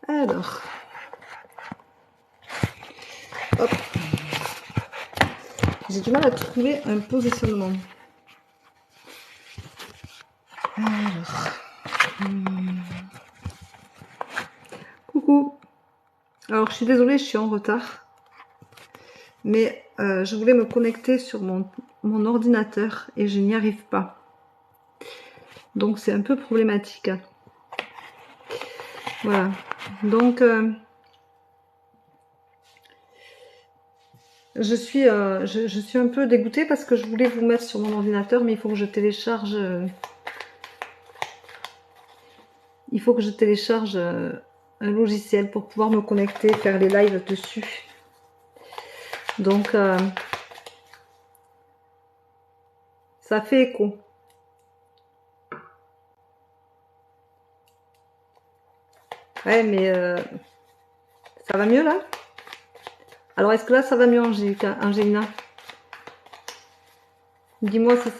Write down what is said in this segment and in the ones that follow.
Alors, hop. J'ai du mal à trouver un positionnement. Alors, coucou. Alors, je suis désolée, je suis en retard. Mais je voulais me connecter sur mon ordinateur et je n'y arrive pas. Donc, c'est un peu problématique. Voilà. Donc, je suis un peu dégoûtée parce que je voulais vous mettre sur mon ordinateur, mais il faut que je télécharge... il faut que je télécharge un logiciel pour pouvoir me connecter, faire les lives dessus. Donc, ça fait écho. Ouais, mais ça va mieux là? Alors, est-ce que là, ça va mieux, Angélina? Dis-moi si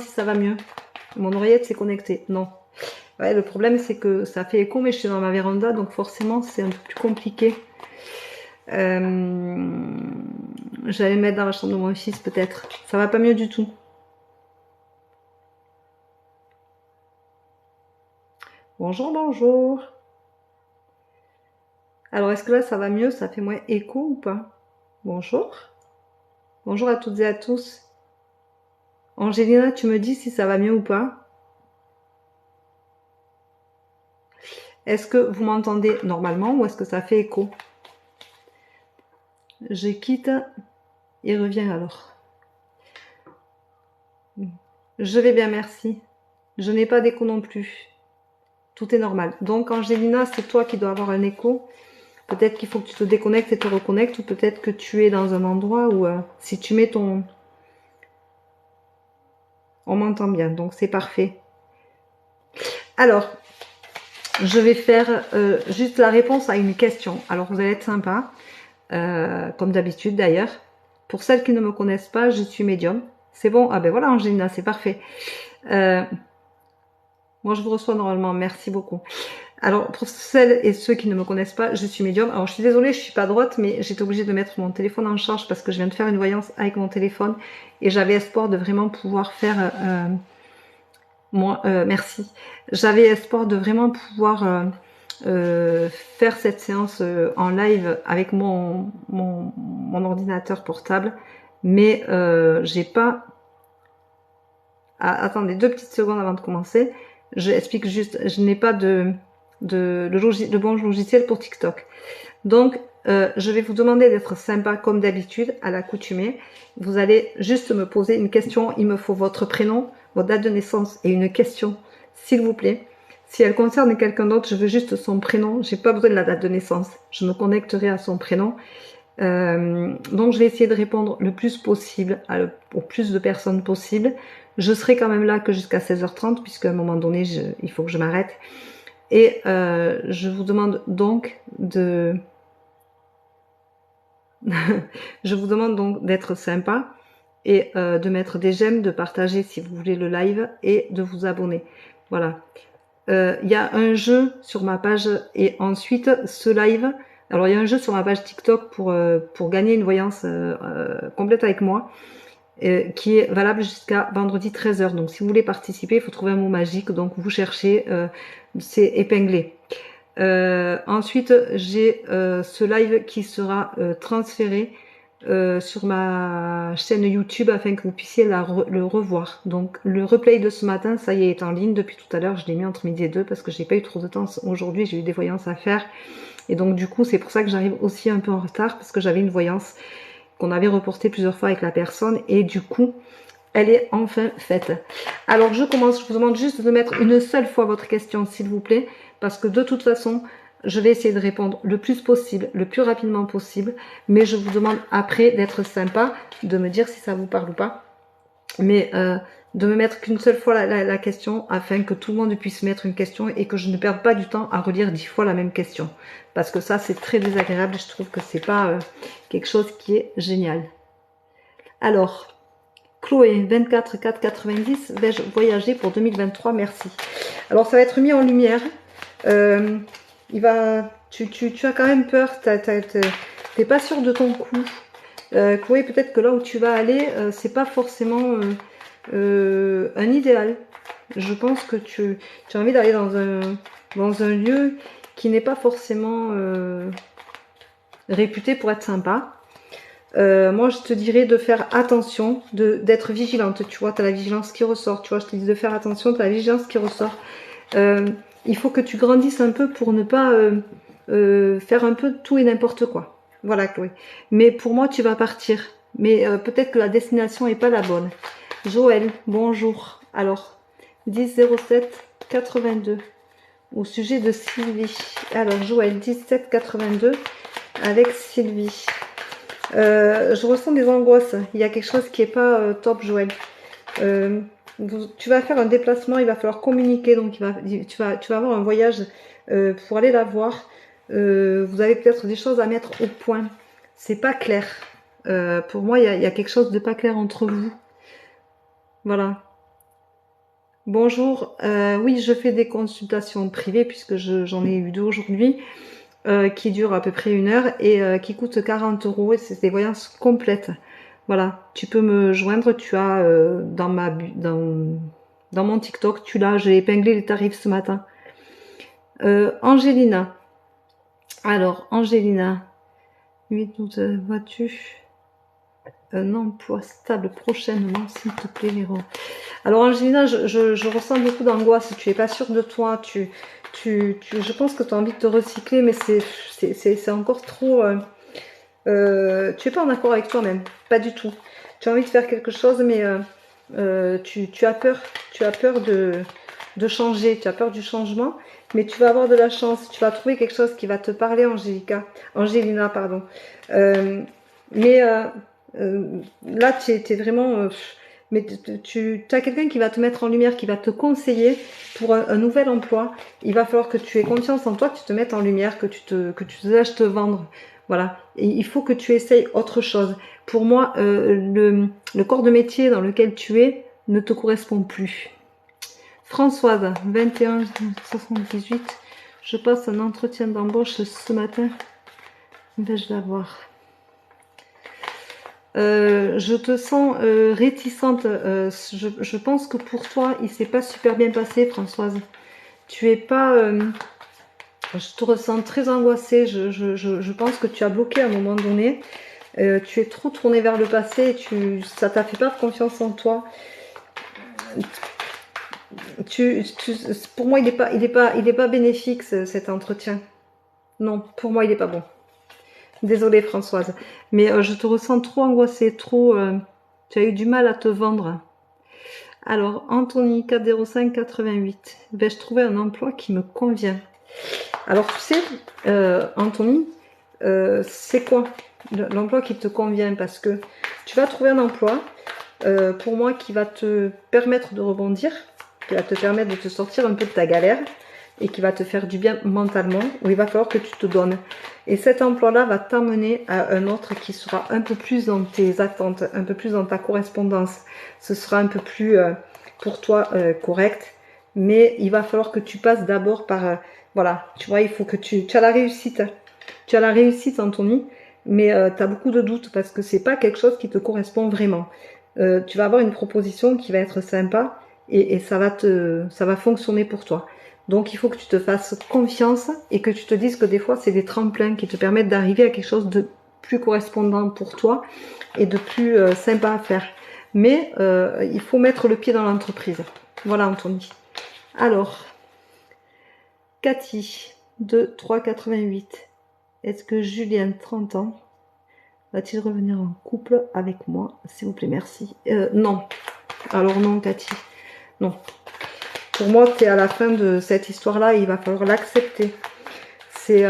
ça va mieux. Mon oreillette s'est connectée. Non. Ouais, le problème, c'est que ça fait écho, mais je suis dans ma véranda, donc forcément, c'est un peu plus compliqué. J'allais me mettre dans la chambre de mon fils, peut-être. Ça va pas mieux du tout. Bonjour, bonjour. Alors, est-ce que là, ça va mieux? Ça fait moins écho ou pas? Bonjour. Bonjour à toutes et à tous. Angélina, tu me dis si ça va mieux ou pas? Est-ce que vous m'entendez normalement ou est-ce que ça fait écho? Je quitte et reviens alors. Je vais bien, merci. Je n'ai pas d'écho non plus. Tout est normal. Donc, Angélina, c'est toi qui dois avoir un écho. Peut-être qu'il faut que tu te déconnectes et te reconnectes, ou peut-être que tu es dans un endroit où si tu mets ton... On m'entend bien, donc c'est parfait. Alors, je vais faire juste la réponse à une question. Alors, vous allez être sympa, comme d'habitude d'ailleurs. Pour celles qui ne me connaissent pas, je suis médium. C'est bon? Ah ben voilà, Angélina, c'est parfait. Moi, je vous reçois normalement, merci beaucoup. Alors, pour celles et ceux qui ne me connaissent pas, je suis médium. Alors, je suis désolée, je suis pas droite, mais j'étais obligée de mettre mon téléphone en charge parce que je viens de faire une voyance avec mon téléphone et j'avais espoir de vraiment pouvoir faire... merci. J'avais espoir de vraiment pouvoir faire cette séance en live avec mon ordinateur portable, mais j'ai pas... Ah, attendez 2 petites secondes avant de commencer. Je explique juste, je n'ai pas de bon logiciel pour TikTok. Donc, je vais vous demander d'être sympa comme d'habitude, à l'accoutumée. Vous allez juste me poser une question. Il me faut votre prénom, votre date de naissance et une question, s'il vous plaît. Si elle concerne quelqu'un d'autre, je veux juste son prénom. J'ai pas besoin de la date de naissance. Je me connecterai à son prénom. Donc, je vais essayer de répondre le plus possible au plus de personnes possible. Je serai quand même là que jusqu'à 16h30, puisqu'à un moment donné, il faut que je m'arrête. Et je vous demande donc de... je vous demande donc d'être sympa et de mettre des j'aime, de partager si vous voulez le live et de vous abonner. Voilà. Il y a un jeu sur ma page et ensuite ce live... Alors, il y a un jeu sur ma page TikTok pour gagner une voyance complète avec moi. Qui est valable jusqu'à vendredi 13h. Donc, si vous voulez participer, il faut trouver un mot magique. Donc, vous cherchez, c'est épinglé. Ensuite, j'ai ce live qui sera transféré sur ma chaîne YouTube afin que vous puissiez le revoir. Donc, le replay de ce matin, ça y est en ligne depuis tout à l'heure. Je l'ai mis entre midi et 2 parce que j'ai pas eu trop de temps aujourd'hui. J'ai eu des voyances à faire. Et donc, du coup, c'est pour ça que j'arrive aussi un peu en retard parce que j'avais une voyance qu'on avait reporté plusieurs fois avec la personne et du coup elle est enfin faite. Alors je commence, je vous demande juste de mettre une seule fois votre question s'il vous plaît, parce que de toute façon je vais essayer de répondre le plus possible, le plus rapidement possible, mais je vous demande après d'être sympa, de me dire si ça vous parle ou pas, mais de me mettre qu'une seule fois la question afin que tout le monde puisse mettre une question et que je ne perde pas du temps à relire 10 fois la même question. Parce que ça, c'est très désagréable. Je trouve que c'est pas quelque chose qui est génial. Alors, Chloé, 24 4 90, vais-je voyager pour 2023? Merci. Alors, ça va être mis en lumière. Tu as quand même peur, t'es pas sûr de ton coup. Chloé, peut-être que là où tu vas aller, c'est pas forcément un idéal. Je pense que tu as envie d'aller dans un lieu qui n'est pas forcément réputé pour être sympa. Moi, je te dirais de faire attention, d'être vigilante. Tu vois, tu as la vigilance qui ressort. Tu vois, je te dis de faire attention, tu as la vigilance qui ressort. Il faut que tu grandisses un peu pour ne pas faire un peu tout et n'importe quoi. Voilà, Chloé. Mais pour moi, tu vas partir. Mais peut-être que la destination n'est pas la bonne. Joël, bonjour. Alors, 10 07 82. Au sujet de Sylvie. Alors, Joël, 17 82 avec Sylvie. Je ressens des angoisses. Il y a quelque chose qui n'est pas top, Joël. Tu vas faire un déplacement, il va falloir communiquer, donc tu vas avoir un voyage pour aller la voir. Vous avez peut-être des choses à mettre au point. C'est pas clair. Pour moi, il y a quelque chose de pas clair entre vous. Voilà. Bonjour. Oui, je fais des consultations privées puisque j'en ai eu 2 aujourd'hui. Qui durent à peu près 1 heure et qui coûtent 40 € et c'est des voyances complètes. Voilà, tu peux me joindre, tu as dans mon TikTok, tu l'as, j'ai épinglé les tarifs ce matin. Angelina. Alors, Angelina, 8 août, vois-tu un emploi stable prochainement, s'il te plaît, Véro. Alors, Angelina, je ressens beaucoup d'angoisse, tu es pas sûre de toi, je pense que tu as envie de te recycler, mais c'est encore trop... tu es pas en accord avec toi-même, pas du tout. Tu as envie de faire quelque chose, mais tu as peur de changer, tu as peur du changement, mais tu vas avoir de la chance, tu vas trouver quelque chose qui va te parler, Angelina, pardon. Mais là, tu es vraiment... mais tu as quelqu'un qui va te mettre en lumière, qui va te conseiller pour un nouvel emploi. Il va falloir que tu aies confiance en toi, que tu te mettes en lumière, que tu te lâches te vendre. Voilà. Et il faut que tu essayes autre chose. Pour moi, le corps de métier dans lequel tu es ne te correspond plus. Françoise, 21 78. Je passe un entretien d'embauche ce matin. Vais-je la voir? Je te sens réticente. Je pense que pour toi, il s'est pas super bien passé, Françoise. Tu es pas... je te ressens très angoissée. Je pense que tu as bloqué à un moment donné. Tu es trop tournée vers le passé. Ça t'a fait perdre confiance en toi. Pour moi, il est pas bénéfique cet entretien. Non, pour moi, il est pas bon. Désolée Françoise, mais je te ressens trop angoissée, tu as eu du mal à te vendre. Alors, Anthony, 405 88. Vais-je trouver un emploi qui me convient? Alors, tu sais, Anthony, c'est quoi l'emploi qui te convient? Parce que tu vas trouver un emploi, pour moi, qui va te permettre de rebondir, qui va te permettre de te sortir un peu de ta galère, et qui va te faire du bien mentalement, où il va falloir que tu te donnes. Et cet emploi-là va t'amener à un autre qui sera un peu plus dans tes attentes, un peu plus dans ta correspondance. Ce sera un peu plus pour toi correct, mais il va falloir que tu passes d'abord par... voilà, tu vois, il faut que tu as la réussite. Tu as la réussite, Anthony, mais tu as beaucoup de doutes parce que c'est pas quelque chose qui te correspond vraiment. Tu vas avoir une proposition qui va être sympa et ça va fonctionner pour toi. Donc il faut que tu te fasses confiance et que tu te dises que des fois c'est des tremplins qui te permettent d'arriver à quelque chose de plus correspondant pour toi et de plus sympa à faire. Mais il faut mettre le pied dans l'entreprise. Voilà Anthony. Alors, Cathy, 2 3 88. Est-ce que Julien, 30 ans, va-t-il revenir en couple avec moi? S'il vous plaît, merci. Non. Alors non, Cathy. Non. Pour moi, tu es à la fin de cette histoire-là, il va falloir l'accepter. C'est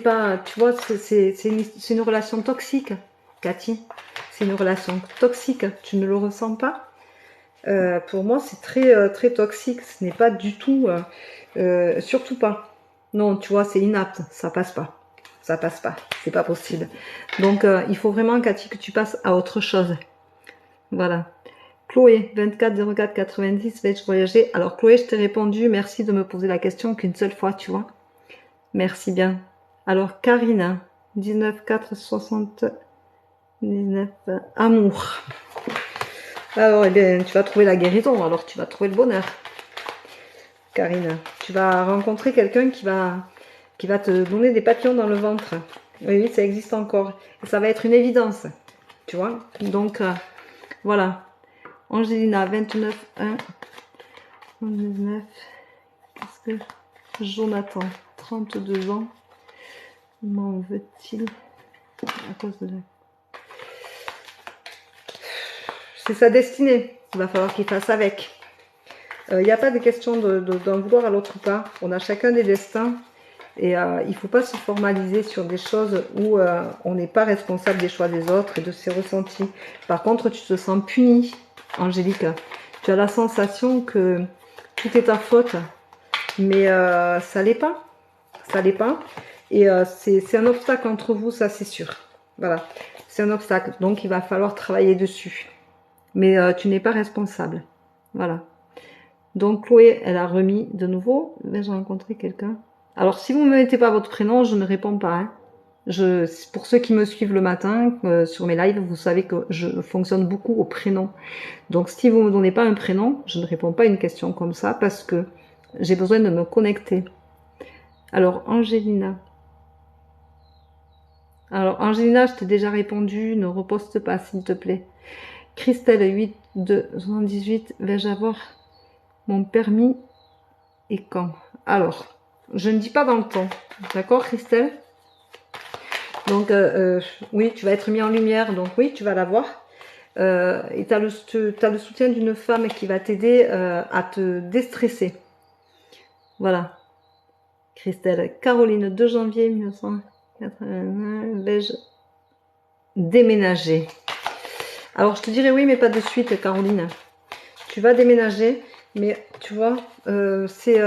pas, tu vois, c'est une relation toxique, Cathy. C'est une relation toxique, tu ne le ressens pas? Pour moi, c'est très toxique. Ce n'est pas du tout, surtout pas. Non, tu vois, c'est inapte, ça passe pas. ça passe pas, c'est pas possible. Donc il faut vraiment, Cathy, que tu passes à autre chose. Voilà. Chloé, 24 04 90, vais-je voyager? Alors Chloé, je t'ai répondu, merci de me poser la question qu'une seule fois, tu vois. Merci bien. Alors Karina, 19 4 79, amour. Alors, eh bien, tu vas trouver la guérison, alors tu vas trouver le bonheur. Karina, tu vas rencontrer quelqu'un qui va te donner des papillons dans le ventre. Oui, oui, ça existe encore. Et ça va être une évidence, tu vois. Donc, voilà. Angelina, 29 1 19. Qu'est-ce que Jonathan, 32 ans. M'en veut-il à cause de la... C'est sa destinée. Il va falloir qu'il fasse avec. Il n'y a pas de question d'en vouloir à l'autre ou pas. On a chacun des destins. Et il ne faut pas se formaliser sur des choses où on n'est pas responsable des choix des autres et de ses ressentis. Par contre, tu te sens puni, Angélique. Tu as la sensation que tout est ta faute. Mais ça l'est pas. Ça l'est pas. Et c'est un obstacle entre vous, ça c'est sûr. Voilà. C'est un obstacle. Donc il va falloir travailler dessus. Mais tu n'es pas responsable. Voilà. Donc Chloé, elle a remis de nouveau. Vais-je rencontrer quelqu'un? Alors si vous ne me mettez pas votre prénom, je ne réponds pas. Hein. Pour ceux qui me suivent le matin sur mes lives, vous savez que je fonctionne beaucoup au prénom. Donc si vous ne me donnez pas un prénom, je ne réponds pas à une question comme ça parce que j'ai besoin de me connecter. Alors Angelina. Alors Angelina, je t'ai déjà répondu, ne reposte pas s'il te plaît. Christelle, 8 de 78, vais-je avoir mon permis et quand? Alors, je ne dis pas dans le temps. D'accord, Christelle? Donc, oui, tu vas être mis en lumière. Donc, oui, tu vas l'avoir. Et tu as le soutien d'une femme qui va t'aider à te déstresser. Voilà. Christelle. Caroline, 2 janvier 1981. Vais-je déménager? Alors, je te dirais oui, mais pas de suite, Caroline. Tu vas déménager. Mais tu vois, c'est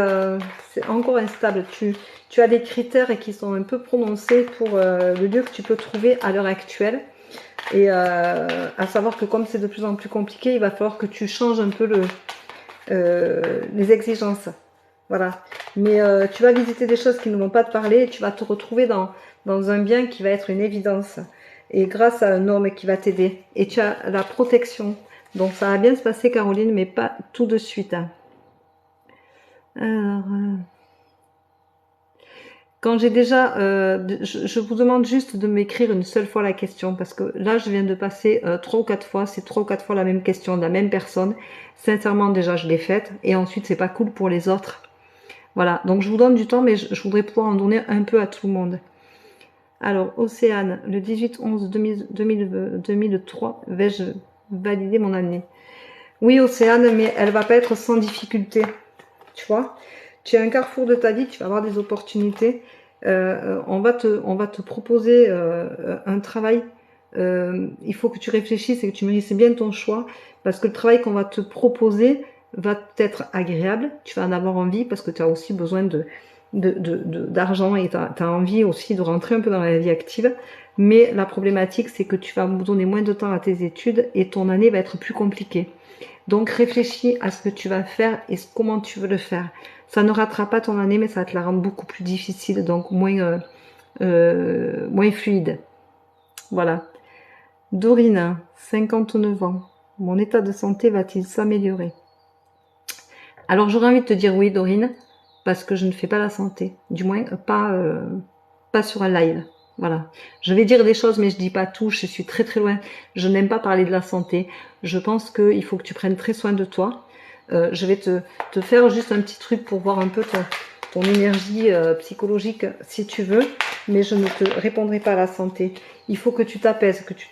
encore instable. Tu as des critères qui sont un peu prononcés pour le lieu que tu peux trouver à l'heure actuelle. Et à savoir que comme c'est de plus en plus compliqué, il va falloir que tu changes un peu les exigences. Voilà. Mais tu vas visiter des choses qui ne vont pas te parler et tu vas te retrouver dans un bien qui va être une évidence. Et grâce à un homme qui va t'aider. Et tu as la protection. Donc ça va bien se passer, Caroline, mais pas tout de suite. Alors, quand j'ai déjà... je vous demande juste de m'écrire une seule fois la question, parce que là, je viens de passer 3 ou 4 fois, c'est 3 ou 4 fois la même question de la même personne. Sincèrement, déjà, je l'ai faite, et ensuite, c'est pas cool pour les autres. Voilà, donc je vous donne du temps, mais je voudrais pouvoir en donner un peu à tout le monde. Alors, Océane, le 18-11-2003, vais-je valider mon année? Oui, Océane, mais elle va pas être sans difficulté. Tu vois, tu as un carrefour de ta vie, tu vas avoir des opportunités. On va te proposer un travail. Il faut que tu réfléchisses et que tu mérites bien ton choix, parce que le travail qu'on va te proposer va être agréable. Tu vas en avoir envie parce que tu as aussi besoin d'argent et tu as envie aussi de rentrer un peu dans la vie active. Mais la problématique, c'est que tu vas donner moins de temps à tes études et ton année va être plus compliquée. Donc réfléchis à ce que tu vas faire et comment tu veux le faire. Ça ne ratera pas ton année, mais ça va te la rendre beaucoup plus difficile, donc moins fluide. Voilà. Dorine, 59 ans. Mon état de santé va-t-il s'améliorer? Alors j'aurais envie de te dire oui, Dorine, parce que je ne fais pas la santé. Du moins, pas sur un live. Voilà. Je vais dire des choses, mais je dis pas tout. Je suis très très loin. Je n'aime pas parler de la santé. Je pense qu'il faut que tu prennes très soin de toi. Je vais te faire juste un petit truc pour voir un peu ton énergie psychologique si tu veux. Mais je ne te répondrai pas à la santé. Il faut que tu t'apaises, que tu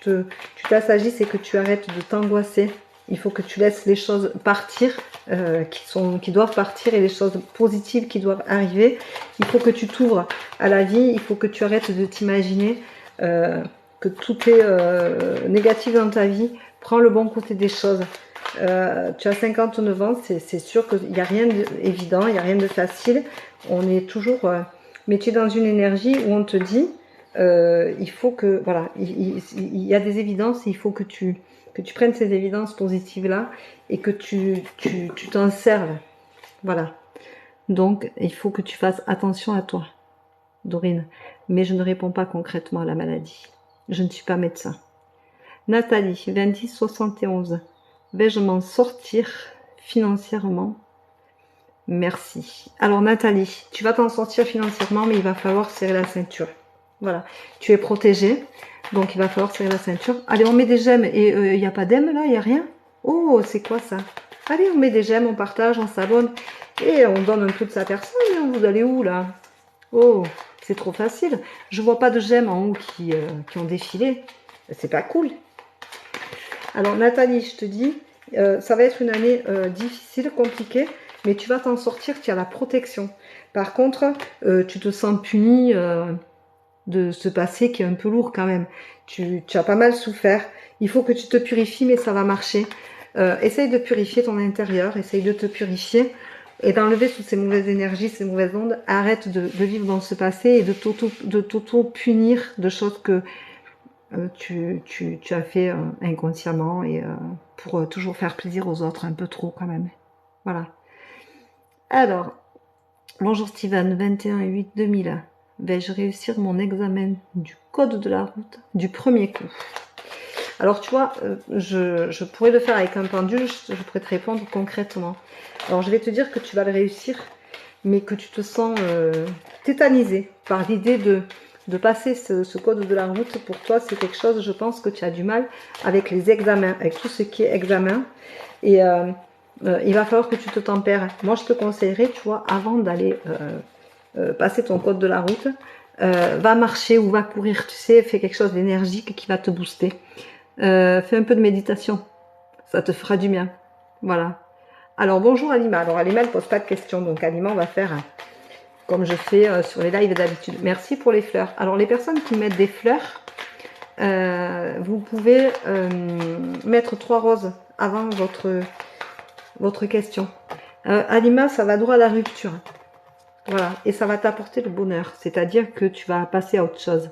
t'assagisses et que tu arrêtes de t'angoisser. Il faut que tu laisses les choses partir, qui doivent partir, et les choses positives qui doivent arriver. Il faut que tu t'ouvres à la vie. Il faut que tu arrêtes de t'imaginer que tout est négatif dans ta vie. Prends le bon côté des choses. Tu as 59 ans, c'est sûr qu'il n'y a rien d'évident, il n'y a rien de facile. On est toujours... mais tu es dans une énergie où on te dit il faut que, voilà, il y a des évidences, il faut que tu prennes ces évidences positives-là et que tu t'en serves. Voilà. Donc, il faut que tu fasses attention à toi, Dorine. Mais je ne réponds pas concrètement à la maladie. Je ne suis pas médecin. Nathalie, 2671. Vais-je m'en sortir financièrement? Merci. Alors Nathalie, tu vas t'en sortir financièrement, mais il va falloir serrer la ceinture. Voilà. Tu es protégée, donc il va falloir serrer la ceinture. Allez, on met des j'aime. Et il n'y a pas d'aime là, il n'y a rien? Oh, c'est quoi ça? Allez, on met des j'aime, on partage, on s'abonne. Et on donne un peu de sa personne. Hein. Vous allez où là? Oh, c'est trop facile. Je vois pas de j'aime en haut qui ont défilé. C'est pas cool. Alors Nathalie, je te dis, ça va être une année difficile, compliquée, mais tu vas t'en sortir, tu as la protection. Par contre, tu te sens punie de ce passé qui est un peu lourd quand même. Tu as pas mal souffert. Il faut que tu te purifies, mais ça va marcher. Essaye de purifier ton intérieur, essaye de te purifier et d'enlever toutes ces mauvaises énergies, ces mauvaises ondes. Arrête de vivre dans ce passé et de t'auto-punir de choses que tu as fait inconsciemment et pour toujours faire plaisir aux autres, un peu trop quand même. Voilà. Alors, bonjour Steven, 21/8/2000. Vais-je réussir mon examen du code de la route du premier coup? Alors tu vois, je pourrais le faire avec un pendule, je pourrais te répondre concrètement. Alors je vais te dire que tu vas le réussir, mais que tu te sens tétanisé par l'idée de passer ce code de la route. Pour toi, c'est quelque chose, je pense que tu as du mal avec les examens, avec tout ce qui est examen. Et il va falloir que tu te tempères. Moi, je te conseillerais, tu vois, avant d'aller passer ton code de la route, va marcher ou va courir, tu sais, fais quelque chose d'énergique qui va te booster. Fais un peu de méditation, ça te fera du bien. Voilà. Alors, bonjour Alima. Alors, Alima, elle ne pose pas de questions, donc Alima, on va faire comme je fais sur les lives d'habitude. Merci pour les fleurs. Alors, les personnes qui mettent des fleurs, vous pouvez mettre 3 roses avant votre question. Alima, ça va droit à la rupture. Voilà, et ça va t'apporter le bonheur, c'est-à-dire que tu vas passer à autre chose.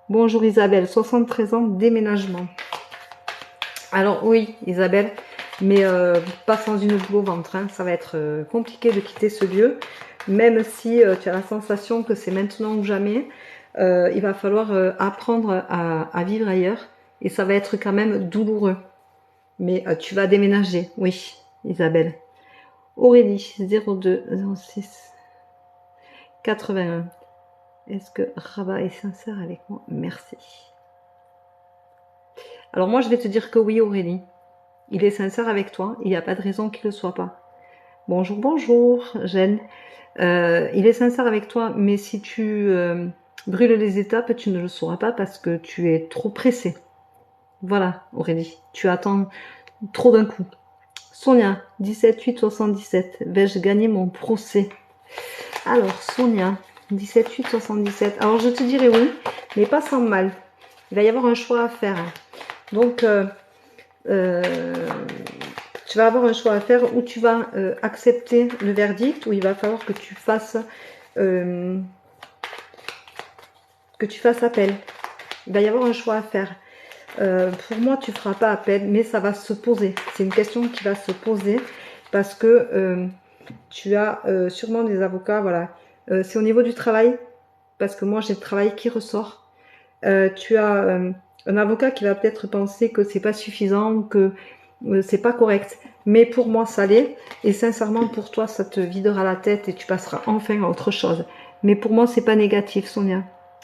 Bonjour Isabelle, 73 ans, déménagement. Alors oui, Isabelle, mais pas sans une boule au ventre. Hein. Ça va être compliqué de quitter ce lieu, même si tu as la sensation que c'est maintenant ou jamais. Il va falloir apprendre à vivre ailleurs, et ça va être quand même douloureux. Mais tu vas déménager, oui, Isabelle. Aurélie, 02 06 81. Est-ce que Rabat est sincère avec moi? Merci. Alors moi, je vais te dire que oui, Aurélie. Il est sincère avec toi. Il n'y a pas de raison qu'il ne le soit pas. Bonjour, bonjour, Jeanne. Il est sincère avec toi, mais si tu brûles les étapes, tu ne le sauras pas parce que tu es trop pressé. Voilà, Aurélie. Tu attends trop d'un coup. Sonia, 17/8/77. Vais-je gagner mon procès? Alors, Sonia, 17/8/77. Alors, je te dirais oui, mais pas sans mal. Il va y avoir un choix à faire. Donc, tu vas avoir un choix à faire où tu vas accepter le verdict, où il va falloir que tu fasses appel. Il va y avoir un choix à faire. Pour moi, tu ne feras pas appel, mais ça va se poser. C'est une question qui va se poser parce que tu as sûrement des avocats. Voilà. C'est au niveau du travail, parce que moi, j'ai le travail qui ressort. Tu as un avocat qui va peut-être penser que c'est pas suffisant, que c'est pas correct. Mais pour moi, ça l'est. Et sincèrement, pour toi, ça te videra la tête et tu passeras enfin à autre chose. Mais pour moi, c'est pas négatif, Sonia.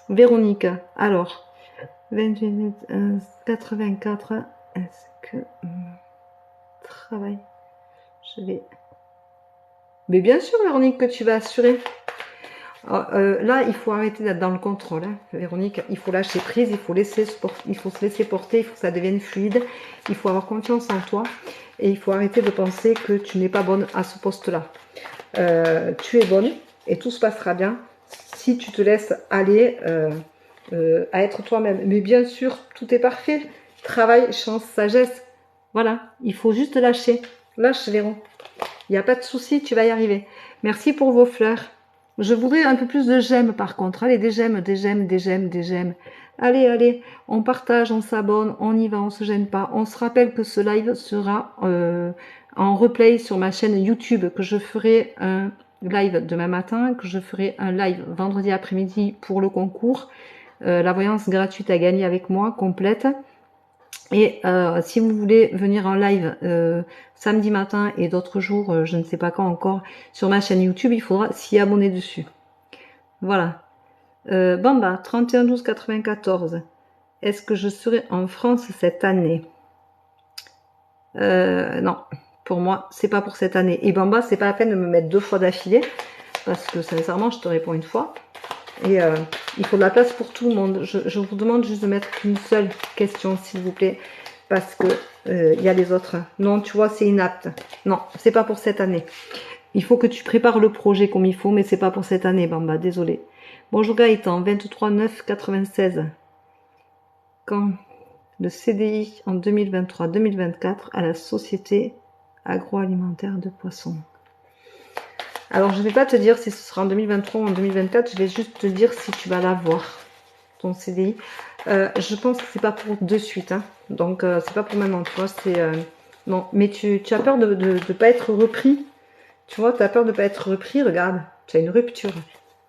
Véronique, alors... 28 84. Est-ce que travail, je vais... Mais bien sûr, Véronique, que tu vas assurer. Là, il faut arrêter d'être dans le contrôle, hein, Véronique. Il faut lâcher prise, il faut se laisser porter, il faut que ça devienne fluide. Il faut avoir confiance en toi et il faut arrêter de penser que tu n'es pas bonne à ce poste-là. Tu es bonne et tout se passera bien si tu te laisses aller à être toi-même. Mais bien sûr, tout est parfait. Travail, chance, sagesse. Voilà, il faut juste lâcher. Lâche, Véron. Il n'y a pas de souci, tu vas y arriver. Merci pour vos fleurs. Je voudrais un peu plus de j'aime par contre. Allez, des j'aime, des j'aime, des j'aime, des j'aime. Allez, allez, on partage, on s'abonne, on y va, on se gêne pas. On se rappelle que ce live sera en replay sur ma chaîne YouTube, que je ferai un live demain matin, que je ferai un live vendredi après-midi pour le concours. La voyance gratuite à gagner avec moi, complète. Et si vous voulez venir en live samedi matin et d'autres jours, je ne sais pas quand encore, sur ma chaîne YouTube, il faudra s'y abonner dessus. Voilà. Bamba, 31 12 94. Est-ce que je serai en France cette année? Non, pour moi, c'est pas pour cette année. Et Bamba, c'est pas la peine de me mettre 2 fois d'affilée, parce que sincèrement, je te réponds une fois. Et il faut de la place pour tout le monde. Je vous demande juste de mettre qu'une seule question, s'il vous plaît, parce que il y a les autres. Non, tu vois, c'est inapte. Non, c'est pas pour cette année. Il faut que tu prépares le projet comme il faut, mais c'est pas pour cette année, Bamba, désolé. Bonjour Gaëtan, 23 9 96. Quand le CDI en 2023-2024 à la Société agroalimentaire de poissons. Alors, je ne vais pas te dire si ce sera en 2023 ou en 2024, je vais juste te dire si tu vas l'avoir, ton CDI. Je pense que c'est pas pour de suite, hein. Donc c'est pas pour maintenant, tu vois, c'est... non, mais tu as peur de ne pas être repris. Tu vois, tu as peur de ne pas être repris, regarde, tu as une rupture.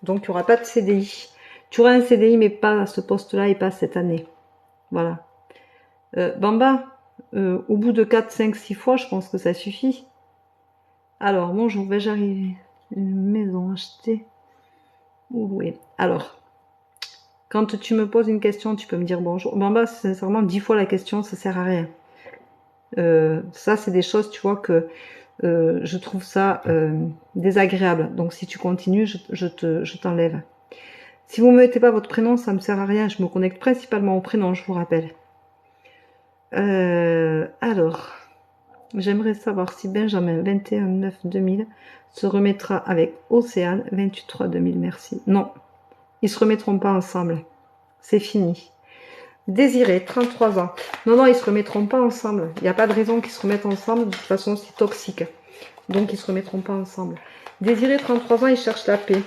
Donc, tu n'auras pas de CDI. Tu auras un CDI, mais pas à ce poste-là et pas cette année. Voilà. Bamba, au bout de 4, 5, 6 fois, je pense que ça suffit. Alors, bonjour, vais-je arriver? Une maison achetée ou louée? Alors, quand tu me poses une question, tu peux me dire bonjour. Bamba, sincèrement, 10 fois la question, ça sert à rien. Ça, c'est des choses, tu vois, que je trouve ça désagréable. Donc, si tu continues, je t'enlève. Si vous ne mettez pas votre prénom, ça ne me sert à rien. Je me connecte principalement au prénom, je vous rappelle. Alors, j'aimerais savoir si Benjamin 21 9 2000 se remettra avec Océane 28 3 2000. Merci. Non, ils se remettront pas ensemble. C'est fini. Désiré, 33 ans. Non, non, ils se remettront pas ensemble. Il n'y a pas de raison qu'ils se remettent ensemble. De toute façon, c'est toxique. Donc, ils se remettront pas ensemble. Désiré, 33 ans, il cherche la paix.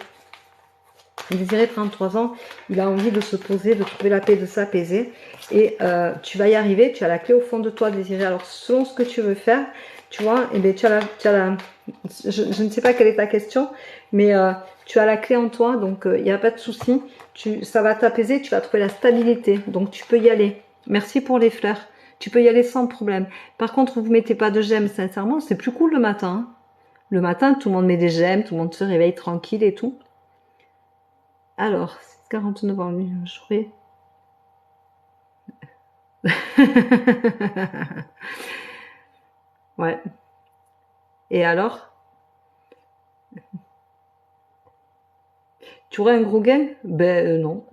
Désiré, 33 ans, il a envie de se poser, de trouver la paix, de s'apaiser. Et tu vas y arriver, tu as la clé au fond de toi, Désiré. Alors, selon ce que tu veux faire, tu vois, eh bien, tu as la je ne sais pas quelle est ta question, mais tu as la clé en toi, donc il n'y a pas de souci. Ça va t'apaiser, tu vas trouver la stabilité. Donc, tu peux y aller. Merci pour les fleurs. Tu peux y aller sans problème. Par contre, vous ne mettez pas de j'aime, sincèrement, c'est plus cool le matin. Hein. Le matin, tout le monde met des j'aime, tout le monde se réveille tranquille et tout. Alors, 49 ans, lui, jouer. Ouais. Et alors? Tu aurais un gros gain? Ben non.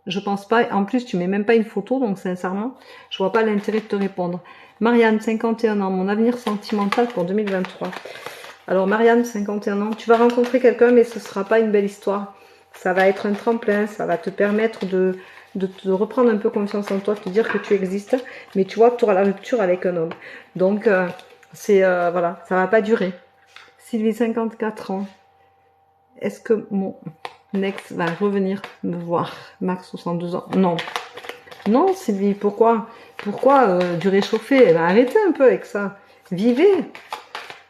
Je pense pas. En plus, tu mets même pas une photo, donc sincèrement, je vois pas l'intérêt de te répondre. Marianne, 51 ans, mon avenir sentimental pour 2023. Alors Marianne, 51 ans, tu vas rencontrer quelqu'un, mais ce sera pas une belle histoire. Ça va être un tremplin, ça va te permettre de te reprendre un peu confiance en toi, de te dire que tu existes, mais tu vois, tu auras la rupture avec un homme. Donc, voilà, ça va pas durer. Sylvie, 54 ans. Est-ce que mon ex va revenir me voir? Max, 62 ans. Non. Non, Sylvie, pourquoi du réchauffer? Arrêtez un peu avec ça. Vivez.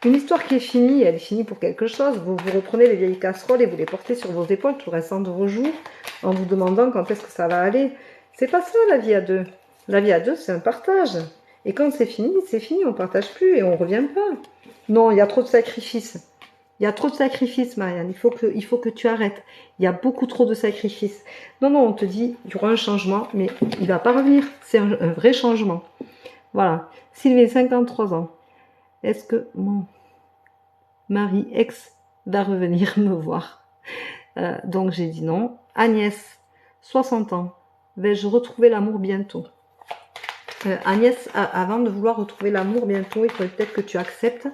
Une histoire qui est finie, elle est finie pour quelque chose. Vous reprenez les vieilles casseroles et vous les portez sur vos épaules tout le restant de vos jours en vous demandant quand est-ce que ça va aller. C'est pas ça la vie à deux. La vie à deux, c'est un partage. Et quand c'est fini, on ne partage plus et on ne revient pas. Non, il y a trop de sacrifices. Il y a trop de sacrifices, Marianne. Il faut que tu arrêtes. Il y a beaucoup trop de sacrifices. Non, non, on te dit, il y aura un changement, mais il ne va pas revenir. C'est un vrai changement. Voilà. Sylvie, 53 ans. Est-ce que mon mari ex va revenir me voir? Donc j'ai dit non. Agnès, 60 ans. Vais-je retrouver l'amour bientôt? Agnès, avant de vouloir retrouver l'amour bientôt, il faudrait peut-être que tu acceptes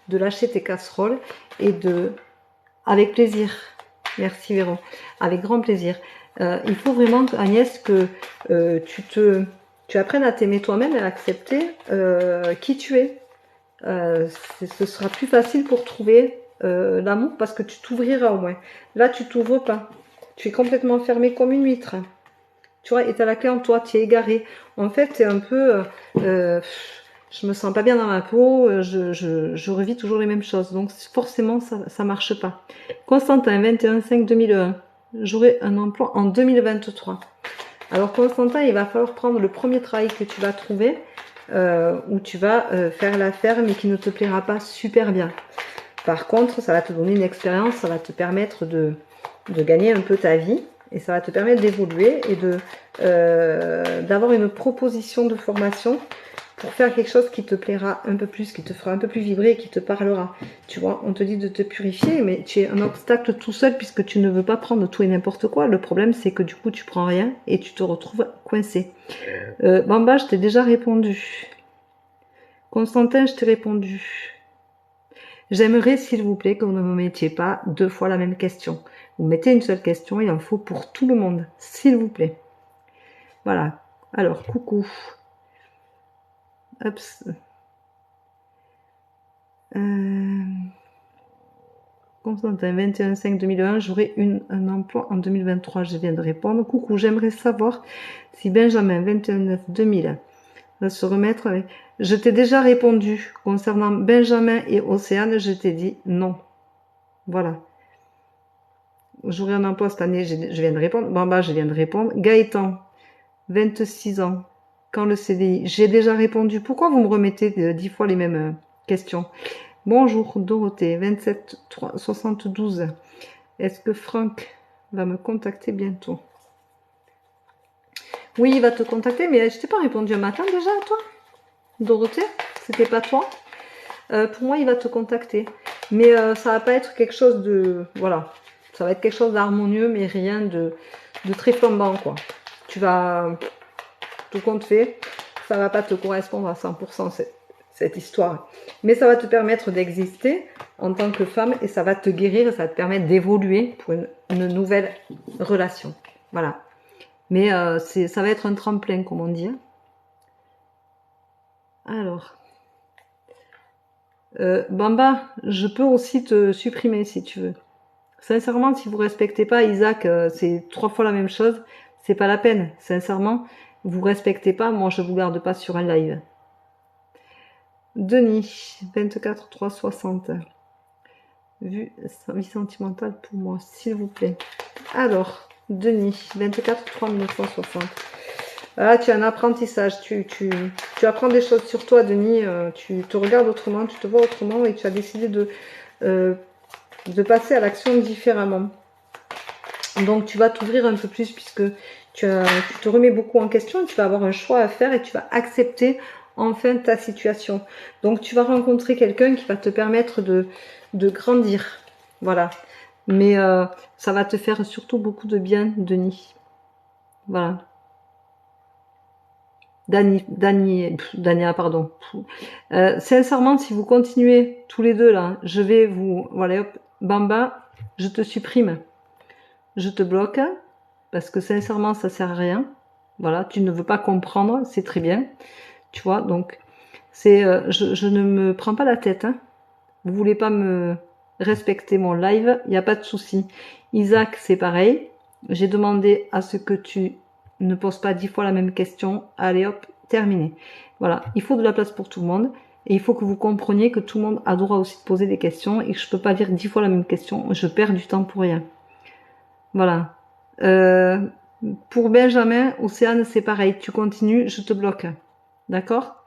de lâcher tes casseroles et de... Avec plaisir. Merci Véro. Avec grand plaisir. Il faut vraiment, Agnès, que tu apprennes à t'aimer toi-même et à accepter qui tu es. Ce sera plus facile pour trouver l'amour parce que tu t'ouvriras au moins. Là, tu t'ouvres pas. Tu es complètement fermé comme une huître. Tu vois, et t'as la clé en toi, tu es égaré. En fait, t'es un peu... je me sens pas bien dans ma peau, je revis toujours les mêmes choses. Donc forcément, ça marche pas. Constantin, 21/5/2001. J'aurai un emploi en 2023. Alors Constantin, il va falloir prendre le premier travail que tu vas trouver, où tu vas faire l'affaire, mais qui ne te plaira pas super bien. Par contre, ça va te donner une expérience, ça va te permettre de gagner un peu ta vie, et ça va te permettre d'évoluer et d'avoir une proposition de formation pour faire quelque chose qui te plaira un peu plus, qui te fera un peu plus vibrer et qui te parlera. Tu vois, on te dit de te purifier, mais tu es un obstacle tout seul puisque tu ne veux pas prendre tout et n'importe quoi. Le problème, c'est que du coup, tu prends rien et tu te retrouves coincé. Bamba, je t'ai déjà répondu. Constantin, je t'ai répondu. J'aimerais, s'il vous plaît, que vous ne me mettiez pas 2 fois la même question. Vous mettez une seule question, il en faut pour tout le monde, s'il vous plaît. Voilà. Alors, coucou. Hop. Constantin, 21/5/2001, j'aurai un emploi en 2023. Je viens de répondre. Coucou, j'aimerais savoir si Benjamin, 21/9/2000, va se remettre avec... Je t'ai déjà répondu concernant Benjamin et Océane, je t'ai dit non. Voilà. J'aurai un emploi cette année, je viens de répondre. Bamba, je viens de répondre. Gaëtan, 26 ans. Quand le CDI? J'ai déjà répondu. Pourquoi vous me remettez 10 fois les mêmes questions? Bonjour Dorothée, 27/3/72. Est-ce que Franck va me contacter bientôt? Oui, il va te contacter, mais je t'ai pas répondu un matin déjà à toi, Dorothée? C'était pas toi? Pour moi, il va te contacter. Mais ça va pas être quelque chose de... Voilà. Ça va être quelque chose d'harmonieux, mais rien de très flambant, quoi. Tu vas... Tout compte fait, ça va pas te correspondre à 100% cette histoire. Mais ça va te permettre d'exister en tant que femme et ça va te guérir, ça va te permettre d'évoluer pour une nouvelle relation. Voilà. Mais ça va être un tremplin, comme on dit. Alors... Bamba, je peux aussi te supprimer si tu veux. Sincèrement, si vous respectez pas Isaac, c'est 3 fois la même chose, c'est pas la peine. Sincèrement, vous respectez pas, moi je vous garde pas sur un live. Denis, 24/3/60. Vie sentimentale pour moi, s'il vous plaît. Alors, Denis, 24/3/1960. Ah, tu as un apprentissage, tu apprends des choses sur toi, Denis, tu te regardes autrement, tu te vois autrement et tu as décidé de passer à l'action différemment. Donc tu vas t'ouvrir un peu plus puisque tu te remets beaucoup en question, tu vas avoir un choix à faire et tu vas accepter enfin ta situation. Donc tu vas rencontrer quelqu'un qui va te permettre de grandir. Voilà. Mais ça va te faire surtout beaucoup de Denis. Voilà. Dania, pardon. Sincèrement, si vous continuez tous les deux là, je vais vous... Voilà, hop, Bamba, je te supprime. Je te bloque, parce que sincèrement, ça sert à rien. Voilà, tu ne veux pas comprendre, c'est très bien. Tu vois, donc, je ne me prends pas la tête. Hein. Vous voulez pas me respecter mon live, il n'y a pas de souci. Isaac, c'est pareil. J'ai demandé à ce que tu ne poses pas 10 fois la même question. Allez hop, terminé. Voilà, il faut de la place pour tout le monde. Et il faut que vous compreniez que tout le monde a droit aussi de poser des questions et que je peux pas dire 10 fois la même question. Je perds du temps pour rien. Voilà. Pour Benjamin, Océane, c'est pareil. Tu continues, je te bloque. D'accord?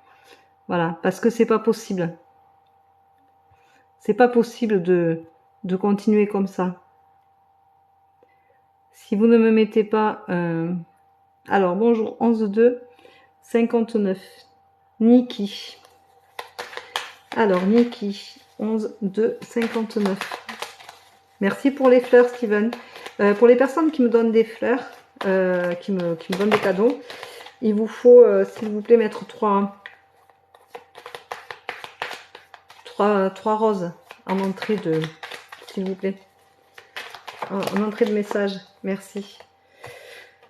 Voilà, parce que c'est pas possible. C'est pas possible de continuer comme ça. Si vous ne me mettez pas... Alors, bonjour, 11/2/59. Niki. Alors, Niki, 11/2/59. Merci pour les fleurs, Steven. Pour les personnes qui me donnent des fleurs, qui me donnent des cadeaux, il vous faut, s'il vous plaît, mettre 3 roses en entrée de... S'il vous plaît. En entrée de message. Merci.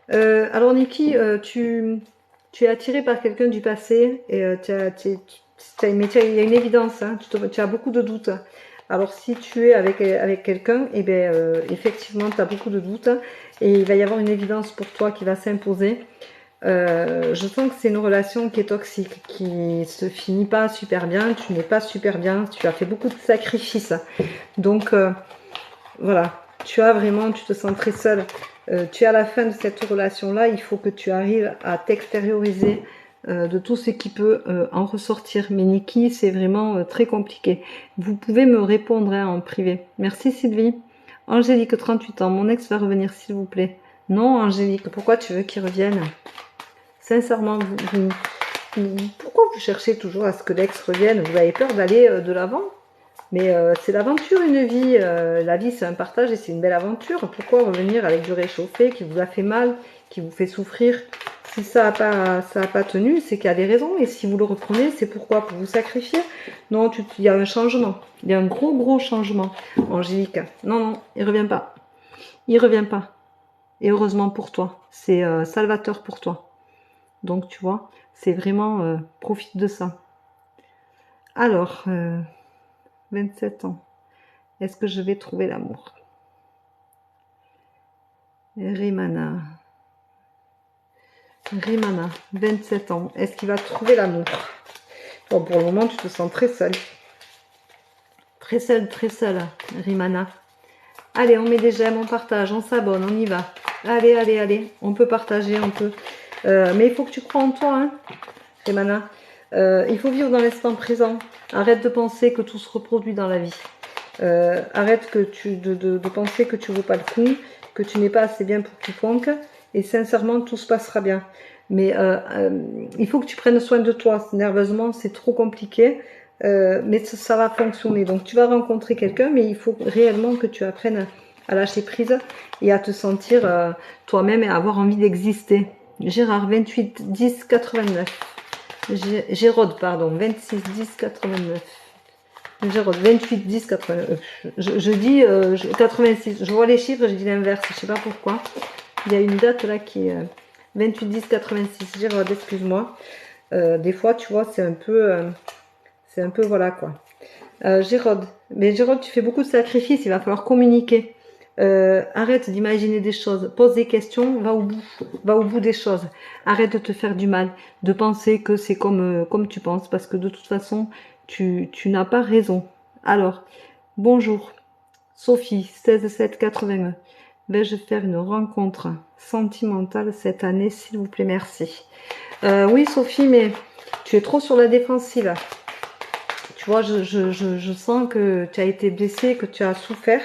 Alors, Niki, tu es attiré par quelqu'un du passé et mais il y a une évidence. Hein, tu as beaucoup de doutes. Alors si tu es avec quelqu'un, eh bien, effectivement, tu as beaucoup de doutes et il va y avoir une évidence pour toi qui va s'imposer. Je sens que c'est une relation qui est toxique, qui se finit pas super bien, tu n'es pas super bien, tu as fait beaucoup de sacrifices. Donc voilà, tu te sens très seule. Tu es à la fin de cette relation-là, il faut que tu arrives à t'extérioriser de tout ce qui peut en ressortir. Mais Niki, c'est vraiment très compliqué. Vous pouvez me répondre hein, en privé. Merci Sylvie. Angélique, 38 ans, mon ex va revenir s'il vous plaît. Non Angélique, pourquoi tu veux qu'il revienne? Sincèrement, pourquoi vous cherchez toujours à ce que l'ex revienne? Vous avez peur d'aller de l'avant? Mais c'est l'aventure, une vie. La vie, c'est un partage et c'est une belle aventure. Pourquoi revenir avec du réchauffé qui vous a fait mal, qui vous fait souffrir? Si ça a pas tenu, c'est qu'il y a des raisons. Et si vous le reprenez, c'est pourquoi? Pour vous sacrifier? Non, il y a un changement. Il y a un gros changement. Angélique, non, il revient pas. Il revient pas. Et heureusement pour toi. C'est salvateur pour toi. Donc, tu vois, c'est vraiment... profite de ça. Alors... 27 ans. Est-ce que je vais trouver l'amour? Rimana. Rimana, 27 ans. Est-ce qu'il va trouver l'amour? Bon, pour le moment, tu te sens très seule. Très seule, Rimana. Allez, on met des j'aime, on partage, on s'abonne, on y va. Allez. On peut partager, on peut. Mais il faut que tu crois en toi, hein, Rimana. Il faut vivre dans l'instant présent. Arrête de penser que tout se reproduit dans la vie. Arrête de penser que tu ne vaux pas le coup, que tu n'es pas assez bien pour quiconque. Et sincèrement, tout se passera bien. Mais il faut que tu prennes soin de toi. Nerveusement, c'est trop compliqué. Mais ça va fonctionner. Donc, tu vas rencontrer quelqu'un, mais il faut réellement que tu apprennes à lâcher prise et à te sentir toi-même et à avoir envie d'exister. Gérard, 28 10 89. Gérode, pardon, 26 10 89. Gérode, 28 10 89. Je dis 86. Je vois les chiffres, je dis l'inverse. Je sais pas pourquoi. Il y a une date là qui est 28 10 86. Gérode, excuse-moi. Des fois, tu vois, c'est un peu voilà quoi. Gérode, mais Gérode, tu fais beaucoup de sacrifices. Il va falloir communiquer. Arrête d'imaginer des choses, pose des questions, va au bout des choses. Arrête de te faire du mal, de penser que c'est comme tu penses, parce que de toute façon, tu n'as pas raison. Alors, bonjour, Sophie, 16 7 81. Vais-je faire une rencontre sentimentale cette année, s'il vous plaît, merci. Oui, Sophie, mais tu es trop sur la défensive. Tu vois, je sens que tu as été blessée, que tu as souffert.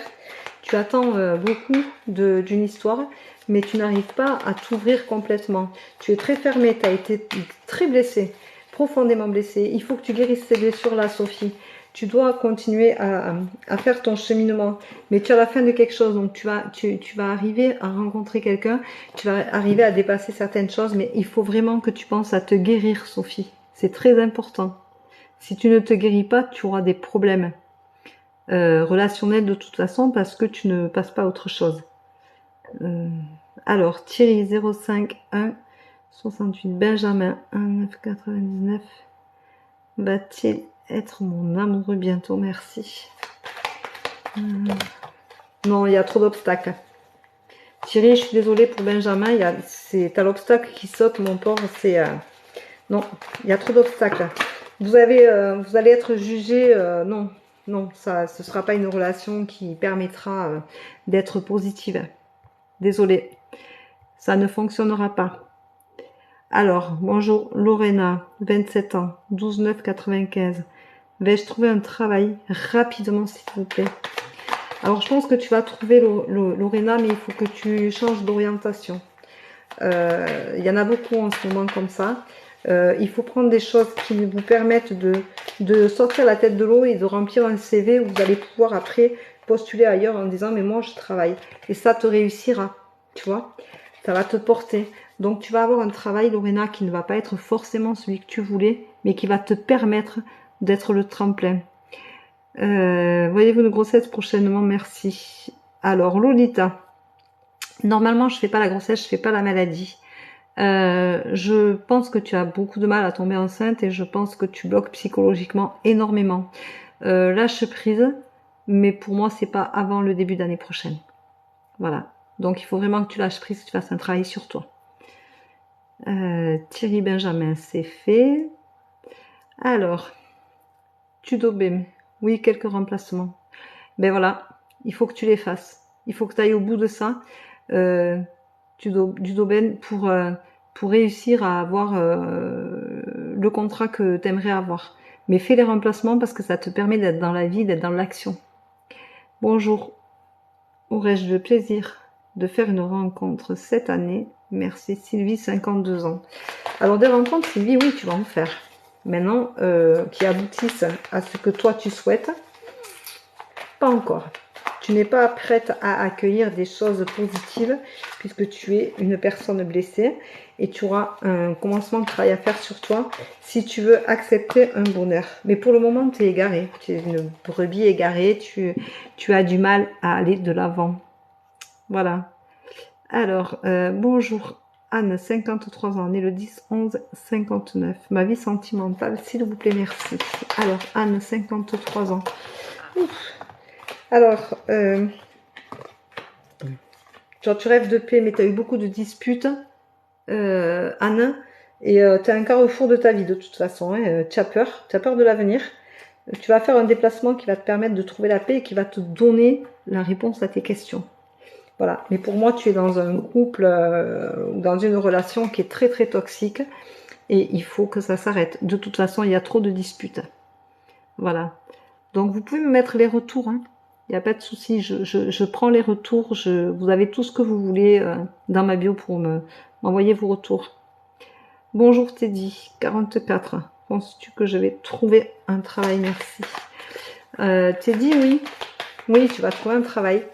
Tu attends beaucoup d'une histoire, mais tu n'arrives pas à t'ouvrir complètement. Tu es très fermée, tu as été très blessée, profondément blessée. Il faut que tu guérisses ces blessures-là, Sophie. Tu dois continuer à faire ton cheminement, mais tu es à la fin de quelque chose, donc tu vas arriver à rencontrer quelqu'un, tu vas arriver à dépasser certaines choses, mais il faut vraiment que tu penses à te guérir, Sophie. C'est très important. Si tu ne te guéris pas, tu auras des problèmes. Relationnel de toute façon parce que tu ne passes pas à autre chose. Alors, Thierry 05 1 68 Benjamin 1 9 99 va-t-il être mon amoureux bientôt? Merci. Non, il y a trop d'obstacles. Thierry, je suis désolée pour Benjamin, t'as l'obstacle qui saute, mon pauvre, non, il y a trop d'obstacles. Vous allez être jugé, non, ce sera pas une relation qui permettra d'être positive. Désolée, ça ne fonctionnera pas. Alors, bonjour Lorena, 27 ans, 12 9 95. Vais-je trouver un travail rapidement, s'il vous plaît? Alors, je pense que tu vas trouver Lorena, mais il faut que tu changes d'orientation. Il y en a beaucoup en ce moment comme ça. Il faut prendre des choses qui vous permettent de sortir la tête de l'eau et de remplir un CV où vous allez pouvoir après postuler ailleurs en disant mais moi je travaille. Et ça te réussira, tu vois. Ça va te porter. Donc tu vas avoir un travail, Lorena, qui ne va pas être forcément celui que tu voulais, mais qui va te permettre d'être le tremplin. Voyez-vous une grossesse prochainement? Merci. Alors Lolita, normalement je fais pas la grossesse, je fais pas la maladie. Je pense que tu as beaucoup de mal à tomber enceinte et je pense que tu bloques psychologiquement énormément. Lâche prise, mais pour moi, c'est pas avant le début d'année prochaine. Voilà. Donc, il faut vraiment que tu lâches prise, que tu fasses un travail sur toi. Thierry Benjamin, c'est fait. Alors, Tudobem. Oui, quelques remplacements. Ben voilà, il faut que tu les fasses. Il faut que tu ailles au bout de ça. Tudobem pour réussir à avoir le contrat que tu aimerais avoir. Mais fais les remplacements parce que ça te permet d'être dans la vie, d'être dans l'action. Bonjour. Aurais-je le plaisir de faire une rencontre cette année? Merci Sylvie, 52 ans. Alors des rencontres, Sylvie, oui, tu vas en faire. Maintenant, qui aboutissent à ce que toi tu souhaites, pas encore. Tu n'es pas prête à accueillir des choses positives puisque tu es une personne blessée et tu auras un commencement de travail à faire sur toi si tu veux accepter un bonheur. Mais pour le moment, tu es égaré. Tu es une brebis égarée. Tu as du mal à aller de l'avant. Voilà. Alors, bonjour Anne, 53 ans, née le 10-11-59. Ma vie sentimentale, s'il vous plaît, merci. Alors, Anne, 53 ans. Ouf. Alors, genre tu rêves de paix, mais tu as eu beaucoup de disputes, Anne, et tu as un carrefour de ta vie de toute façon. Hein, tu as peur de l'avenir. Tu vas faire un déplacement qui va te permettre de trouver la paix et qui va te donner la réponse à tes questions. Voilà. Mais pour moi, tu es dans un couple ou dans une relation qui est très très toxique et il faut que ça s'arrête. De toute façon, il y a trop de disputes. Voilà. Donc vous pouvez me mettre les retours. Hein. Il n'y a pas de souci. Je prends les retours. Vous avez tout ce que vous voulez dans ma bio pour m'envoyer vos retours. Bonjour Teddy, 44. Penses-tu que je vais trouver un travail? Merci. Teddy, oui. Oui, tu vas trouver un travail.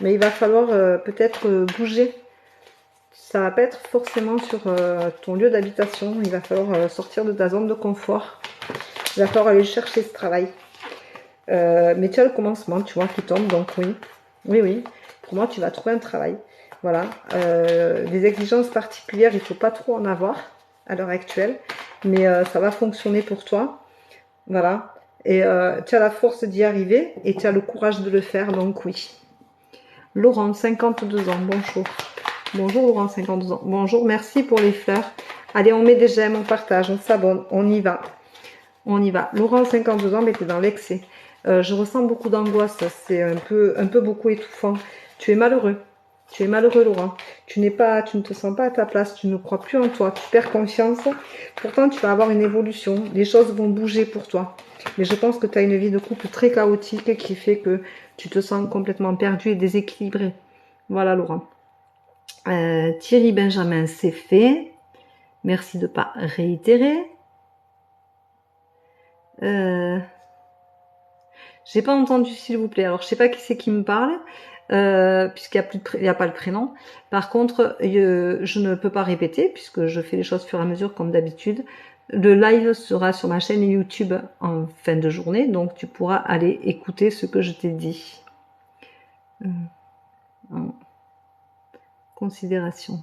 Mais il va falloir peut-être bouger. Ça va pas être forcément sur ton lieu d'habitation. Il va falloir sortir de ta zone de confort. Il va falloir aller chercher ce travail. Mais tu as le commencement, tu vois, qui tombe. Donc oui, oui, oui. Pour moi, tu vas trouver un travail. Voilà. Des exigences particulières, il ne faut pas trop en avoir à l'heure actuelle. Mais ça va fonctionner pour toi. Voilà. Et tu as la force d'y arriver et tu as le courage de le faire. Donc oui. Laurent, 52 ans, bonjour. Bonjour Laurent, 52 ans. Bonjour, merci pour les fleurs. Allez, on met des j'aime, on partage, on s'abonne, on y va. On y va. Laurent, 52 ans, mais tu es dans l'excès. Je ressens beaucoup d'angoisse, c'est un peu beaucoup étouffant. Tu es malheureux. Tu es malheureux, Laurent. Tu ne te sens pas à ta place, tu ne crois plus en toi, tu perds confiance. Pourtant, tu vas avoir une évolution. Les choses vont bouger pour toi. Mais je pense que tu as une vie de couple très chaotique qui fait que tu te sens complètement perdu et déséquilibré. Voilà, Laurent. Thierry Benjamin, c'est fait. Merci de ne pas réitérer. J'ai pas entendu, s'il vous plaît. Alors, je sais pas qui c'est qui me parle, puisqu'il n'y a pas le prénom. Par contre, je ne peux pas répéter, puisque je fais les choses au fur et à mesure, comme d'habitude. Le live sera sur ma chaîne YouTube en fin de journée, donc tu pourras aller écouter ce que je t'ai dit. En considération.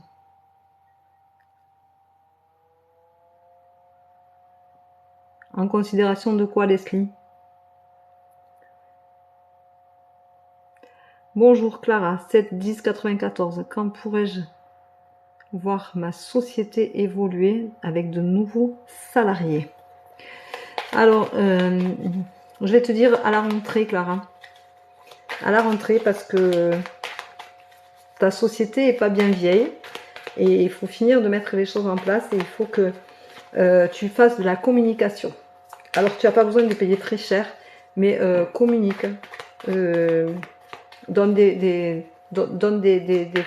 En considération de quoi, Leslie? Bonjour Clara, 7 10 94. Quand pourrais-je voir ma société évoluer avec de nouveaux salariés? Alors, je vais te dire à la rentrée, Clara. À la rentrée, parce que ta société est pas bien vieille et il faut finir de mettre les choses en place et il faut que tu fasses de la communication. Alors, tu n'as pas besoin de payer très cher, mais communique. Donne des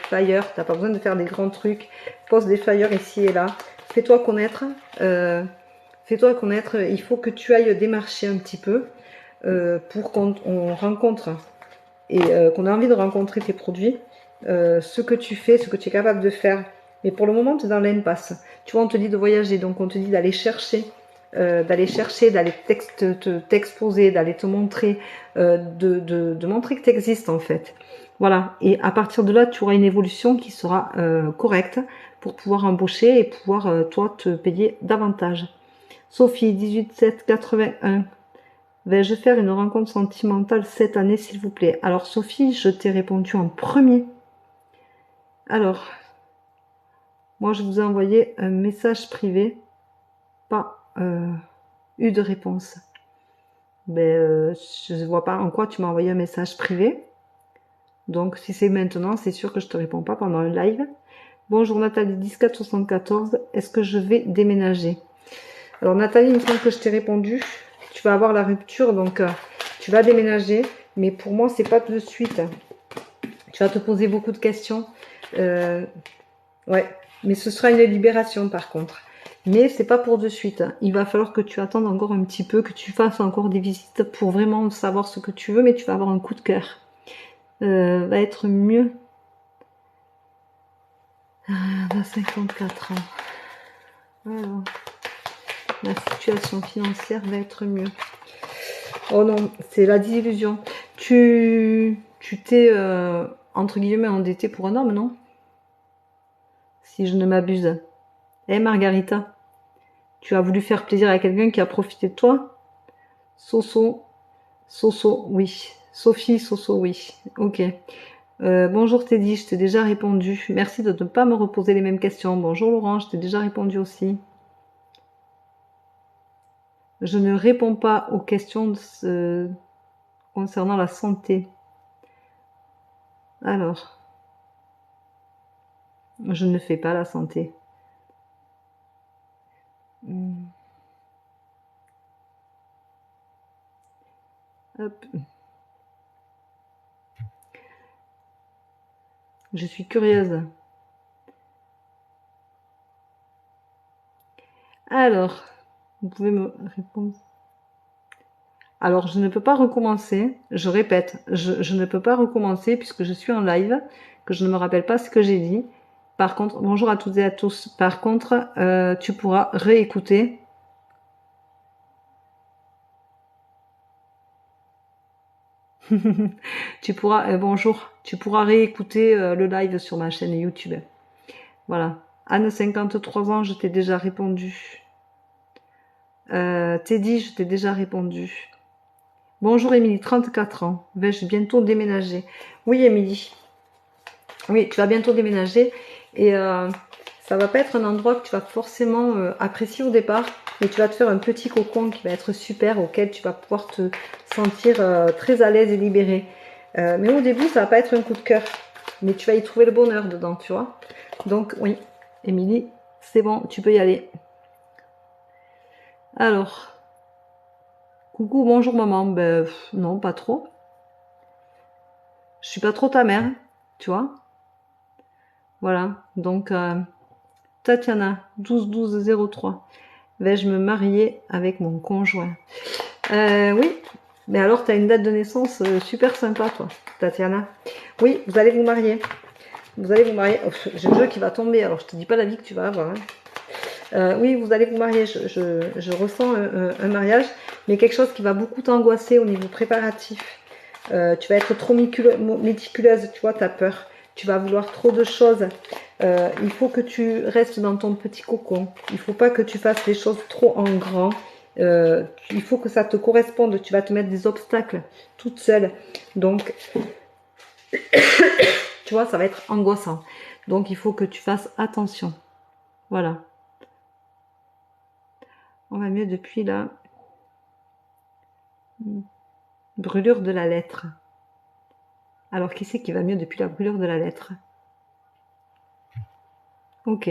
flyers, tu n'as pas besoin de faire des grands trucs. Pose des flyers ici et là. Fais-toi connaître. Fais-toi connaître. Il faut que tu ailles démarcher un petit peu pour qu'on rencontre et qu'on ait envie de rencontrer tes produits, ce que tu fais, ce que tu es capable de faire. Mais pour le moment, tu es dans l'impasse. Tu vois, on te dit de voyager, donc on te dit d'aller chercher, d'aller t'exposer, d'aller te montrer, de montrer que tu existes en fait. Voilà. Et à partir de là, tu auras une évolution qui sera correcte pour pouvoir embaucher et pouvoir, toi, te payer davantage. Sophie, 18 7 81. Vais-je faire une rencontre sentimentale cette année, s'il vous plaît? Alors, Sophie, je t'ai répondu en premier. Alors, moi, je vous ai envoyé un message privé, pas eu de réponse. Ben, je ne vois pas en quoi tu m'as envoyé un message privé. Donc, si c'est maintenant, c'est sûr que je te réponds pas pendant un live. Bonjour Nathalie 1474, est-ce que je vais déménager? Alors Nathalie, il me semble que je t'ai répondu. Tu vas avoir la rupture, donc tu vas déménager. Mais pour moi, c'est pas de suite. Tu vas te poser beaucoup de questions. Ouais, mais ce sera une libération par contre. Mais c'est pas pour de suite. Il va falloir que tu attendes encore un petit peu, que tu fasses encore des visites pour vraiment savoir ce que tu veux, mais tu vas avoir un coup de cœur. Va être mieux. À 54 ans. Alors, la situation financière va être mieux. Oh non, c'est la désillusion. Tu t'es, entre guillemets, endetté pour un homme, non? Si je ne m'abuse. Eh Margarita, tu as voulu faire plaisir à quelqu'un qui a profité de toi? Soso, Soso, oui. Sophie, Soso, oui. Ok. Bonjour Teddy, je t'ai déjà répondu. Merci de ne pas me reposer les mêmes questions. Bonjour Laurent, je t'ai déjà répondu aussi. Je ne réponds pas aux questions concernant la santé. Alors, je ne fais pas la santé. Hop. Je suis curieuse. Alors, vous pouvez me répondre. Alors, je ne peux pas recommencer. Je répète, je ne peux pas recommencer puisque je suis en live, que je ne me rappelle pas ce que j'ai dit. Par contre, bonjour à toutes et à tous. Par contre, tu pourras réécouter. Tu pourras, bonjour, tu pourras réécouter le live sur ma chaîne YouTube. Voilà. Anne, 53 ans, je t'ai déjà répondu. Teddy, je t'ai déjà répondu. Bonjour Émilie, 34 ans. Vais-je bientôt déménager? Oui Émilie. Oui, tu vas bientôt déménager et ça va pas être un endroit que tu vas forcément apprécier au départ, mais tu vas te faire un petit cocon qui va être super, auquel tu vas pouvoir te sentir très à l'aise et libéré. Mais au début, ça va pas être un coup de cœur, mais tu vas y trouver le bonheur dedans, tu vois. Donc oui, Émilie, c'est bon, tu peux y aller. Alors, coucou, bonjour maman. Ben non, pas trop. Je suis pas trop ta mère, tu vois. Voilà, donc Tatiana, 12-12-03. Vais-je me marier avec mon conjoint? Oui, mais alors tu as une date de naissance super sympa, toi, Tatiana. Oui, vous allez vous marier. Vous allez vous marier. Oh, j'ai le jeu qui va tomber, alors je te dis pas la vie que tu vas avoir. Hein. Oui, vous allez vous marier. Je ressens un mariage, mais quelque chose qui va beaucoup t'angoisser au niveau préparatif. Tu vas être trop méticuleuse, tu vois, tu as peur. Tu vas vouloir trop de choses. Il faut que tu restes dans ton petit cocon. Il ne faut pas que tu fasses les choses trop en grand. Il faut que ça te corresponde. Tu vas te mettre des obstacles toute seule. Donc, tu vois, ça va être angoissant. Donc, il faut que tu fasses attention. Voilà. On va mieux depuis la brûlure de la lettre. Alors, qui c'est qui va mieux depuis la brûlure de la lettre? Ok.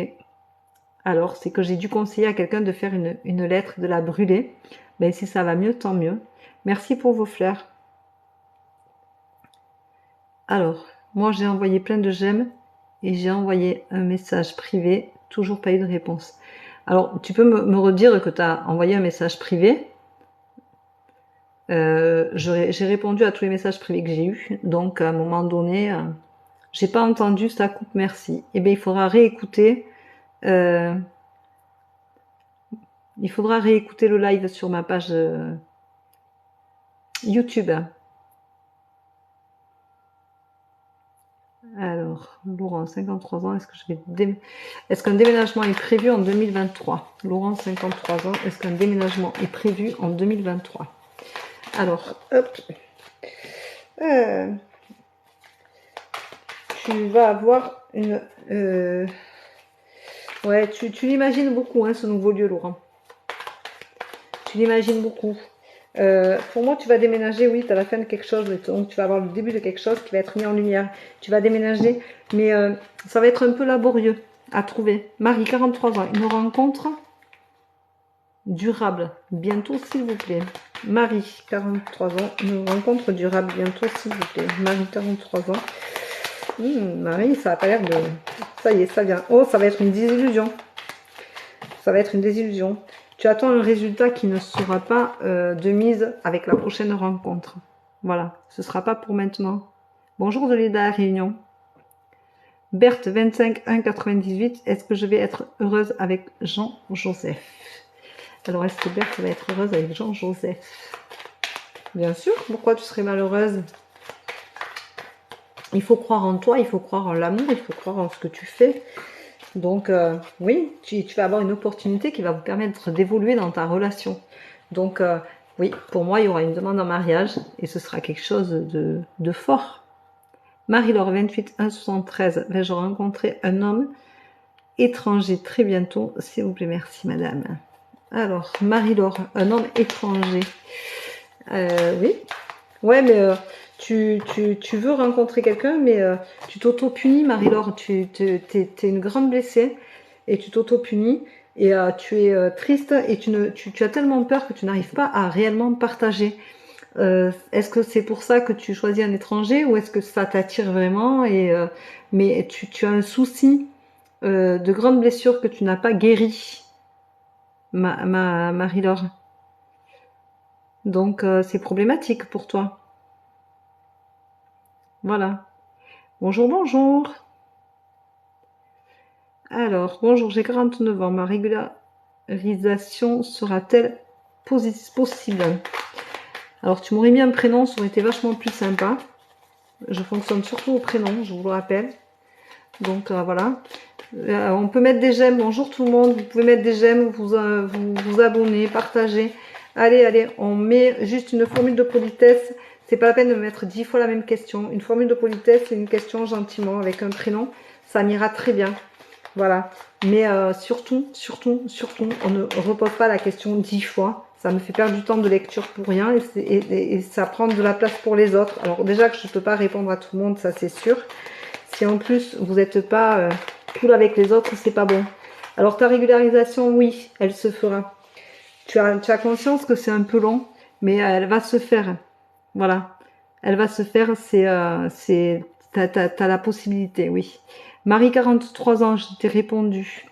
Alors, c'est que j'ai dû conseiller à quelqu'un de faire une lettre, de la brûler. Mais si ça va mieux, tant mieux. Merci pour vos fleurs. Alors, moi j'ai envoyé plein de j'aime et j'ai envoyé un message privé. Toujours pas eu de réponse. Alors, tu peux me redire que tu as envoyé un message privé. J'ai répondu à tous les messages privés que j'ai eus. Donc, à un moment donné, j'ai pas entendu, ça coupe, merci. Eh bien, il faudra réécouter. Il faudra réécouter le live sur ma page YouTube. Alors, Laurent, 53 ans, est-ce qu'un déménagement est prévu en 2023? Laurent, 53 ans, est-ce qu'un déménagement est prévu en 2023? Alors, hop. Tu vas avoir une... ouais, tu l'imagines beaucoup, hein, ce nouveau lieu, Laurent. Tu l'imagines beaucoup. Pour moi, tu vas déménager, oui, tu as la fin de quelque chose, donc tu vas avoir le début de quelque chose qui va être mis en lumière. Tu vas déménager, mais ça va être un peu laborieux à trouver. Marie, 43 ans, une rencontre durable, bientôt, s'il vous plaît. Marie, 43 ans, une rencontre durable, bientôt, s'il vous plaît. Marie, 43 ans. Marie, ça n'a pas l'air de... Ça y est, ça vient. Oh, ça va être une désillusion. Ça va être une désillusion. Tu attends un résultat qui ne sera pas de mise avec la prochaine rencontre. Voilà, ce ne sera pas pour maintenant. Bonjour de l'Eda à Réunion. Berthe, 25 1 98. Est-ce que je vais être heureuse avec Jean-Joseph? Alors, est-ce que Berthe va être heureuse avec Jean-Joseph? Bien sûr, pourquoi tu serais malheureuse? Il faut croire en toi, il faut croire en l'amour, il faut croire en ce que tu fais. Donc, oui, tu vas avoir une opportunité qui va vous permettre d'évoluer dans ta relation. Donc, oui, pour moi, il y aura une demande en mariage et ce sera quelque chose de fort. Marie-Laure, 28 1 73. Vais-je rencontrer un homme étranger très bientôt? S'il vous plaît, merci, madame. Alors, Marie-Laure, un homme étranger. Oui. Ouais, mais tu veux rencontrer quelqu'un, mais tu t'auto-punis, Marie-Laure. T'es une grande blessée et tu t'auto-punis et tu es triste et tu as tellement peur que tu n'arrives pas à réellement partager. Est-ce que c'est pour ça que tu choisis un étranger ou est-ce que ça t'attire vraiment mais tu as un souci de grande blessure que tu n'as pas guéri, Marie-Laure. Donc c'est problématique pour toi. Voilà. Bonjour, bonjour. Alors, bonjour, j'ai 49 ans. Ma régularisation sera-t-elle possible? Alors, tu m'aurais mis un prénom, ça aurait été vachement plus sympa. Je fonctionne surtout au prénom, je vous le rappelle. Donc, voilà. On peut mettre des j'aime. Bonjour tout le monde. Vous pouvez mettre des j'aime, vous abonner, partager. Allez, allez, on met juste une formule de politesse. C'est pas la peine de mettre 10 fois la même question. Une formule de politesse, c'est une question gentiment avec un prénom. Ça m'ira très bien. Voilà. Mais surtout, on ne repose pas la question 10 fois. Ça me fait perdre du temps de lecture pour rien et ça prend de la place pour les autres. Alors déjà que je ne peux pas répondre à tout le monde, ça c'est sûr. Si en plus vous n'êtes pas cool avec les autres, c'est pas bon. Alors ta régularisation, oui, elle se fera. Tu as conscience que c'est un peu long, mais elle va se faire. Voilà. Elle va se faire, t'as la possibilité, oui. Marie, 43 ans, je t'ai répondu.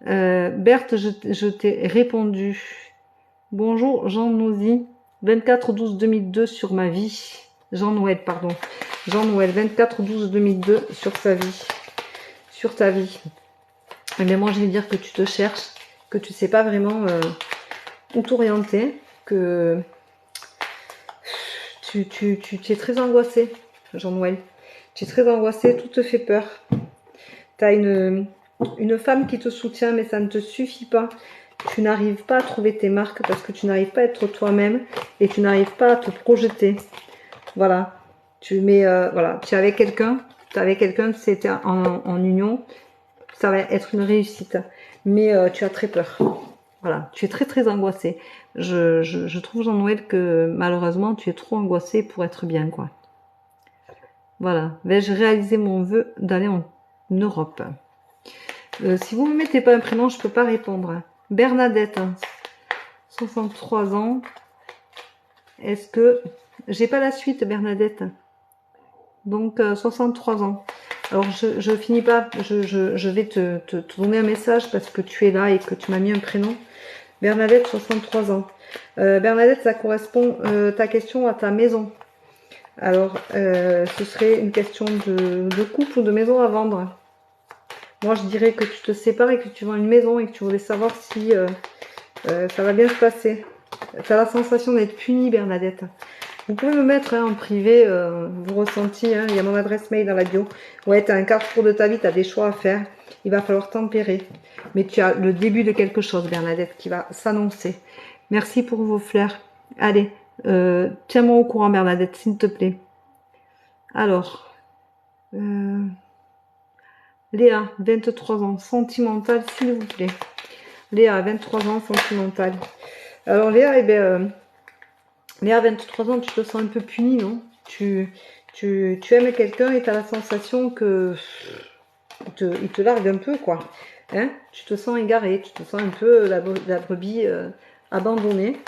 Berthe, je t'ai répondu. Bonjour, Jean Nosy, 24/12/2002 sur ma vie. Jean-Noël, pardon. Jean-Noël, 24/12/2002 sur sa vie. Sur ta vie. Mais moi, je vais dire que tu te cherches, que tu sais pas vraiment où t'orienter, que tu es très angoissé, Jean-Noël. Tu es très angoissé, tout te fait peur. Tu as une femme qui te soutient, mais ça ne te suffit pas. Tu n'arrives pas à trouver tes marques parce que tu n'arrives pas à être toi-même et tu n'arrives pas à te projeter. Voilà. Voilà. Tu es avec quelqu'un, c'était en union, ça va être une réussite. Mais tu as très peur. Voilà. Tu es très très angoissé. Je trouve, Jean-Noël, que malheureusement, tu es trop angoissé pour être bien, quoi. Voilà. Vais-je réaliser mon vœu d'aller en Europe? Si vous ne me mettez pas un prénom, je ne peux pas répondre. Bernadette, 63 ans. Est-ce que... J'ai pas la suite, Bernadette. Donc, 63 ans. Alors, je finis pas. Je vais te donner un message parce que tu es là et que tu m'as mis un prénom. Bernadette, 63 ans. Bernadette, ça correspond ta question à ta maison. Alors, ce serait une question de couple ou de maison à vendre. Moi, je dirais que tu te sépares et que tu vends une maison et que tu voulais savoir si ça va bien se passer. Tu as la sensation d'être punie, Bernadette. Vous pouvez me mettre en privé vos ressentis. Il y a mon adresse mail dans la bio. Ouais, tu as un carrefour de ta vie, tu as des choix à faire. Il va falloir tempérer. Mais tu as le début de quelque chose, Bernadette, qui va s'annoncer. Merci pour vos fleurs. Allez, Tiens-moi au courant, Bernadette, s'il te plaît. Alors, Léa, 23 ans, sentimentale, s'il vous plaît. Léa, 23 ans, sentimentale. Alors, Léa, Léa, 23 ans, tu te sens un peu punie, non? Tu aimes quelqu'un et tu as la sensation que il te largue un peu, quoi. Hein? Tu te sens égaré, tu te sens un peu la brebis abandonnée.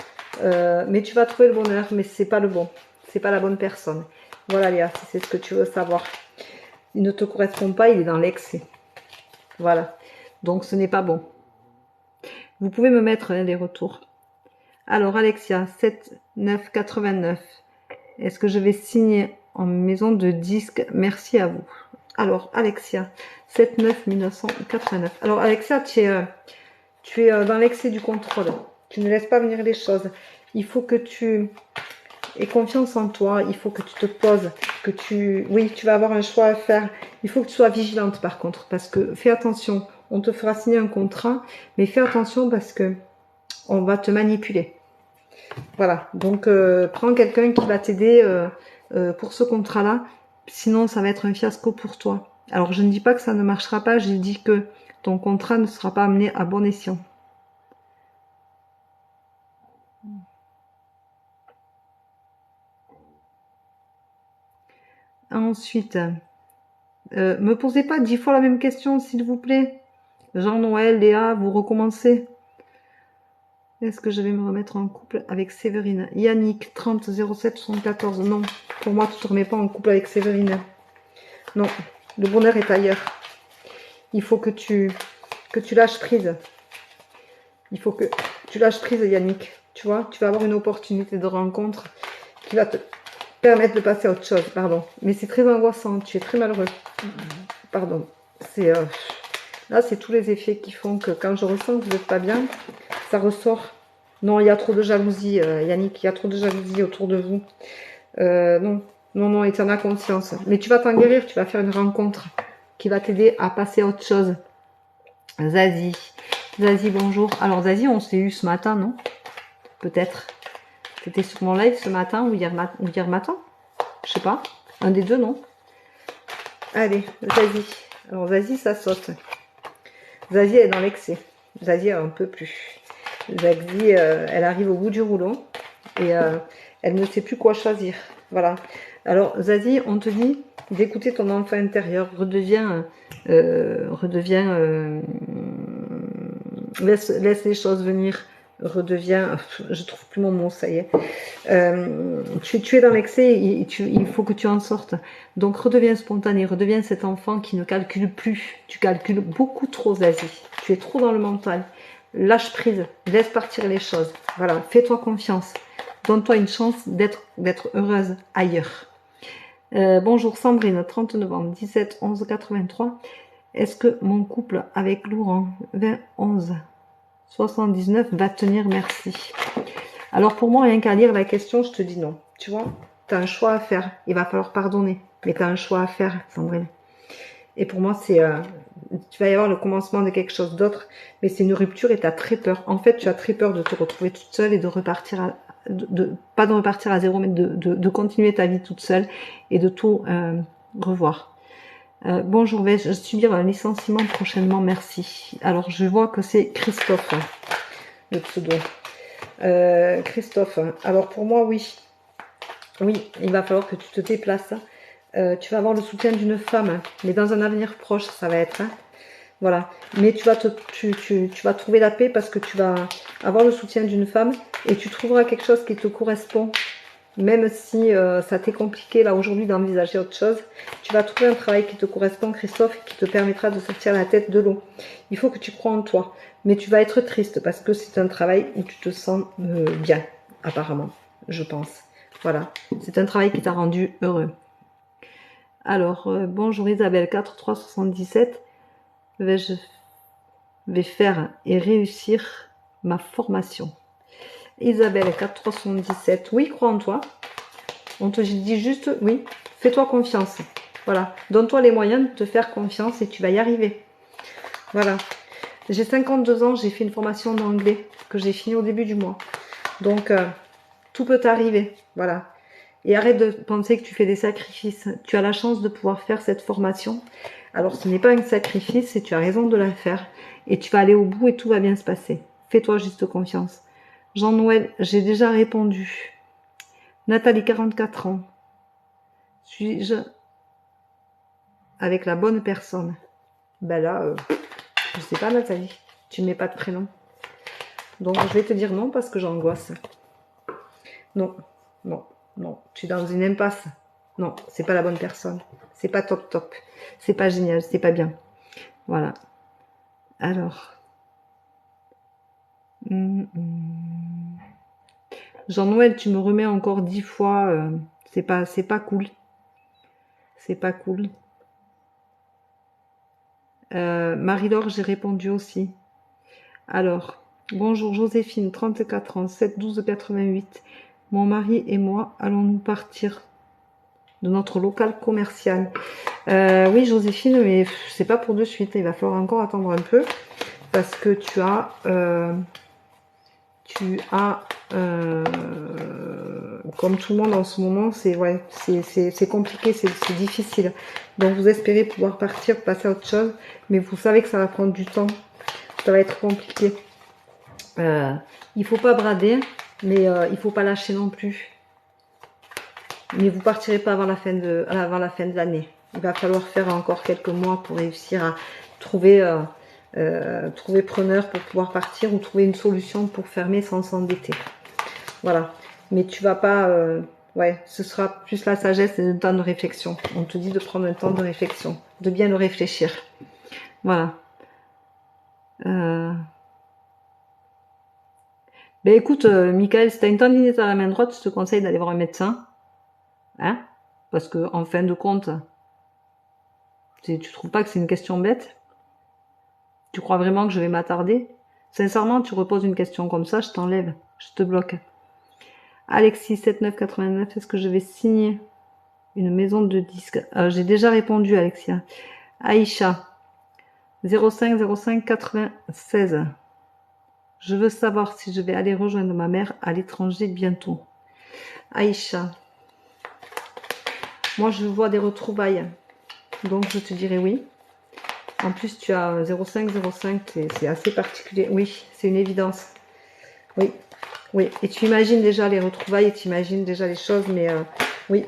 Mais tu vas trouver le bonheur, mais c'est pas le bon. C'est pas la bonne personne. Voilà, Léa, si c'est ce que tu veux savoir. Il ne te correspond pas, il est dans l'excès. Voilà. Donc, ce n'est pas bon. Vous pouvez me mettre les retours. Alors, Alexia, 7989. Est-ce que je vais signer en maison de disque? Merci à vous. Alors, Alexia, 79 1989. Alors, Alexia, tu es dans l'excès du contrôle. Tu ne laisses pas venir les choses. Il faut que tu aies confiance en toi. Il faut que tu te poses. Oui, tu vas avoir un choix à faire. Il faut que tu sois vigilante, par contre. Parce que, fais attention. On te fera signer un contrat. Mais fais attention parce que on va te manipuler. Voilà, donc prends quelqu'un qui va t'aider pour ce contrat-là, sinon ça va être un fiasco pour toi. Alors je ne dis pas que ça ne marchera pas, je dis que ton contrat ne sera pas amené à bon escient. Ensuite, me posez pas 10 fois la même question, s'il vous plaît. Jean-Noël, Léa, vous recommencez. Est-ce que je vais me remettre en couple avec Séverine? Yannick, 30 07 74. Non, pour moi, tu ne te remets pas en couple avec Séverine. Non, le bonheur est ailleurs. Il faut que tu lâches prise. Il faut que tu lâches prise, Yannick. Tu vois, tu vas avoir une opportunité de rencontre qui va te permettre de passer à autre chose. Pardon. Mais c'est très angoissant. Tu es très malheureux. Pardon. Là, c'est tous les effets qui font que quand je ressens que vous n'êtes pas bien, ça ressort. Non, il y a trop de jalousie, Yannick. Il y a trop de jalousie autour de vous. Non, non, non, et tu en as conscience. Mais tu vas t'en guérir. Tu vas faire une rencontre qui va t'aider à passer à autre chose. Zazie. Zazie, bonjour. Alors, Zazie, on s'est eu ce matin, non? Peut-être. C'était sur mon live ce matin ou hier matin? Je sais pas. Un des deux, non? Allez, Zazie. Alors, Zazie, ça saute. Zazie est dans l'excès. Zazie un peu plus. Zazie, elle arrive au bout du rouleau et elle ne sait plus quoi choisir. Voilà. Alors, Zazie, on te dit d'écouter ton enfant intérieur. Laisse les choses venir. Je trouve plus mon mot, ça y est. Tu es dans l'excès, il faut que tu en sortes. Donc redeviens spontané, redeviens cet enfant qui ne calcule plus. Tu calcules beaucoup trop, Zazie. Tu es trop dans le mental. Lâche prise, laisse partir les choses. Voilà, fais-toi confiance. Donne-toi une chance d'être heureuse ailleurs. Bonjour Sandrine, 39 ans, 17 11 83. Est-ce que mon couple avec Laurent, 20 11 79 va tenir? Merci. Alors pour moi, rien qu'à lire la question, je te dis non. Tu vois, tu as un choix à faire. Il va falloir pardonner. Mais tu as un choix à faire, Sandrine. Et pour moi, tu vas y avoir le commencement de quelque chose d'autre. Mais c'est une rupture et tu as très peur. En fait, tu as très peur de te retrouver toute seule et de repartir pas de repartir à zéro, mais de continuer ta vie toute seule et de tout revoir. Bonjour, vais-je subir un licenciement prochainement? Merci. Alors, je vois que c'est Christophe, le pseudo. Christophe, alors pour moi, oui. Oui, il va falloir que tu te déplaces. Tu vas avoir le soutien d'une femme, mais dans un avenir proche, ça va être. Voilà. Mais tu vas trouver la paix parce que tu vas avoir le soutien d'une femme et tu trouveras quelque chose qui te correspond. Même si ça t'est compliqué là aujourd'hui d'envisager autre chose, tu vas trouver un travail qui te correspond, Christophe, qui te permettra de sortir la tête de l'eau. Il faut que tu crois en toi. Mais tu vas être triste parce que c'est un travail où tu te sens bien, apparemment, je pense. Voilà. C'est un travail qui t'a rendu heureux. Alors, bonjour Isabelle, 4377. Je vais faire et réussir ma formation. Isabelle, 4377. Oui, crois en toi. On te dit juste, oui, fais-toi confiance. Voilà, donne-toi les moyens de te faire confiance et tu vas y arriver. Voilà. J'ai 52 ans, j'ai fait une formation d'anglais que j'ai fini au début du mois. Donc, Tout peut t'arriver, voilà. Et arrête de penser que tu fais des sacrifices. Tu as la chance de pouvoir faire cette formation. Alors, ce n'est pas un sacrifice et tu as raison de la faire. Et tu vas aller au bout et tout va bien se passer. Fais-toi juste confiance. Jean-Noël, j'ai déjà répondu. Nathalie, 44 ans. Suis-je avec la bonne personne? Ben là, je sais pas, Nathalie. Tu ne mets pas de prénom. Donc, je vais te dire non parce que j'angoisse. Non, non, non. Tu es dans une impasse. Non, c'est pas la bonne personne. C'est pas top top. C'est pas génial, c'est pas bien. Voilà. Alors. Jean-Noël, tu me remets encore 10 fois. C'est pas cool. C'est pas cool. Marie-Laure, j'ai répondu aussi. Alors, bonjour Joséphine, 34 ans, 7 12 88. Mon mari et moi allons-nous partir de notre local commercial? Oui, Joséphine, mais c'est pas pour de suite. Il va falloir encore attendre un peu parce que tu as, comme tout le monde en ce moment, c'est compliqué, c'est difficile. Donc vous espérez pouvoir partir, passer à autre chose, mais vous savez que ça va prendre du temps. Ça va être compliqué. Il faut pas brader, mais il faut pas lâcher non plus. Mais vous partirez pas avant la fin de l'année. Il va falloir faire encore quelques mois pour réussir à trouver preneur pour pouvoir partir ou trouver une solution pour fermer sans s'endetter. Voilà. Mais tu vas pas... ouais, ce sera plus la sagesse et le temps de réflexion. On te dit de prendre un temps de réflexion, de bien le réfléchir. Voilà. Ben écoute, Michael, si tu as une tendinite à la main droite, je te conseille d'aller voir un médecin. Hein? Parce que en fin de compte, tu trouves pas que c'est une question bête? Tu crois vraiment que je vais m'attarder? Sincèrement, tu reposes une question comme ça, je t'enlève, je te bloque. Alexis 7989, est-ce que je vais signer une maison de disques? J'ai déjà répondu, Alexia. Aïcha 05 05 96. Je veux savoir si je vais aller rejoindre ma mère à l'étranger bientôt. Aïcha, moi je vois des retrouvailles, donc je te dirais oui. En plus, tu as 05, 05, c'est assez particulier. Oui, c'est une évidence. Oui, oui. Et tu imagines déjà les retrouvailles, et tu imagines déjà les choses, mais oui.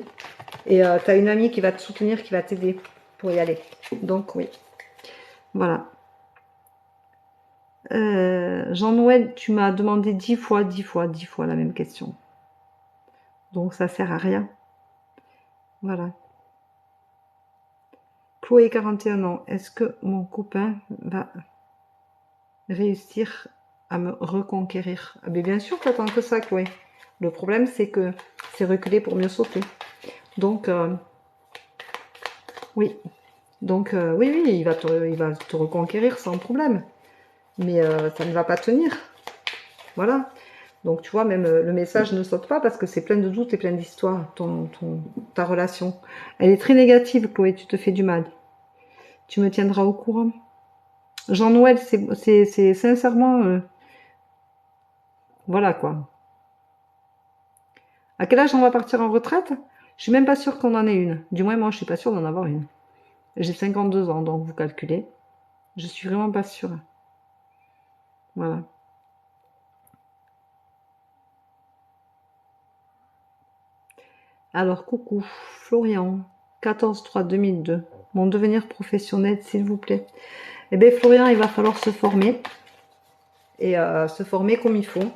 Et tu as une amie qui va te soutenir, qui va t'aider pour y aller. Donc, oui. Voilà. Jean-Noël, tu m'as demandé 10 fois la même question. Donc, ça sert à rien. Voilà. Chloé, 41 ans. Est-ce que mon copain va réussir à me reconquérir? Ah, mais bien sûr, t'attends que ça, Chloé. Le problème, c'est que c'est reculer pour mieux sauter. Donc, oui. Donc, oui, il va te reconquérir sans problème. Mais ça ne va pas tenir. Voilà. Donc, tu vois, même le message ne saute pas parce que c'est plein de doutes et plein d'histoires, ta relation. Elle est très négative, Chloé, tu te fais du mal. Tu me tiendras au courant. Jean-Noël, c'est sincèrement... voilà, quoi. À quel âge on va partir en retraite? Je suis même pas sûre qu'on en ait une. Du moins, moi, je suis pas sûre d'en avoir une. J'ai 52 ans, donc vous calculez. Je suis vraiment pas sûre. Voilà. Alors, coucou, Florian, 14-3-2002. Mon devenir professionnel, s'il vous plaît. Eh bien, Florian, il va falloir se former. Et se former comme il faut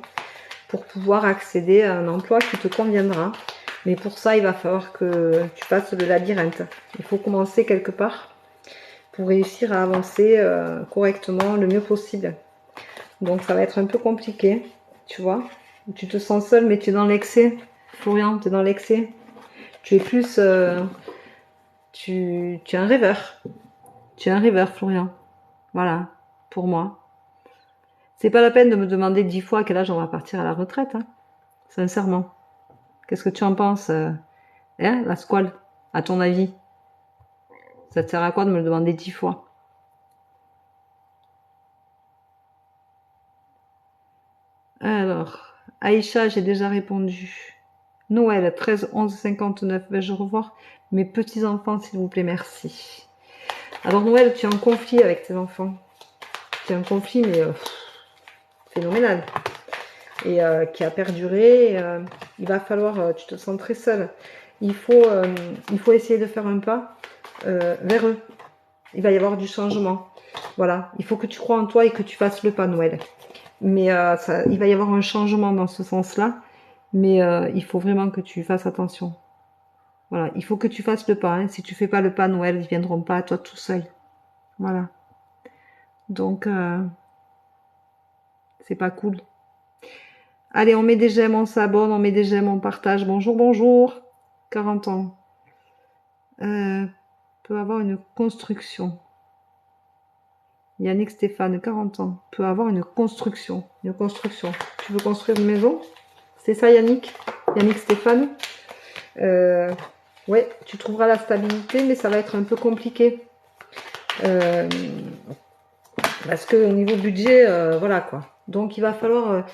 pour pouvoir accéder à un emploi qui te conviendra. Mais pour ça, il va falloir que tu fasses le labyrinthe. Il faut commencer quelque part pour réussir à avancer correctement le mieux possible. Donc, ça va être un peu compliqué, tu vois. Tu te sens seul, mais tu es dans l'excès. Florian, tu es dans l'excès. Tu es plus... tu es un rêveur. Tu es un rêveur, Florian. Voilà, pour moi. C'est pas la peine de me demander 10 fois à quel âge on va partir à la retraite, hein. Sincèrement. Qu'est-ce que tu en penses, la squale, à ton avis? Ça te sert à quoi de me le demander 10 fois? Alors, Aïcha, j'ai déjà répondu. Noël, 13 11 59. Vais-je revoir mes petits-enfants, s'il vous plaît? Merci. Alors, Noël, tu es en conflit avec tes enfants. Tu es en conflit, mais phénoménal. Et qui a perduré. Il va falloir, tu te sens très seul. Il faut essayer de faire un pas vers eux. Il va y avoir du changement. Voilà, il faut que tu crois en toi et que tu fasses le pas, Noël. Mais il va y avoir un changement dans ce sens-là. Mais il faut vraiment que tu fasses attention. Voilà, il faut que tu fasses le pas. Hein. Si tu fais pas le pas, Noël, ils viendront pas à toi tout seul. Voilà. Donc, c'est pas cool. Allez, on met des j'aime, on s'abonne, on met des j'aime, on partage. Bonjour, bonjour. 40 ans. Peut avoir une construction. Yannick Stéphane, 40 ans. Peut avoir une construction. Une construction. Tu veux construire une maison? C'est ça, Yannick? Yannick Stéphane? Ouais, tu trouveras la stabilité, mais ça va être un peu compliqué. Parce que au niveau budget, voilà quoi. Donc il va falloir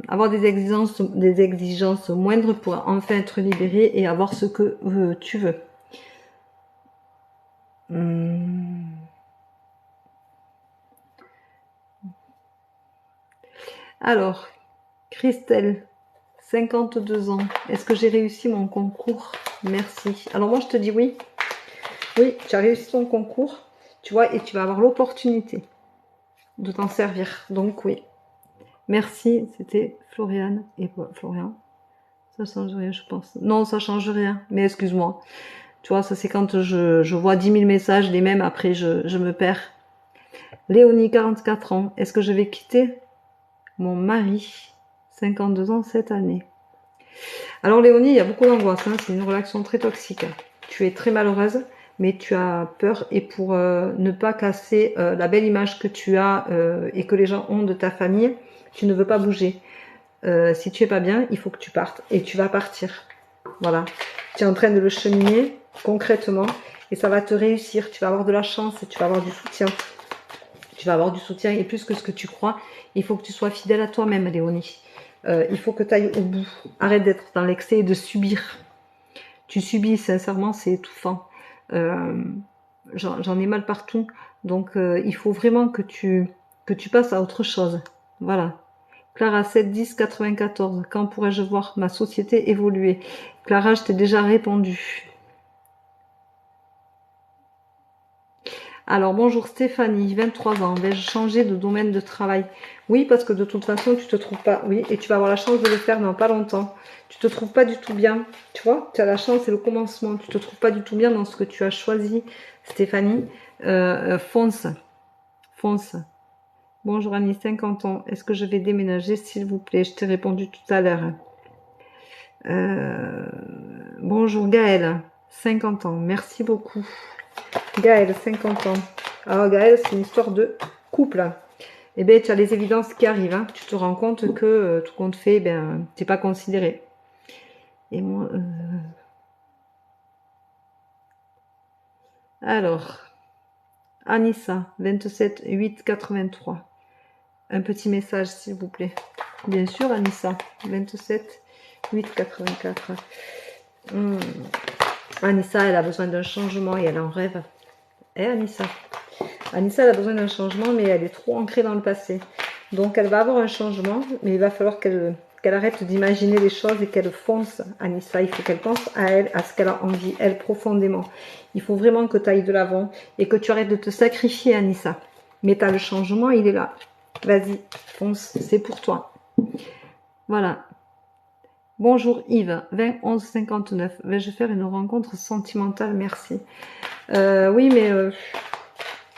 avoir des exigences moindres pour enfin être libéré et avoir ce que tu veux. Alors, Christelle, 52 ans. Est-ce que j'ai réussi mon concours? Merci. Alors moi je te dis oui. Oui, tu as réussi ton concours, tu vois, et tu vas avoir l'opportunité de t'en servir. Donc oui. Merci, c'était Floriane et Florian. Ça change rien, je pense. Non, ça change rien, mais excuse-moi. Tu vois, ça c'est quand je vois 10 000 messages, les mêmes, après je me perds. Léonie, 44 ans. Est-ce que je vais quitter mon mari, 52 ans, cette année? Alors Léonie, il y a beaucoup d'angoisse, hein, c'est une relation très toxique. Tu es très malheureuse, mais tu as peur et pour ne pas casser la belle image que tu as et que les gens ont de ta famille, tu ne veux pas bouger. Si tu es pas bien, il faut que tu partes et tu vas partir. Voilà. Tu es en train de le cheminer concrètement et ça va te réussir. Tu vas avoir de la chance et tu vas avoir du soutien. Tu vas avoir du soutien et plus que ce que tu crois. Il faut que tu sois fidèle à toi-même, Léonie. Il faut que tu ailles au bout. Arrête d'être dans l'excès et de subir. Tu subis, sincèrement, c'est étouffant. J'en ai mal partout. Donc, il faut vraiment que tu passes à autre chose. Voilà. Clara 7 10 94. Quand pourrais-je voir ma société évoluer? Clara, je t'ai déjà répondu. Alors, bonjour Stéphanie, 23 ans. Vais-je changer de domaine de travail? Oui, parce que de toute façon, tu te trouves pas. Oui, et tu vas avoir la chance de le faire dans pas longtemps. Tu te trouves pas du tout bien. Tu vois, tu as la chance, c'est le commencement. Tu te trouves pas du tout bien dans ce que tu as choisi, Stéphanie. Fonce. Fonce. Bonjour Annie, 50 ans. Est-ce que je vais déménager, s'il vous plaît? Je t'ai répondu tout à l'heure. Bonjour Gaëlle, 50 ans. Merci beaucoup. Gaëlle, 50 ans. Alors Gaëlle, c'est une histoire de couple. Eh bien, tu as les évidences qui arrivent. Hein. Tu te rends compte que tout compte fait, ben, tu n'es pas considéré. Et moi... Alors, Anissa, 27 8 83. Un petit message, s'il vous plaît. Bien sûr, Anissa, 27 8 84. Anissa, elle a besoin d'un changement et elle en rêve. Eh, Anissa? Anissa, elle a besoin d'un changement, mais elle est trop ancrée dans le passé. Donc, elle va avoir un changement, mais il va falloir qu'elle arrête d'imaginer les choses et qu'elle fonce, Anissa. Il faut qu'elle pense à elle, à ce qu'elle a envie, elle, profondément. Il faut vraiment que tu ailles de l'avant et que tu arrêtes de te sacrifier, Anissa. Mais tu as le changement, il est là. Vas-y, fonce, c'est pour toi. Voilà. Bonjour Yves, 20 11 59. Vais-je faire une rencontre sentimentale? Merci. Oui, mais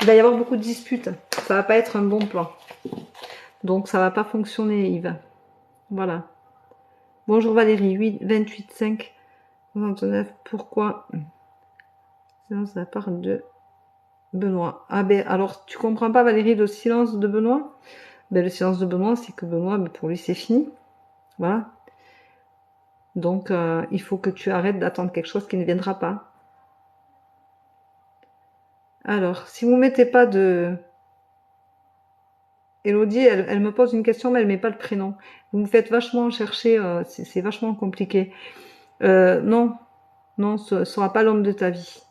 il va y avoir beaucoup de disputes. Ça va pas être un bon plan. Donc ça va pas fonctionner, Yves. Voilà. Bonjour Valérie, 28 5 69. Pourquoi? Sinon ça part de Benoît. Ah ben alors tu comprends pas Valérie le silence de Benoît? Ben le silence de Benoît, c'est que Benoît, ben, pour lui c'est fini. Voilà. Donc il faut que tu arrêtes d'attendre quelque chose qui ne viendra pas. Alors, si vous mettez pas de Elodie, elle me pose une question, mais elle met pas le prénom. Vous me faites vachement chercher, c'est vachement compliqué. Non, non, ce sera pas l'homme de ta vie.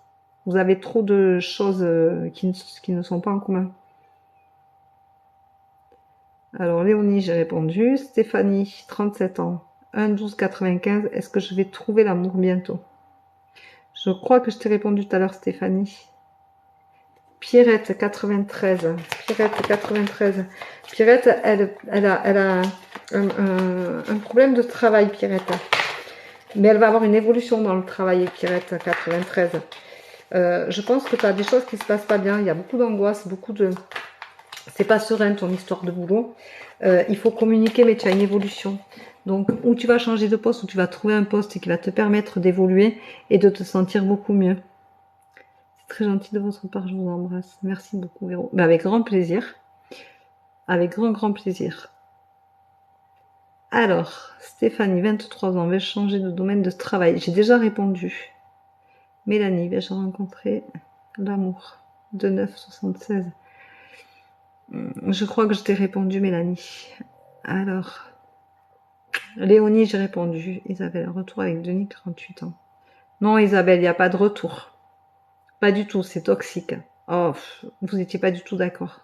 Vous avez trop de choses qui ne sont pas en commun. Alors, Léonie, j'ai répondu. Stéphanie, 37 ans, 1,12,95. Est-ce que je vais trouver l'amour bientôt? Je crois que je t'ai répondu tout à l'heure, Stéphanie. Pierrette, 93. Pierrette, 93. Pierrette, elle a un problème de travail, Pierrette. Mais elle va avoir une évolution dans le travail, Pierrette, 93. Je pense que tu as des choses qui se passent pas bien. Il y a beaucoup d'angoisse, beaucoup de... C'est pas serein ton histoire de boulot. Il faut communiquer, mais tu as une évolution. Donc, ou tu vas changer de poste, ou tu vas trouver un poste qui va te permettre d'évoluer et de te sentir beaucoup mieux. C'est très gentil de votre part, je vous embrasse. Merci beaucoup, Véro. Ben, avec grand plaisir. Avec grand, grand plaisir. Alors, Stéphanie, 23 ans, vais-je changer de domaine de travail? J'ai déjà répondu. Mélanie, vais-je rencontrer l'amour? 2976. Je crois que je t'ai répondu, Mélanie. Alors, Léonie, j'ai répondu. Isabelle, retour avec Denis, 48 ans. Non, Isabelle, il n'y a pas de retour. Pas du tout, c'est toxique. Oh, vous n'étiez pas du tout d'accord.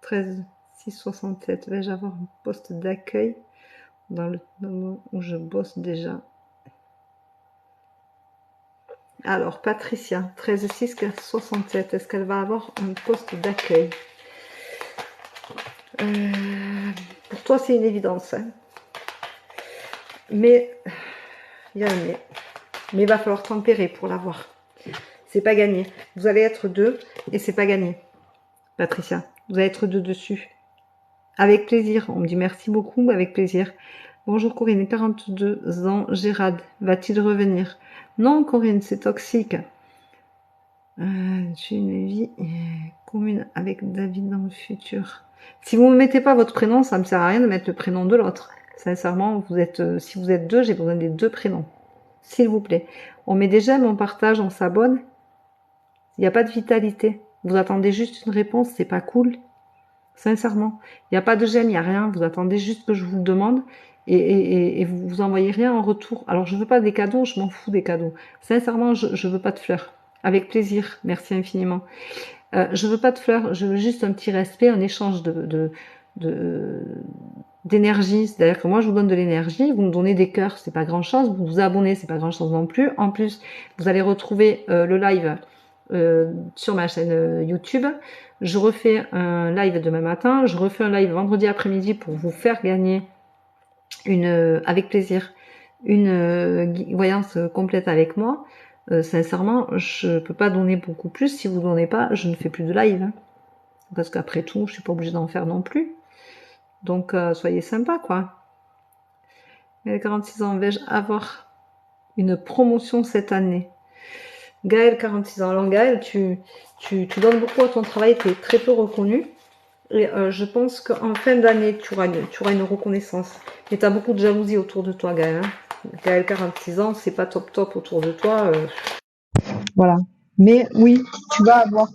13, 6, 67. Vais-je avoir un poste d'accueil dans le moment où je bosse déjà? Alors, Patricia, 13, 6, 67. Est-ce qu'elle va avoir un poste d'accueil? Pour toi, c'est une évidence. Hein. Mais, il y a un mais. Mais il va falloir tempérer pour l'avoir. C'est pas gagné. Vous allez être deux et c'est pas gagné. Patricia, vous allez être deux dessus. Avec plaisir. On me dit merci beaucoup, avec plaisir. Bonjour Corinne, 42 ans, Gérard, va-t-il revenir? Non Corinne, c'est toxique. J'ai une vie commune avec David dans le futur. Si vous ne me mettez pas votre prénom, ça me sert à rien de mettre le prénom de l'autre. Sincèrement, si vous êtes deux, j'ai besoin des deux prénoms. S'il vous plaît. On met des j'aime, on partage, on s'abonne. Il n'y a pas de vitalité. Vous attendez juste une réponse, c'est pas cool. Sincèrement. Il n'y a pas de j'aime, il n'y a rien. Vous attendez juste que je vous le demande et vous envoyez rien en retour. Alors, je veux pas des cadeaux, je m'en fous des cadeaux. Sincèrement, je veux pas de fleurs. Avec plaisir. Merci infiniment. Je veux pas de fleurs, je veux juste un petit respect, un échange d'énergie. C'est-à-dire que moi, je vous donne de l'énergie, vous me donnez des cœurs, c'est pas grand-chose. Vous vous abonnez, c'est pas grand-chose non plus. En plus, vous allez retrouver le live sur ma chaîne YouTube. Je refais un live demain matin, je refais un live vendredi après-midi pour vous faire gagner avec plaisir, une voyance complète avec moi. Sincèrement, je peux pas donner beaucoup plus. Si vous donnez pas, je ne fais plus de live. Hein. Parce qu'après tout, je suis pas obligée d'en faire non plus. Donc, soyez sympa, quoi. Mais 46 ans, vais-je avoir une promotion cette année? Gaël, 46 ans. Alors, Gaël, tu donnes beaucoup à ton travail, tu es très peu reconnu. Et je pense qu'en fin d'année, tu auras une reconnaissance. Mais tu as beaucoup de jalousie autour de toi, Gaël. Hein. Gaël, 46 ans, c'est pas top top autour de toi. Voilà. Mais oui, tu vas avoir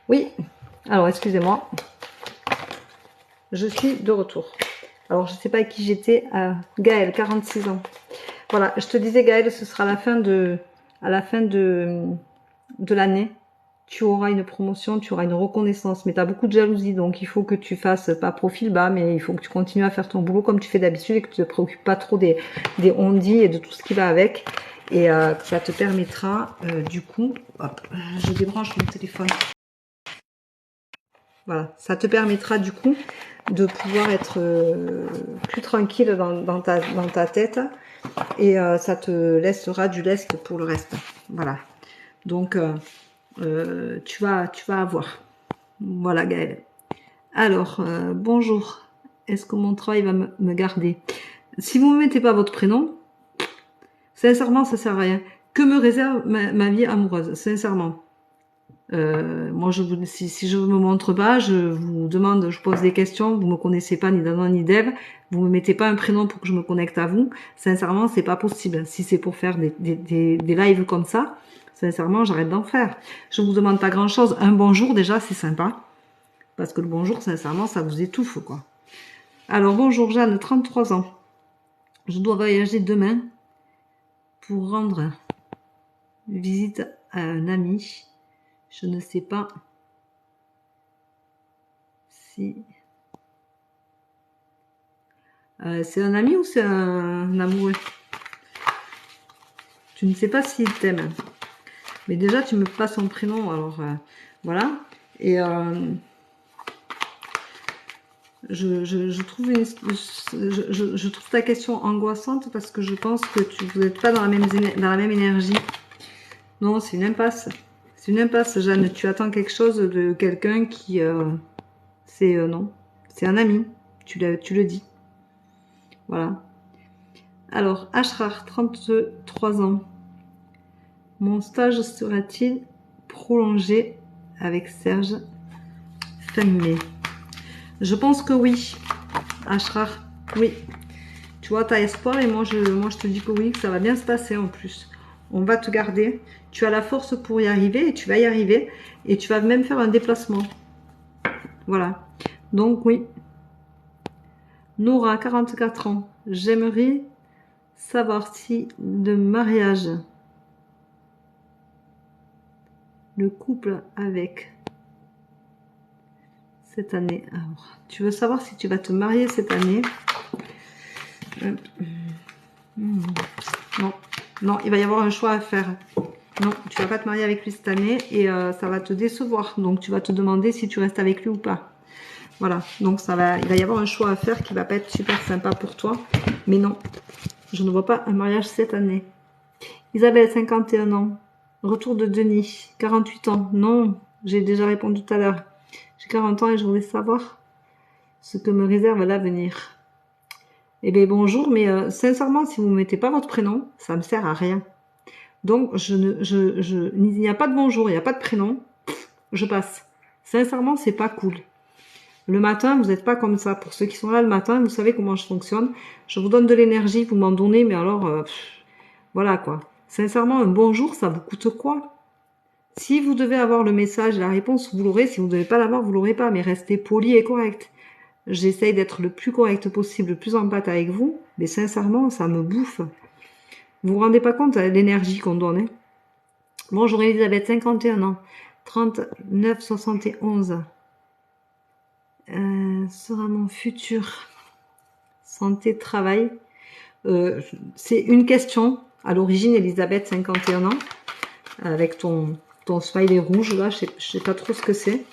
Oui, alors excusez-moi. Je suis de retour. Alors, je ne sais pas à qui j'étais. Gaëlle, 46 ans. Voilà, je te disais, Gaëlle, ce sera à la fin de l'année. Tu auras une promotion, tu auras une reconnaissance. Mais tu as beaucoup de jalousie, donc il faut que tu fasses, pas profil bas, mais il faut que tu continues à faire ton boulot comme tu fais d'habitude et que tu ne te préoccupes pas trop des on-dit et de tout ce qui va avec. Et ça te permettra, du coup, hop, je débranche mon téléphone. Voilà, ça te permettra du coup de pouvoir être plus tranquille dans ta tête et ça te laissera du lest pour le reste. Voilà. Donc tu vas avoir. Voilà Gaëlle. Alors, bonjour. Est-ce que mon travail va me garder? Si vous ne me mettez pas votre prénom, sincèrement, ça sert à rien. Que me réserve ma vie amoureuse? Sincèrement. Moi, si je ne me montre pas, je vous demande, je pose des questions, vous me connaissez pas ni d'Adam ni d'Ève, vous me mettez pas un prénom pour que je me connecte à vous. Sincèrement, c'est pas possible. Si c'est pour faire des lives comme ça, sincèrement, j'arrête d'en faire. Je vous demande pas grand chose. Un bonjour, déjà, c'est sympa. Parce que le bonjour, sincèrement, ça vous étouffe, quoi. Alors, bonjour Jeanne, 33 ans. Je dois voyager demain pour rendre visite à un ami. Je ne sais pas si... c'est un ami ou c'est un amoureux? Tu ne sais pas s'il t'aime. Mais déjà, tu me passes son prénom, alors voilà. Et je trouve ta question angoissante parce que je pense que vous n'êtes pas dans la même énergie. Non, c'est une impasse. C'est une impasse, Jeanne. Tu attends quelque chose de quelqu'un qui... c'est non. C'est un ami. Tu le dis. Voilà. Alors, Ashrar, 33 ans. Mon stage sera-t-il prolongé avec Serge fin mai? Je pense que oui. Ashrar, oui. Tu vois, tu as espoir et moi je te dis que oui, que ça va bien se passer en plus. On va te garder. Tu as la force pour y arriver et tu vas y arriver. Et tu vas même faire un déplacement. Voilà. Donc oui. Nora, 44 ans. J'aimerais savoir si le mariage, le couple avec cette année. Alors, tu veux savoir si tu vas te marier cette année? Non, non, il va y avoir un choix à faire. Non, tu vas pas te marier avec lui cette année et ça va te décevoir. Donc tu vas te demander si tu restes avec lui ou pas. Voilà, donc il va y avoir un choix à faire qui va pas être super sympa pour toi. Mais non, je ne vois pas un mariage cette année. Isabelle, 51 ans. Retour de Denis, 48 ans. Non, j'ai déjà répondu tout à l'heure. J'ai 40 ans et je voulais savoir ce que me réserve l'avenir. Eh bien bonjour, mais sincèrement, si vous ne mettez pas votre prénom, ça me sert à rien. Donc il n'y a pas de bonjour, il n'y a pas de prénom, je passe. Sincèrement, c'est pas cool. Le matin, vous n'êtes pas comme ça. Pour ceux qui sont là le matin, vous savez comment je fonctionne. Je vous donne de l'énergie, vous m'en donnez, mais alors, voilà quoi. Sincèrement, un bonjour, ça vous coûte quoi? Si vous devez avoir le message et la réponse, vous l'aurez. Si vous ne devez pas l'avoir, vous l'aurez pas. Mais restez poli et correct. J'essaye d'être le plus correct possible, le plus en pâte avec vous. Mais sincèrement, ça me bouffe. Vous vous rendez pas compte de l'énergie qu'on donne, hein? Bonjour Elisabeth, 51 ans. 39 71. Sera mon futur santé, travail. C'est une question. À l'origine, Elisabeth, 51 ans. Avec ton smiley rouge, là, je sais pas trop ce que c'est.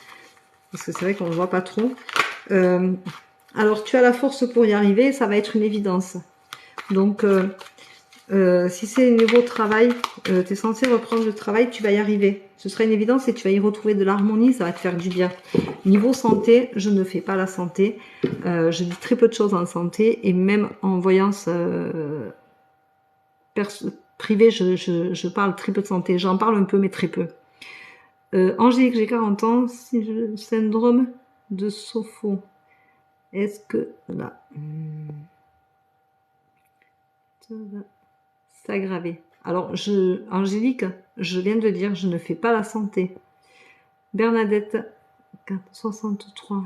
Parce que c'est vrai qu'on ne voit pas trop. Alors, tu as la force pour y arriver, ça va être une évidence. Donc, si c'est niveau travail, tu es censé reprendre le travail, tu vas y arriver. Ce sera une évidence et tu vas y retrouver de l'harmonie, ça va te faire du bien. Niveau santé, je ne fais pas la santé. Je dis très peu de choses en santé et même en voyance privée, je parle très peu de santé. J'en parle un peu, mais très peu. Angélique, j'ai 40 ans, syndrome de Sopho. Est-ce que là, ça va s'aggraver? Alors, Angélique, je viens de dire, je ne fais pas la santé. Bernadette, 63.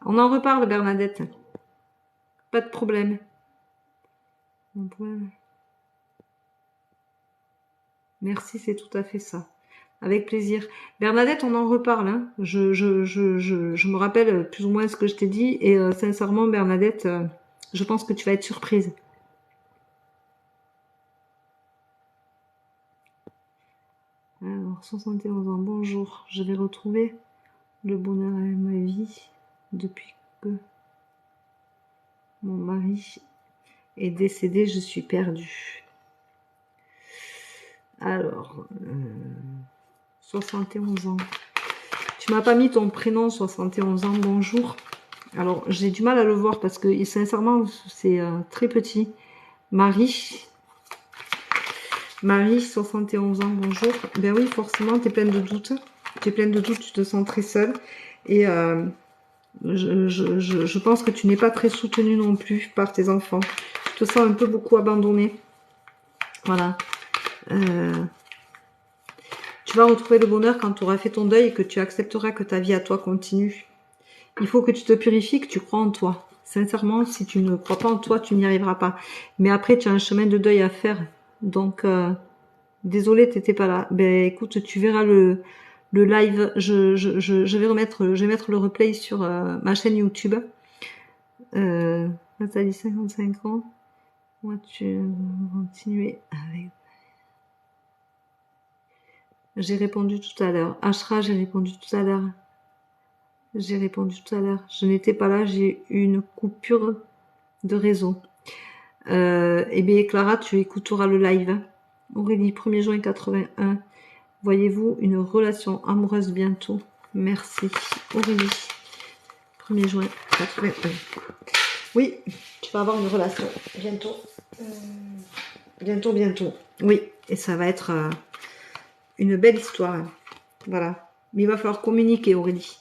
On en reparle, Bernadette. Pas de problème. Merci, c'est tout à fait ça. Avec plaisir. Bernadette, on en reparle. Hein. Je me rappelle plus ou moins ce que je t'ai dit. Et sincèrement, Bernadette, je pense que tu vas être surprise. Alors, 71 ans, bonjour. Je vais retrouver le bonheur à ma vie depuis que mon mari est décédé. Je suis perdue. Alors, 71 ans. Tu m'as pas mis ton prénom, 71 ans, bonjour. Alors, j'ai du mal à le voir parce que, sincèrement, c'est très petit. Marie, 71 ans, bonjour. Ben oui, forcément, tu es pleine de doutes. Tu es pleine de doutes, tu te sens très seule. Et je pense que tu n'es pas très soutenue non plus par tes enfants. Tu te sens un peu beaucoup abandonnée. Voilà. Tu vas retrouver le bonheur quand tu auras fait ton deuil et que tu accepteras que ta vie à toi continue. Il faut que tu te purifies, que tu crois en toi. Sincèrement, si tu ne crois pas en toi, tu n'y arriveras pas. Mais après, tu as un chemin de deuil à faire. Donc, désolé, t'étais pas là. Ben, écoute, tu verras le live. Je vais mettre le replay sur ma chaîne YouTube. Nathalie, 55 ans. Moi, tu continuer avec. J'ai répondu tout à l'heure. Ashra, j'ai répondu tout à l'heure. J'ai répondu tout à l'heure. Je n'étais pas là, j'ai eu une coupure de réseau. Eh bien, Clara, tu écouteras le live. Aurélie, 1er juin 81. Voyez-vous une relation amoureuse bientôt? Merci. Aurélie, 1er juin 81. Oui, tu vas avoir une relation bientôt. Bientôt. Oui, et ça va être une belle histoire. Voilà. Mais il va falloir communiquer, Aurélie.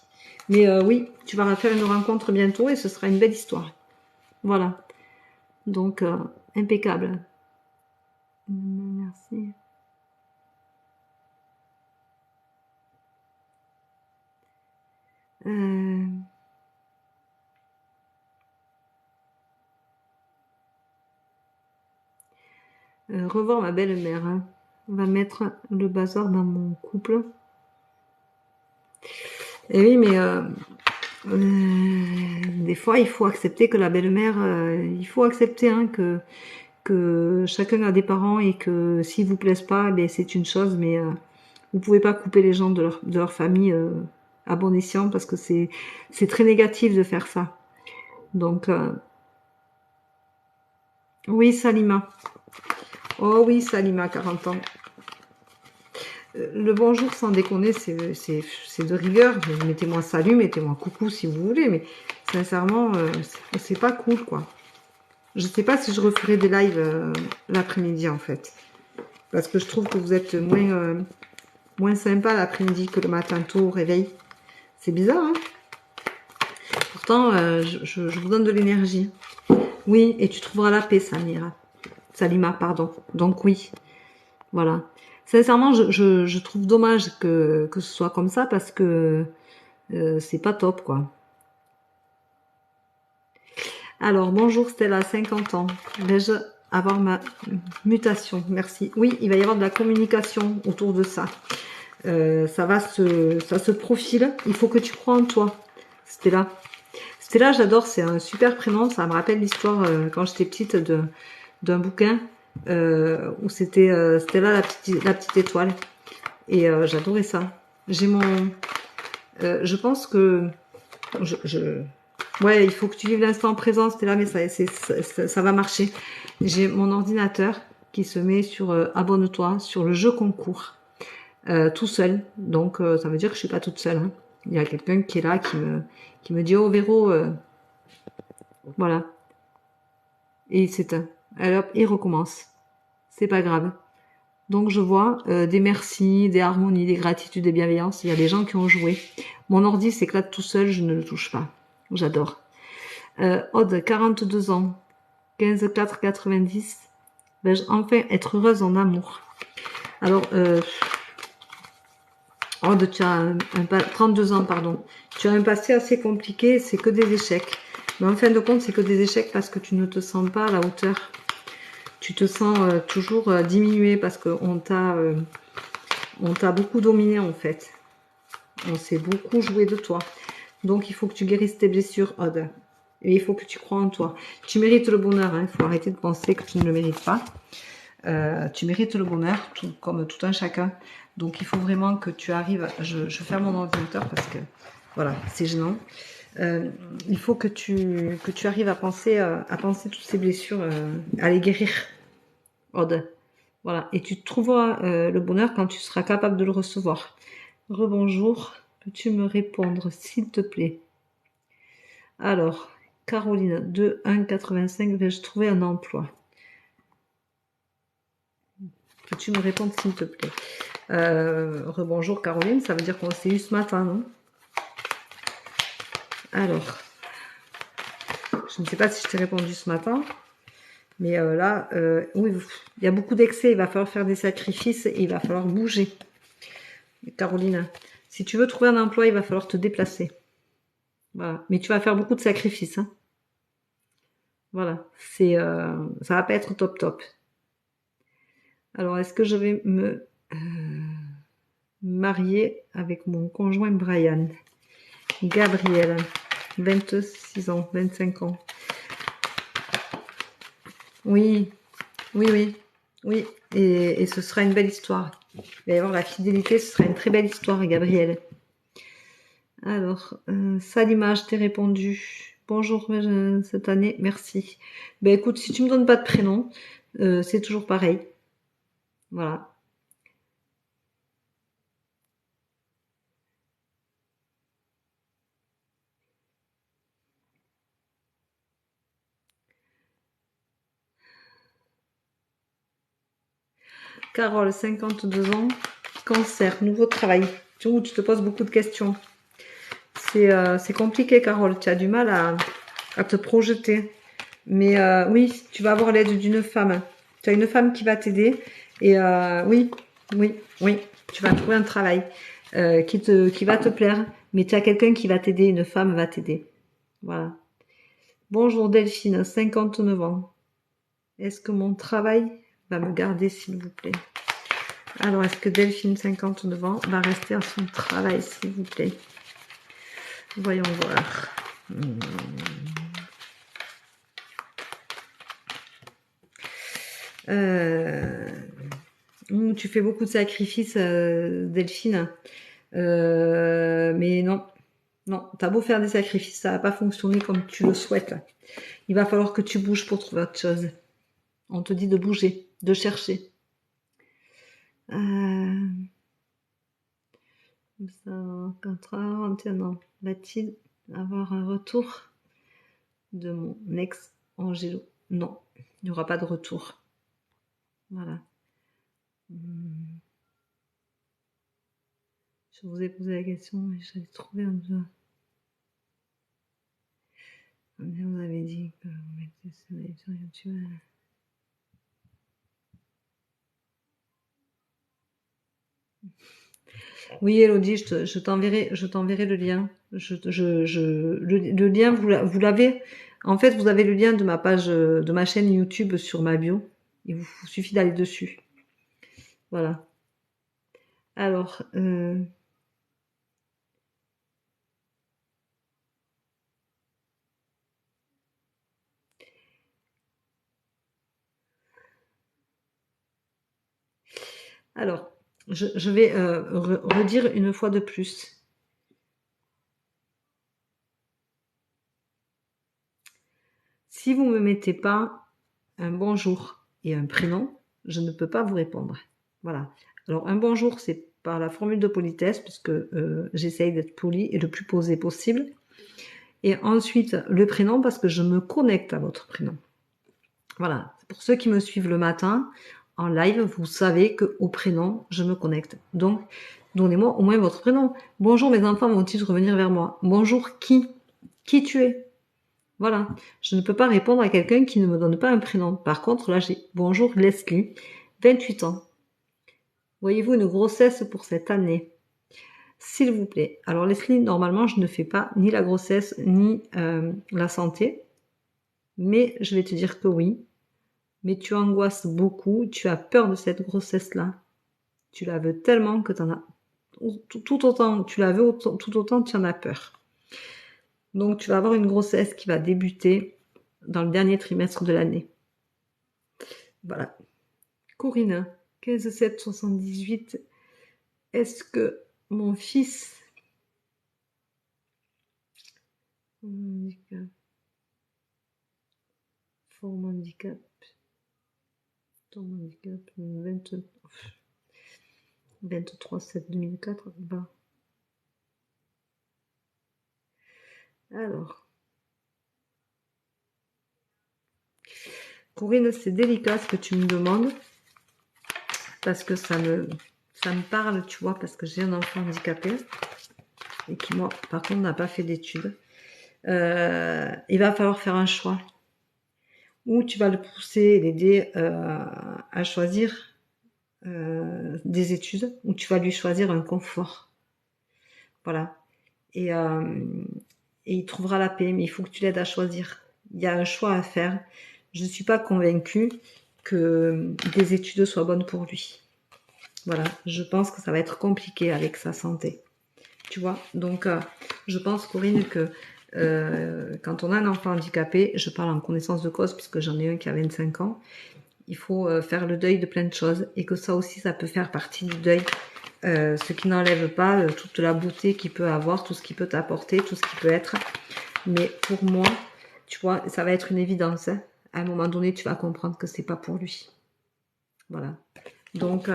Mais oui, tu vas faire une rencontre bientôt et ce sera une belle histoire. Voilà. Donc, impeccable. Merci. Revoir ma belle-mère. Hein. On va mettre le bazar dans mon couple. Et oui, mais des fois, il faut accepter que la belle-mère, il faut accepter hein, que chacun a des parents et que s'ils vous plaisent pas, ben, c'est une chose, mais vous pouvez pas couper les gens de leur famille à bon escient parce que c'est très négatif de faire ça. Donc, oui, Salima. Oh oui, Salima, 40 ans. Le bonjour, sans déconner, c'est de rigueur. Mettez-moi salut, mettez-moi coucou si vous voulez, mais sincèrement, c'est pas cool, quoi. Je sais pas si je referai des lives l'après-midi, en fait. Parce que je trouve que vous êtes moins sympa l'après-midi que le matin tôt au réveil. C'est bizarre, hein? Pourtant, je vous donne de l'énergie. Oui, et tu trouveras la paix, Salima, pardon. Donc oui, voilà. Sincèrement, je trouve dommage que ce soit comme ça parce que c'est pas top, quoi. Alors, bonjour Stella, 50 ans. Vais-je avoir ma mutation? Merci. Oui, il va y avoir de la communication autour de ça. Ça se profile. Il faut que tu crois en toi, Stella. Stella, j'adore, c'est un super prénom. Ça me rappelle l'histoire quand j'étais petite d'un bouquin où c'était Stella la petite étoile. Et j'adorais ça. J'ai mon... je pense que... Ouais, il faut que tu vives l'instant présent, Stella, mais ça va marcher. J'ai mon ordinateur qui se met sur abonne-toi, sur le jeu concours, tout seul. Donc, ça veut dire que je suis pas toute seule. Hein. Il y a quelqu'un qui est là, qui me dit « Oh, Véro, voilà. » Et il s'éteint. Alors, il recommence. C'est pas grave. Donc, je vois des merci, des harmonies, des gratitudes, des bienveillances. Il y a des gens qui ont joué. Mon ordi s'éclate tout seul, je ne le touche pas. J'adore. Aude, 42 ans. 15 4 90. Vais-je enfin être heureuse en amour? Alors, Aude, tu as 32 ans, pardon. Tu as un passé assez compliqué, c'est que des échecs. Mais en fin de compte, c'est que des échecs parce que tu ne te sens pas à la hauteur. Tu te sens toujours diminué parce qu'on t'a beaucoup dominé en fait. On s'est beaucoup joué de toi. Donc il faut que tu guérisses tes blessures, Aude. Et il faut que tu crois en toi. Tu mérites le bonheur, hein. Il faut arrêter de penser que tu ne le mérites pas. Tu mérites le bonheur, comme tout un chacun. Donc il faut vraiment que tu arrives... Je ferme mon ordinateur parce que, voilà, c'est gênant. Il faut que tu arrives à penser toutes ces blessures, à les guérir, Aude. Voilà, et tu trouveras le bonheur quand tu seras capable de le recevoir. Rebonjour, peux-tu me répondre, s'il te plaît? Alors, Caroline, 2, 1, 85, vais-je trouver un emploi? Peux-tu me répondre, s'il te plaît? Rebonjour, Caroline, ça veut dire qu'on s'est eu ce matin, non? Alors, je ne sais pas si je t'ai répondu ce matin, mais là, oui, il y a beaucoup d'excès, il va falloir faire des sacrifices et il va falloir bouger. Caroline, si tu veux trouver un emploi, il va falloir te déplacer. Voilà. Mais tu vas faire beaucoup de sacrifices. Hein. Voilà. Ça va pas être top top. Alors, est-ce que je vais me marier avec mon conjoint Brian? Gabriel, 26 ans, 25 ans. Oui, oui, oui, oui. Et ce sera une belle histoire. Il va y avoir la fidélité, ce sera une très belle histoire, Gabriel. Alors, Salima, je t'ai répondu. Bonjour cette année, merci. Ben écoute, si tu me donnes pas de prénom, c'est toujours pareil. Voilà. Carole, 52 ans, cancer, nouveau travail. Tu te poses beaucoup de questions. C'est compliqué, Carole. Tu as du mal à te projeter. Mais oui, tu vas avoir l'aide d'une femme. Tu as une femme qui va t'aider. Et oui, oui, oui, tu vas trouver un travail qui va te plaire. Mais tu as quelqu'un qui va t'aider. Une femme va t'aider. Voilà. Bonjour Delphine, 59 ans. Est-ce que mon travail va me garder, s'il vous plaît? Alors, est-ce que Delphine, 59 ans, va rester à son travail, s'il vous plaît? Voyons voir. Tu fais beaucoup de sacrifices, Delphine. Mais non. Non, t'as beau faire des sacrifices, ça va pas fonctionner comme tu le souhaites. Il va falloir que tu bouges pour trouver autre chose. On te dit de bouger, de chercher. Ça, 4 heures, 21 ans. Va-t-il avoir un retour de mon ex Angelo? Non, il n'y aura pas de retour. Voilà. Je vous ai posé la question et j'avais trouvé un peu. Vous avez dit que vous mettez sur YouTube. Oui, Elodie, je t'enverrai le lien. Le lien, vous l'avez. En fait, vous avez le lien de ma page, de ma chaîne YouTube sur ma bio. Il vous suffit d'aller dessus. Voilà. Alors, je vais redire une fois de plus. Si vous ne me mettez pas un bonjour et un prénom, je ne peux pas vous répondre. Voilà. Alors, un bonjour, c'est par la formule de politesse, puisque j'essaye d'être poli et le plus posé possible. Et ensuite, le prénom, parce que je me connecte à votre prénom. Voilà. Pour ceux qui me suivent le matin, en live, vous savez qu'au prénom, je me connecte. Donc, donnez-moi au moins votre prénom. Bonjour, mes enfants vont-ils revenir vers moi? Bonjour, qui? Qui tu es? Voilà. Je ne peux pas répondre à quelqu'un qui ne me donne pas un prénom. Par contre, là, j'ai bonjour Leslie, 28 ans. Voyez-vous une grossesse pour cette année? S'il vous plaît. Alors Leslie, normalement, je ne fais pas ni la grossesse ni la santé. Mais je vais te dire que oui. Mais tu angoisses beaucoup, tu as peur de cette grossesse-là. Tu la veux tellement que tu en as tout autant, tu la veux tout autant tu en as peur. Donc tu vas avoir une grossesse qui va débuter dans le dernier trimestre de l'année. Voilà. Corinne, 15 7 78. Est-ce que mon fils forme handicap ton handicap 23 7 2004 va. Alors, Corinne, c'est délicat ce que tu me demandes parce que ça me parle, tu vois, parce que j'ai un enfant handicapé et qui, moi, par contre, n'a pas fait d'études. Il va falloir faire un choix. Ou tu vas le pousser, l'aider à choisir des études, ou tu vas lui choisir un confort. Voilà. Et il trouvera la paix, mais il faut que tu l'aides à choisir. Il y a un choix à faire. Je ne suis pas convaincue que des études soient bonnes pour lui. Voilà, je pense que ça va être compliqué avec sa santé. Tu vois, donc je pense, Corinne, que quand on a un enfant handicapé, je parle en connaissance de cause puisque j'en ai un qui a 25 ans, il faut faire le deuil de plein de choses et que ça aussi, ça peut faire partie du deuil. Ce qui n'enlève pas toute la beauté qu'il peut avoir, tout ce qu'il peut t'apporter, tout ce qui peut être. Mais pour moi, tu vois, ça va être une évidence. Hein. À un moment donné, tu vas comprendre que c'est pas pour lui. Voilà. Donc,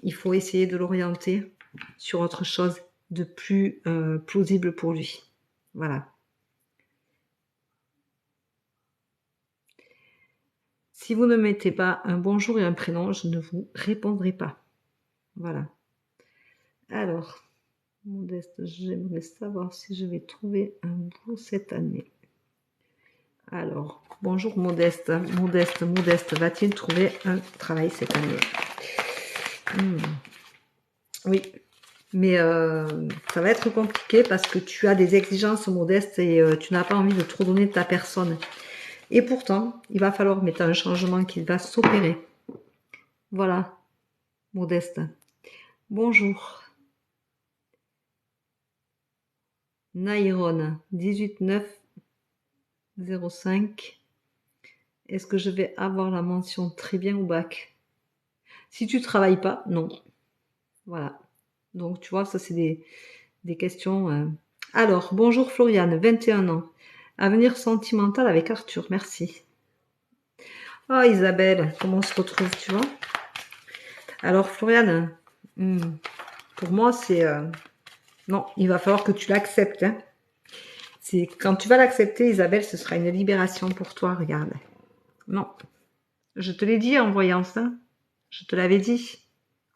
il faut essayer de l'orienter sur autre chose de plus plausible pour lui. Voilà. Si vous ne mettez pas un bonjour et un prénom, je ne vous répondrai pas. Voilà. Alors, Modeste, j'aimerais savoir si je vais trouver un boulot cette année. Alors, bonjour Modeste. Modeste, va-t-il trouver un travail cette année? Oui, mais ça va être compliqué parce que tu as des exigences modestes et tu n'as pas envie de trop donner de ta personne. Et pourtant, il va falloir mettre un changement qui va s'opérer. Voilà, Modeste. Bonjour. Naïron, 18905. Est-ce que je vais avoir la mention très bien au bac? Si tu travailles pas, non. Voilà. Donc, tu vois, ça, c'est des questions. Alors, bonjour Floriane, 21 ans. Avenir sentimental avec Arthur, merci. Ah, Isabelle, comment on se retrouve, tu vois? Alors, Floriane, pour moi, c'est... non, il va falloir que tu l'acceptes. Hein. Quand tu vas l'accepter, Isabelle, ce sera une libération pour toi, regarde. Non, je te l'ai dit en voyant ça. Je te l'avais dit.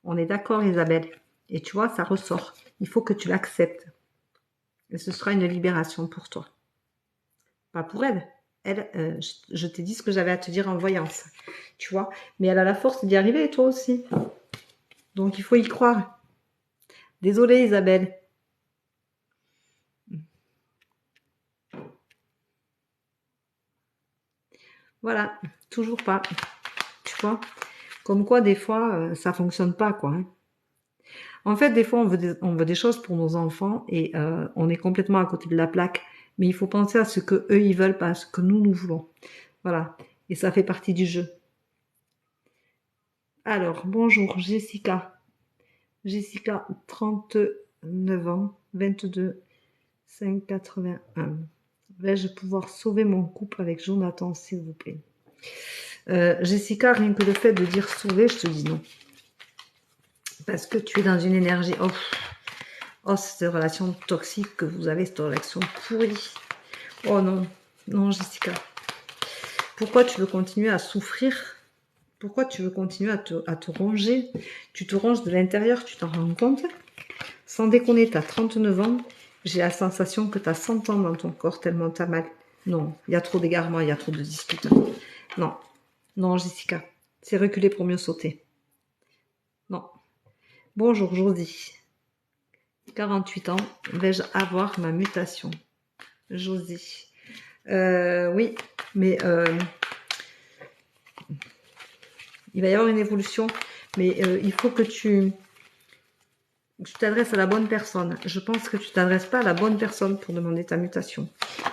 On est d'accord, Isabelle. Et tu vois, ça ressort. Il faut que tu l'acceptes. Et ce sera une libération pour toi. Pas pour elle. Elle, je t'ai dit ce que j'avais à te dire en voyant ça. Tu vois. Mais elle a la force d'y arriver, toi aussi. Donc, il faut y croire. Désolée, Isabelle. Voilà. Toujours pas. Tu vois. Comme quoi, des fois, ça fonctionne pas, quoi. Hein. En fait, des fois, on veut des choses pour nos enfants et on est complètement à côté de la plaque. Mais il faut penser à ce que eux ils veulent, pas à ce que nous voulons. Voilà. Et ça fait partie du jeu. Alors, bonjour, Jessica. Jessica, 39 ans, 22, 581. Vais-je pouvoir sauver mon couple avec Jonathan, s'il vous plaît? Jessica, rien que le fait de dire sauver, je te dis non. Parce que tu es dans une énergie... Oh, cette relation toxique que vous avez, cette relation pourrie. Oh non, non Jessica. Pourquoi tu veux continuer à souffrir? Pourquoi tu veux continuer à te ronger? Tu te ronges de l'intérieur, tu t'en rends compte? Sans déconner, tu as 39 ans. J'ai la sensation que tu as 100 ans dans ton corps tellement t'as mal. Non, il y a trop d'égarements, il y a trop de disputes. Non, non, Jessica, c'est reculer pour mieux sauter. Non. Bonjour, Josie. 48 ans, vais-je avoir ma mutation? Josie. Oui, mais il va y avoir une évolution, mais il faut que tu t'adresses à la bonne personne. Je pense que tu t'adresses pas à la bonne personne pour demander ta mutation.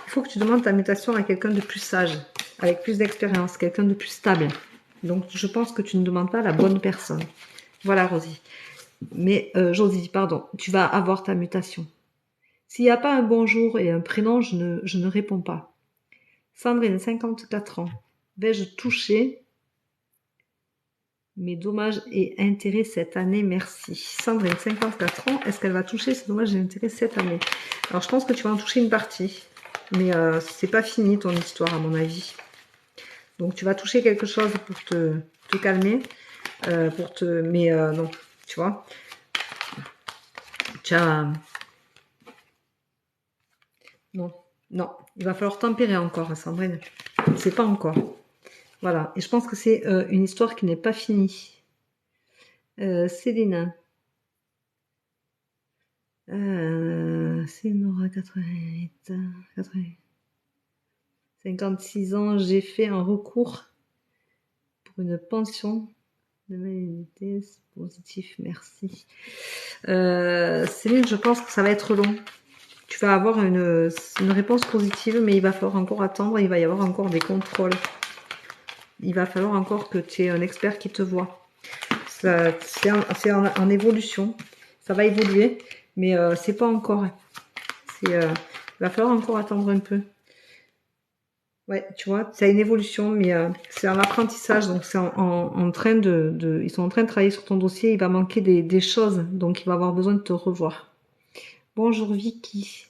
Il faut que tu demandes ta mutation à quelqu'un de plus sage, avec plus d'expérience, quelqu'un de plus stable. Donc, je pense que tu ne demandes pas à la bonne personne. Voilà, Rosie. Mais, Josie, pardon, tu vas avoir ta mutation. S'il n'y a pas un bonjour et un prénom, je ne réponds pas. Sandrine, 54 ans. Vais-je toucher mes dommages et intérêts cette année? Merci. Sandrine, 54 ans. Est-ce qu'elle va toucher ses dommages et intérêts cette année? Alors, je pense que tu vas en toucher une partie. Mais c'est pas fini ton histoire, à mon avis. Donc, tu vas toucher quelque chose pour te calmer. Mais non, tu vois. Non, non. Il va falloir tempérer encore, Sandrine. C'est pas encore. Voilà. Et je pense que c'est une histoire qui n'est pas finie. Céline. C'est Nora, 88. 56 ans. J'ai fait un recours pour une pension de validité positif. Merci. Céline, je pense que ça va être long. Tu vas avoir une réponse positive, mais il va falloir encore attendre. Il va y avoir encore des contrôles. Il va falloir encore que tu aies un expert qui te voit. C'est en évolution. Ça va évoluer, mais c'est pas encore. Il va falloir encore attendre un peu. Ouais, tu vois, c'est une évolution, mais c'est un apprentissage. Donc, c'est en train ils sont en train de travailler sur ton dossier. Il va manquer des choses, donc il va avoir besoin de te revoir. Bonjour Vicky.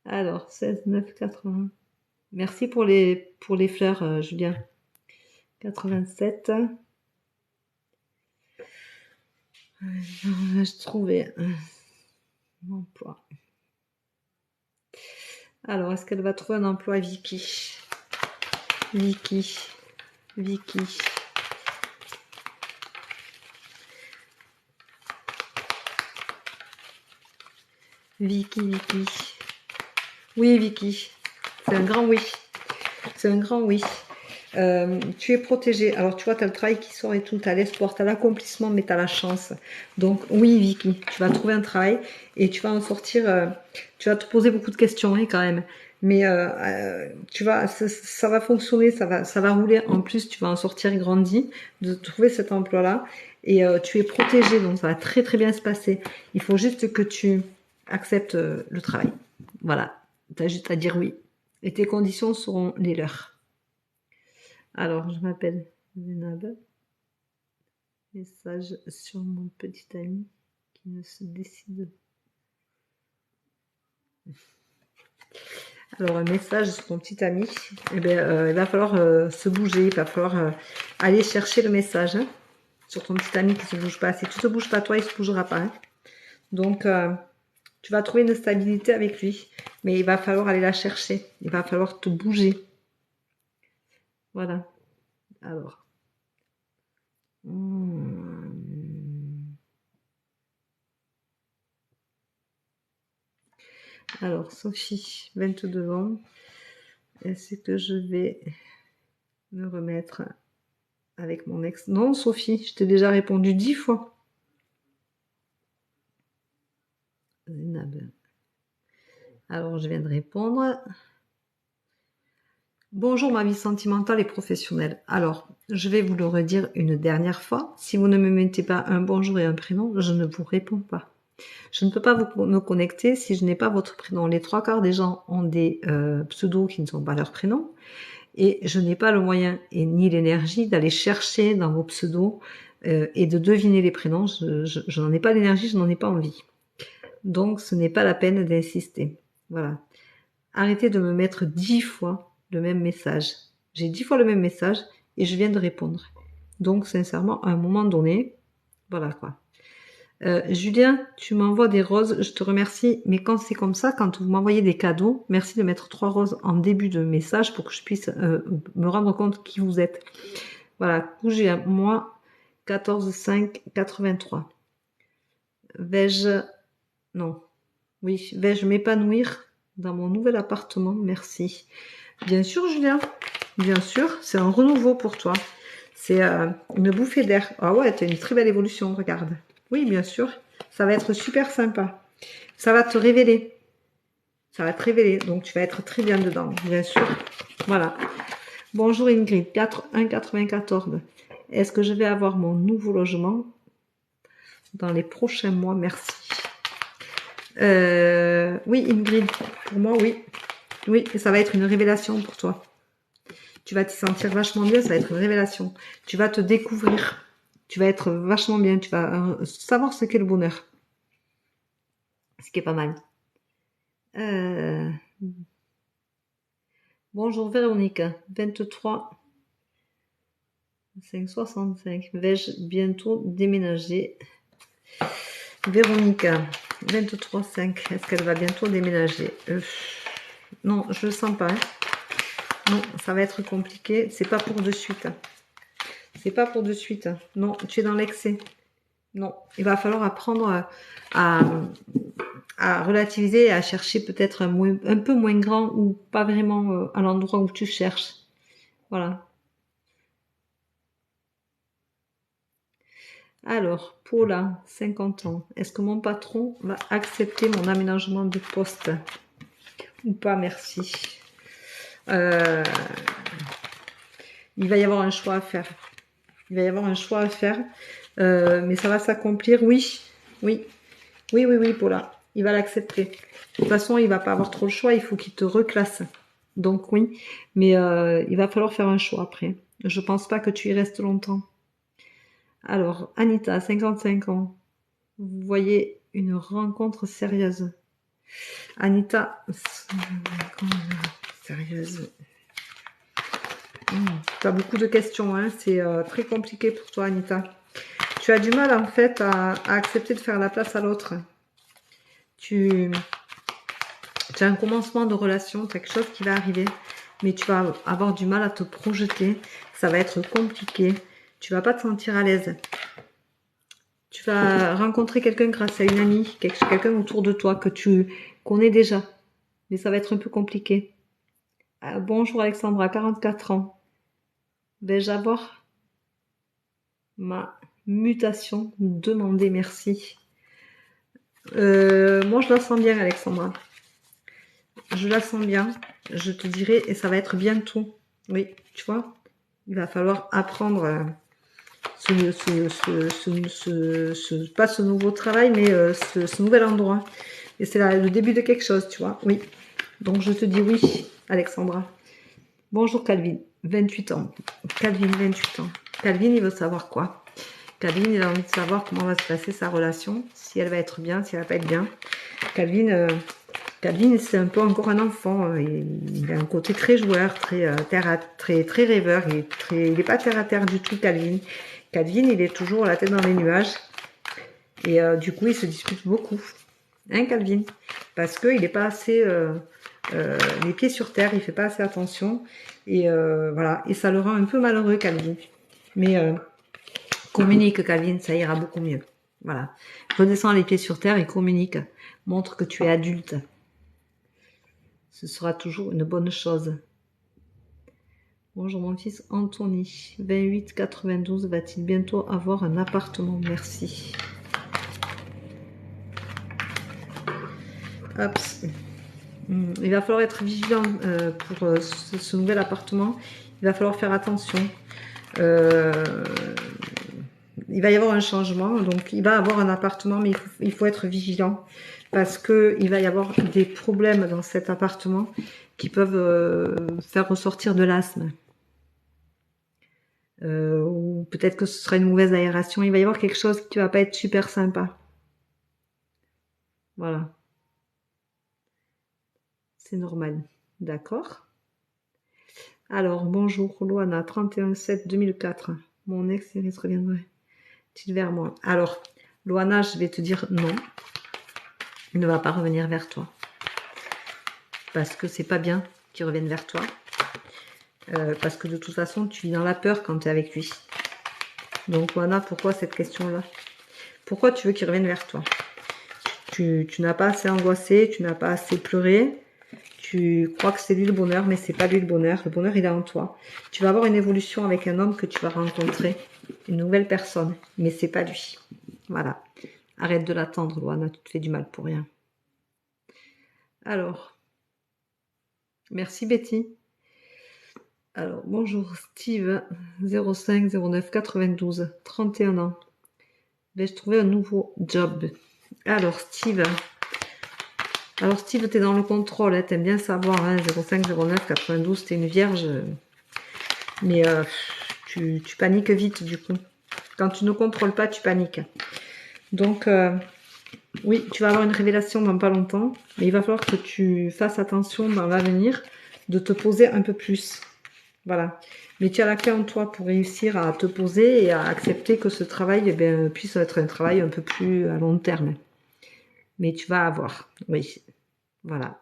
Alors, 16 9 80. Merci pour les fleurs, Julien. 87. Je trouvais un emploi. Alors, est-ce qu'elle va trouver un emploi, Vicky? Vicky. Vicky. Oui, Vicky. C'est un grand oui. C'est un grand oui. Tu es protégée. Alors, tu vois, tu as le travail qui sort et tout, tu as l'espoir, tu as l'accomplissement, mais tu as la chance. Donc, oui, Vicky, tu vas trouver un travail et tu vas en sortir. Tu vas te poser beaucoup de questions, hein, quand même. Mais ça va fonctionner, ça va rouler. En plus, tu vas en sortir grandi de trouver cet emploi-là. Et tu es protégée, donc ça va très très bien se passer. Il faut juste que tu acceptes le travail. Voilà. Tu as juste à dire oui. Et tes conditions seront les leurs. Alors, je m'appelle Zénab. Message sur mon petit ami qui ne se décide. Alors, un message sur ton petit ami. Eh bien, il va falloir se bouger. Il va falloir aller chercher le message sur ton petit ami qui ne se bouge pas. Si tu ne te bouges pas, toi, il ne se bougera pas. Hein. Donc, tu vas trouver une stabilité avec lui. Mais il va falloir aller la chercher. Il va falloir te bouger. Voilà. Alors. Alors, Sophie, 22 ans. Est-ce que je vais me remettre avec mon ex? Non, Sophie, je t'ai déjà répondu 10 fois. Alors, je viens de répondre. Bonjour ma vie sentimentale et professionnelle. Alors, je vais vous le redire une dernière fois. Si vous ne me mettez pas un bonjour et un prénom, je ne vous réponds pas. Je ne peux pas me connecter si je n'ai pas votre prénom. Les 3/4 des gens ont des pseudos qui ne sont pas leur prénom. Et je n'ai pas le moyen et ni l'énergie d'aller chercher dans vos pseudos et de deviner les prénoms. Je n'en ai pas l'énergie, je n'en ai pas envie. Donc, ce n'est pas la peine d'insister. Voilà. Arrêtez de me mettre 10 fois le même message. J'ai 10 fois le même message et je viens de répondre. Donc, sincèrement, à un moment donné, voilà quoi. Julien, tu m'envoies des roses, je te remercie. Mais quand c'est comme ça, quand vous m'envoyez des cadeaux, merci de mettre 3 roses en début de message pour que je puisse me rendre compte qui vous êtes. Voilà, coucou Julien, moi, 14 5 83. Vais-je... Non. Oui, vais-je m'épanouir dans mon nouvel appartement? Merci. Bien sûr, Julien. Bien sûr, c'est un renouveau pour toi. C'est une bouffée d'air. Ah ouais, t'as une très belle évolution, regarde. Oui, bien sûr. Ça va être super sympa. Ça va te révéler. Ça va te révéler. Donc, tu vas être très bien dedans, bien sûr. Voilà. Bonjour Ingrid, 1,94. Est-ce que je vais avoir mon nouveau logement dans les prochains mois? Merci. Oui, Ingrid, pour moi, oui. Oui, ça va être une révélation pour toi. Tu vas t'y sentir vachement bien, ça va être une révélation. Tu vas te découvrir. Tu vas être vachement bien. Tu vas savoir ce qu'est le bonheur. Ce qui est pas mal. Bonjour Véronique, 23 565. Vais-je bientôt déménager? Véronique, 23 5. Est-ce qu'elle va bientôt déménager? Non, je le sens pas. Hein. Non, ça va être compliqué. C'est pas pour de suite. C'est pas pour de suite. Non, tu es dans l'excès. Non, il va falloir apprendre à relativiser et à chercher peut-être un peu moins grand ou pas vraiment à l'endroit où tu cherches. Voilà. Alors, Paula, 50 ans. Est-ce que mon patron va accepter mon aménagement de poste ou pas? Merci. Il va y avoir un choix à faire. Il va y avoir un choix à faire. Mais ça va s'accomplir. Oui, oui, oui, oui, oui, Paula. Il va l'accepter. De toute façon, il va pas avoir trop le choix. Il faut qu'il te reclasse. Donc oui, mais il va falloir faire un choix après. Je pense pas que tu y restes longtemps. Alors, Anita, 55 ans. Vous voyez une rencontre sérieuse. Anita, sérieuse. Tu as beaucoup de questions, hein. C'est très compliqué pour toi, Anita. Tu as du mal en fait à accepter de faire la place à l'autre. Tu as un commencement de relation, tu as quelque chose qui va arriver, mais tu vas avoir du mal à te projeter. Ça va être compliqué. Tu vas pas te sentir à l'aise. Tu vas rencontrer quelqu'un grâce à une amie, quelqu'un autour de toi que tu connais déjà. Mais ça va être un peu compliqué. Bonjour Alexandra, 44 ans. Vais-je avoir ma mutation demandée? Merci. Moi, je la sens bien, Alexandra. Je la sens bien. Je te dirai, et ça va être bientôt. Oui, tu vois, il va falloir apprendre pas ce nouveau travail, mais ce nouvel endroit. Et c'est le début de quelque chose, tu vois. Oui. Donc, je te dis oui, Alexandra. Bonjour Calvin, 28 ans. Calvin, 28 ans. Calvin, il veut savoir quoi? Calvin, il a envie de savoir comment va se passer sa relation, si elle va être bien, si elle va pas être bien. Calvin, c'est un peu encore un enfant. Il a un côté très joueur, très très rêveur. Il est pas terre à terre du tout, Calvin. Calvin, il est toujours la tête dans les nuages. Et du coup, il se dispute beaucoup. Hein, Calvin? Parce qu'il n'est pas assez les pieds sur terre, il fait pas assez attention. Et voilà. Et ça le rend un peu malheureux, Calvin. Mais communique, Calvin, ça ira beaucoup mieux. Voilà. Redescends les pieds sur terre et communique. Montre que tu es adulte. Ce sera toujours une bonne chose. Bonjour mon fils Anthony, 28,92, va-t-il bientôt avoir un appartement? Merci. Hop. Il va falloir être vigilant pour ce nouvel appartement. Il va falloir faire attention. Il va y avoir un changement, donc il va avoir un appartement, mais il faut être vigilant parce que il va y avoir des problèmes dans cet appartement qui peuvent faire ressortir de l'asthme. Ou peut-être que ce sera une mauvaise aération. Il va y avoir quelque chose qui va pas être super sympa. Voilà. C'est normal. D'accord. Alors, bonjour, Loana, 31/7/2004. Mon ex-Iris reviendrait-il vers moi? Alors, Loana, je vais te dire non. Il ne va pas revenir vers toi. Parce que c'est pas bien qu'il revienne vers toi. Parce que de toute façon, tu vis dans la peur quand tu es avec lui. Donc Loana, pourquoi cette question-là? Pourquoi tu veux qu'il revienne vers toi? Tu n'as pas assez angoissé, tu n'as pas assez pleuré. Tu crois que c'est lui le bonheur, mais c'est pas lui le bonheur. Le bonheur, il est en toi. Tu vas avoir une évolution avec un homme que tu vas rencontrer. Une nouvelle personne. Mais c'est pas lui. Voilà. Arrête de l'attendre, Loana. Tu te fais du mal pour rien. Alors. Merci, Betty. Alors, bonjour, Steve. 05 09 92. 31 ans. Vais-je trouver un nouveau job? Alors, Steve. Alors, Steve, tu es dans le contrôle. Hein, tu aimes bien savoir. Hein, 05 09 92. Tu es une vierge. Mais tu paniques vite du coup. Quand tu ne contrôles pas, tu paniques. Donc, oui, tu vas avoir une révélation dans pas longtemps. Mais il va falloir que tu fasses attention dans l'avenir de te poser un peu plus. Voilà. Mais tu as la clé en toi pour réussir à te poser et à accepter que ce travail puisse être un travail un peu plus à long terme. Mais tu vas avoir. Oui. Voilà.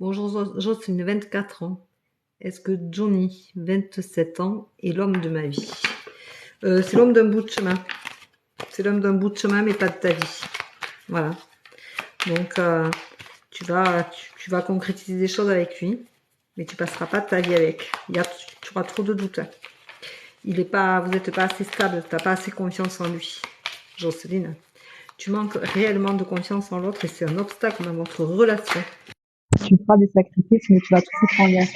Bonjour Jocelyne, 24 ans. Est-ce que Johnny, 27 ans, est l'homme de ma vie? C'est l'homme d'un bout de chemin. C'est l'homme d'un bout de chemin, mais pas de ta vie. Voilà. Donc, tu vas concrétiser des choses avec lui, mais tu passeras pas ta vie avec. Tu auras trop de doutes. Vous n'êtes pas assez stable, tu n'as pas assez confiance en lui. Jocelyne, tu manques réellement de confiance en l'autre et c'est un obstacle dans votre relation. Tu feras des sacrifices, mais tu vas tout foutre en l'air.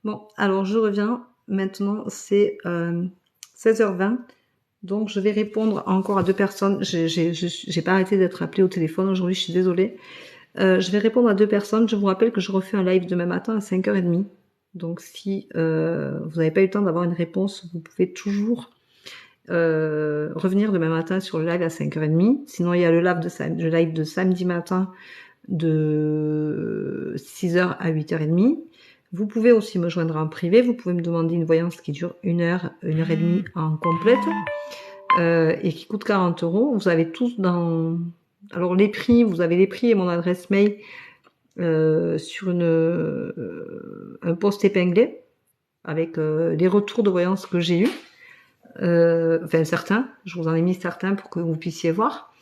Bon, alors je reviens. Maintenant, c'est 16h20. Donc, je vais répondre encore à 2 personnes. J'ai pas arrêté d'être appelée au téléphone aujourd'hui, je suis désolée. Je vais répondre à 2 personnes. Je vous rappelle que je refais un live demain matin à 5h30. Donc, si vous n'avez pas eu le temps d'avoir une réponse, vous pouvez toujours revenir demain matin sur le live à 5h30. Sinon, il y a le live de samedi matin de 6h à 8h30. Vous pouvez aussi me joindre en privé. Vous pouvez me demander une voyance qui dure 1 heure, 1h30 en complète et qui coûte 40 €. Vous avez tout dans alors les prix, vous avez les prix et mon adresse mail sur un post épinglé avec les retours de voyance que j'ai eu. Enfin certains, je vous en ai mis certains pour que vous puissiez voir.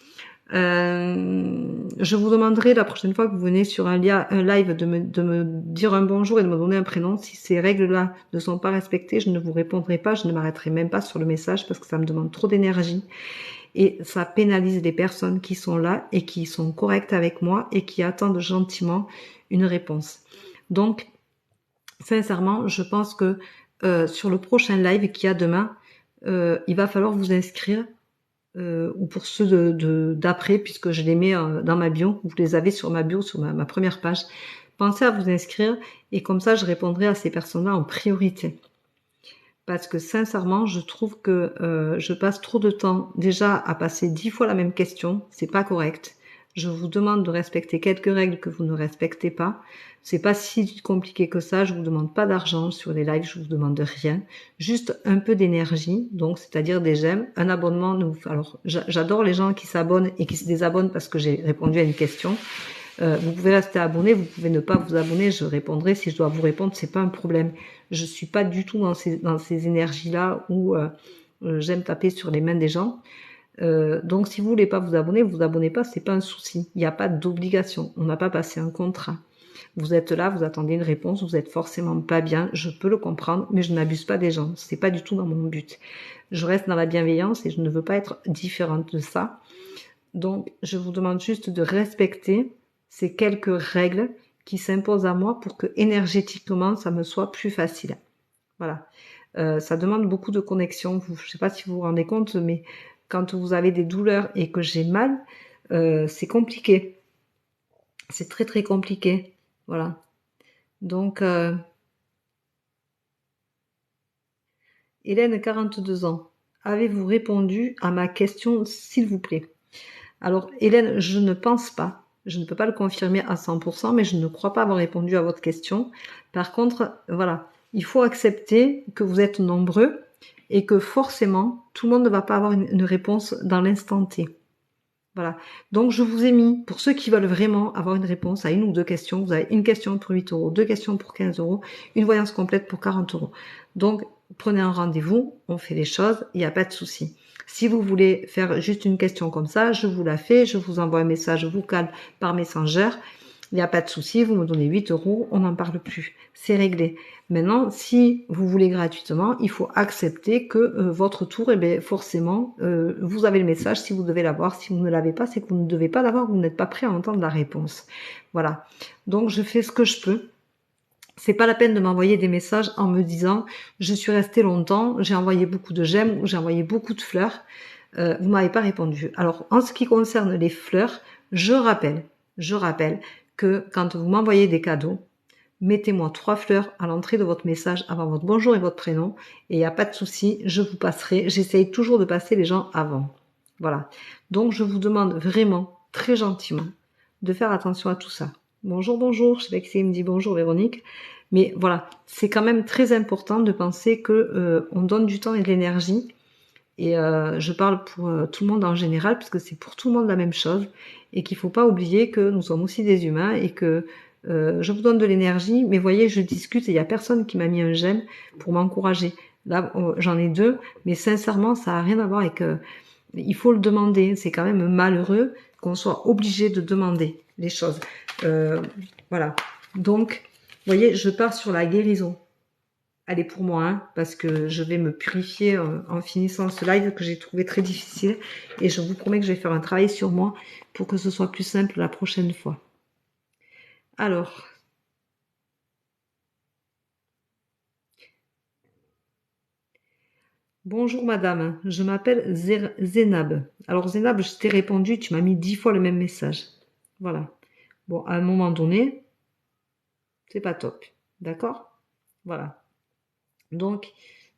Je vous demanderai la prochaine fois que vous venez sur un live de me dire un bonjour et de me donner un prénom. Si ces règles-là ne sont pas respectées, je ne vous répondrai pas, je ne m'arrêterai même pas sur le message parce que ça me demande trop d'énergie et ça pénalise les personnes qui sont là et qui sont correctes avec moi et qui attendent gentiment une réponse. Donc, sincèrement, je pense que sur le prochain live qu'il y a demain, il va falloir vous inscrire ou pour ceux d'après, puisque je les mets dans ma bio, vous les avez sur ma bio, sur ma première page. Pensez à vous inscrire et comme ça, je répondrai à ces personnes-là en priorité. Parce que sincèrement, je trouve que je passe trop de temps déjà à passer 10 fois la même question, c'est pas correct. Je vous demande de respecter quelques règles que vous ne respectez pas. C'est pas si compliqué que ça. Je vous demande pas d'argent sur les lives, je vous demande rien. Juste un peu d'énergie, donc c'est-à-dire des j'aime, un abonnement. Alors j'adore les gens qui s'abonnent et qui se désabonnent parce que j'ai répondu à une question. Vous pouvez rester abonné, vous pouvez ne pas vous abonner, je répondrai si je dois vous répondre, c'est pas un problème. Je suis pas du tout dans ces énergies-là où j'aime taper sur les mains des gens. Donc si vous voulez pas vous abonnez pas, c'est pas un souci. Il n'y a pas d'obligation. On n'a pas passé un contrat. Vous êtes là, vous attendez une réponse, vous êtes forcément pas bien, je peux le comprendre, mais je n'abuse pas des gens. C'est pas du tout dans mon but. Je reste dans la bienveillance et je ne veux pas être différente de ça. Donc je vous demande juste de respecter ces quelques règles qui s'imposent à moi pour que énergétiquement ça me soit plus facile. Voilà. Ça demande beaucoup de connexion. Je sais pas si vous vous rendez compte, mais quand vous avez des douleurs et que j'ai mal, c'est compliqué. C'est très très compliqué. Voilà. Donc, Hélène, 42 ans. Avez-vous répondu à ma question, s'il vous plaît? Alors, Hélène, je ne pense pas. Je ne peux pas le confirmer à 100%, mais je ne crois pas avoir répondu à votre question. Par contre, voilà, il faut accepter que vous êtes nombreux et que forcément, tout le monde ne va pas avoir une réponse dans l'instant T. Voilà. Donc, je vous ai mis, pour ceux qui veulent vraiment avoir une réponse à une ou deux questions, vous avez une question pour 8 euros, deux questions pour 15 euros, une voyance complète pour 40 euros. Donc, prenez un rendez-vous, on fait les choses, il n'y a pas de souci. Si vous voulez faire juste une question comme ça, je vous la fais, je vous envoie un message vocal par Messenger. Il n'y a pas de souci, vous me donnez 8 euros, on n'en parle plus. C'est réglé. Maintenant, si vous voulez gratuitement, il faut accepter que votre tour, eh bien, forcément, vous avez le message si vous devez l'avoir. Si vous ne l'avez pas, c'est que vous ne devez pas l'avoir, vous n'êtes pas prêt à entendre la réponse. Voilà. Donc, je fais ce que je peux. C'est pas la peine de m'envoyer des messages en me disant je suis restée longtemps, j'ai envoyé beaucoup de j'aime ou j'ai envoyé beaucoup de fleurs. Vous m'avez pas répondu. Alors, en ce qui concerne les fleurs, je rappelle que quand vous m'envoyez des cadeaux, mettez-moi 3 fleurs à l'entrée de votre message avant votre bonjour et votre prénom. Et il n'y a pas de souci, je vous passerai. J'essaye toujours de passer les gens avant. Voilà. Donc, je vous demande vraiment, très gentiment, de faire attention à tout ça. Bonjour, bonjour. Je sais pas qui me dit bonjour, Véronique. Mais voilà, c'est quand même très important de penser que on donne du temps et de l'énergie. Et je parle pour tout le monde en général, puisque c'est pour tout le monde la même chose. Et qu'il faut pas oublier que nous sommes aussi des humains et que je vous donne de l'énergie, mais voyez, je discute et il y a personne qui m'a mis un j'aime pour m'encourager. Là, j'en ai 2, mais sincèrement, ça a rien à voir avec... il faut le demander. C'est quand même malheureux qu'on soit obligé de demander les choses. Voilà. Donc, voyez, je pars sur la guérison. Elle est pour moi, hein, parce que je vais me purifier en finissant ce live que j'ai trouvé très difficile. Et je vous promets que je vais faire un travail sur moi pour que ce soit plus simple la prochaine fois. Alors, bonjour madame, je m'appelle Zénab. Alors Zénab, je t'ai répondu, tu m'as mis 10 fois le même message. Voilà. Bon, à un moment donné, c'est pas top. D'accord? Voilà. Donc,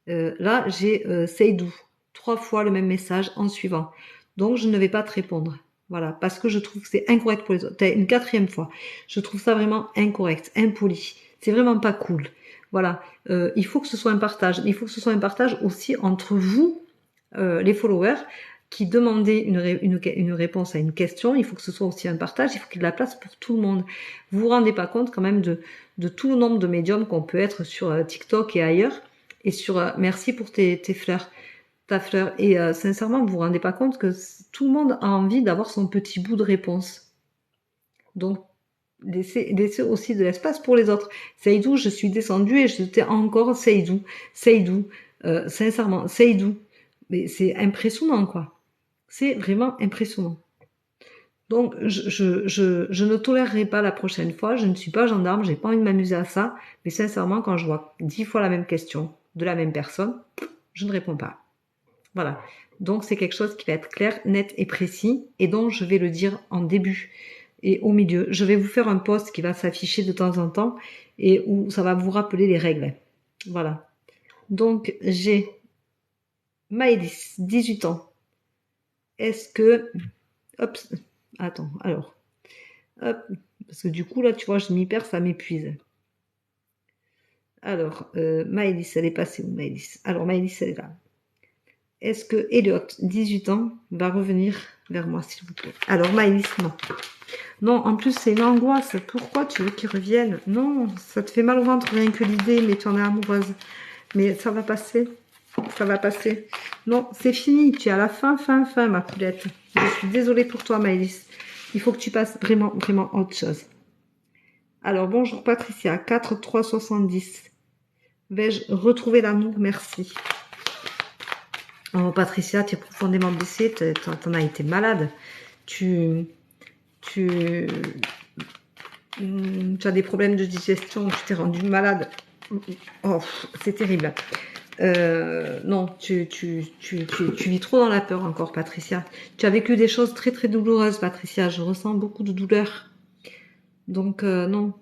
là, j'ai Seydou. 3 fois le même message en suivant. Donc, je ne vais pas te répondre. Voilà. Parce que je trouve que c'est incorrect pour les autres. T'as une 4e fois. Je trouve ça vraiment incorrect, impoli. C'est vraiment pas cool. Voilà. Il faut que ce soit un partage. Il faut que ce soit un partage aussi entre vous, les followers, qui demandait une réponse à une question, il faut que ce soit aussi un partage, il faut qu'il y ait de la place pour tout le monde. Vous vous rendez pas compte quand même de tout le nombre de médiums qu'on peut être sur TikTok et ailleurs, et sur merci pour tes fleurs, ta fleur. Et sincèrement, vous vous rendez pas compte que tout le monde a envie d'avoir son petit bout de réponse. Donc, laissez aussi de l'espace pour les autres. Seydou, je suis descendue et je t'ai encore Seydou. Sincèrement, Seydou. Mais c'est impressionnant, quoi. C'est vraiment impressionnant. Donc, je ne tolérerai pas la prochaine fois. Je ne suis pas gendarme, j'ai pas envie de m'amuser à ça. Mais sincèrement, quand je vois 10 fois la même question de la même personne, je ne réponds pas. Voilà. Donc, c'est quelque chose qui va être clair, net et précis. Et donc, je vais le dire en début et au milieu. Je vais vous faire un post qui va s'afficher de temps en temps et où ça va vous rappeler les règles. Voilà. Donc, j'ai Maëlys, 18 ans. Est-ce que... Hop, attends, alors. Hop, parce que du coup, là, tu vois, je m'y perds, ça m'épuise. Alors, Maëlys, elle est passée où, Maëlys? Alors, Maëlys, elle est là. Est-ce que Elliot, 18 ans, va revenir vers moi, s'il vous plaît? Alors, Maëlys, non. Non, en plus, c'est une angoisse. Pourquoi tu veux qu'il revienne? Non, ça te fait mal au ventre, rien que l'idée, mais tu en es amoureuse. Mais ça va passer. Ça va passer. Non, c'est fini. Tu es à la fin, ma poulette. Je suis désolée pour toi, Maëlys. Il faut que tu passes vraiment, vraiment autre chose. Alors, bonjour Patricia, 4-3-70. Vais-je retrouver l'amour? Merci. Oh, Patricia, tu es profondément blessée. T'en as été malade. Tu as des problèmes de digestion. Tu t'es rendu malade. Oh, c'est terrible. Non, tu vis trop dans la peur encore, Patricia. Tu as vécu des choses très très douloureuses, Patricia. Je ressens beaucoup de douleur. Donc non,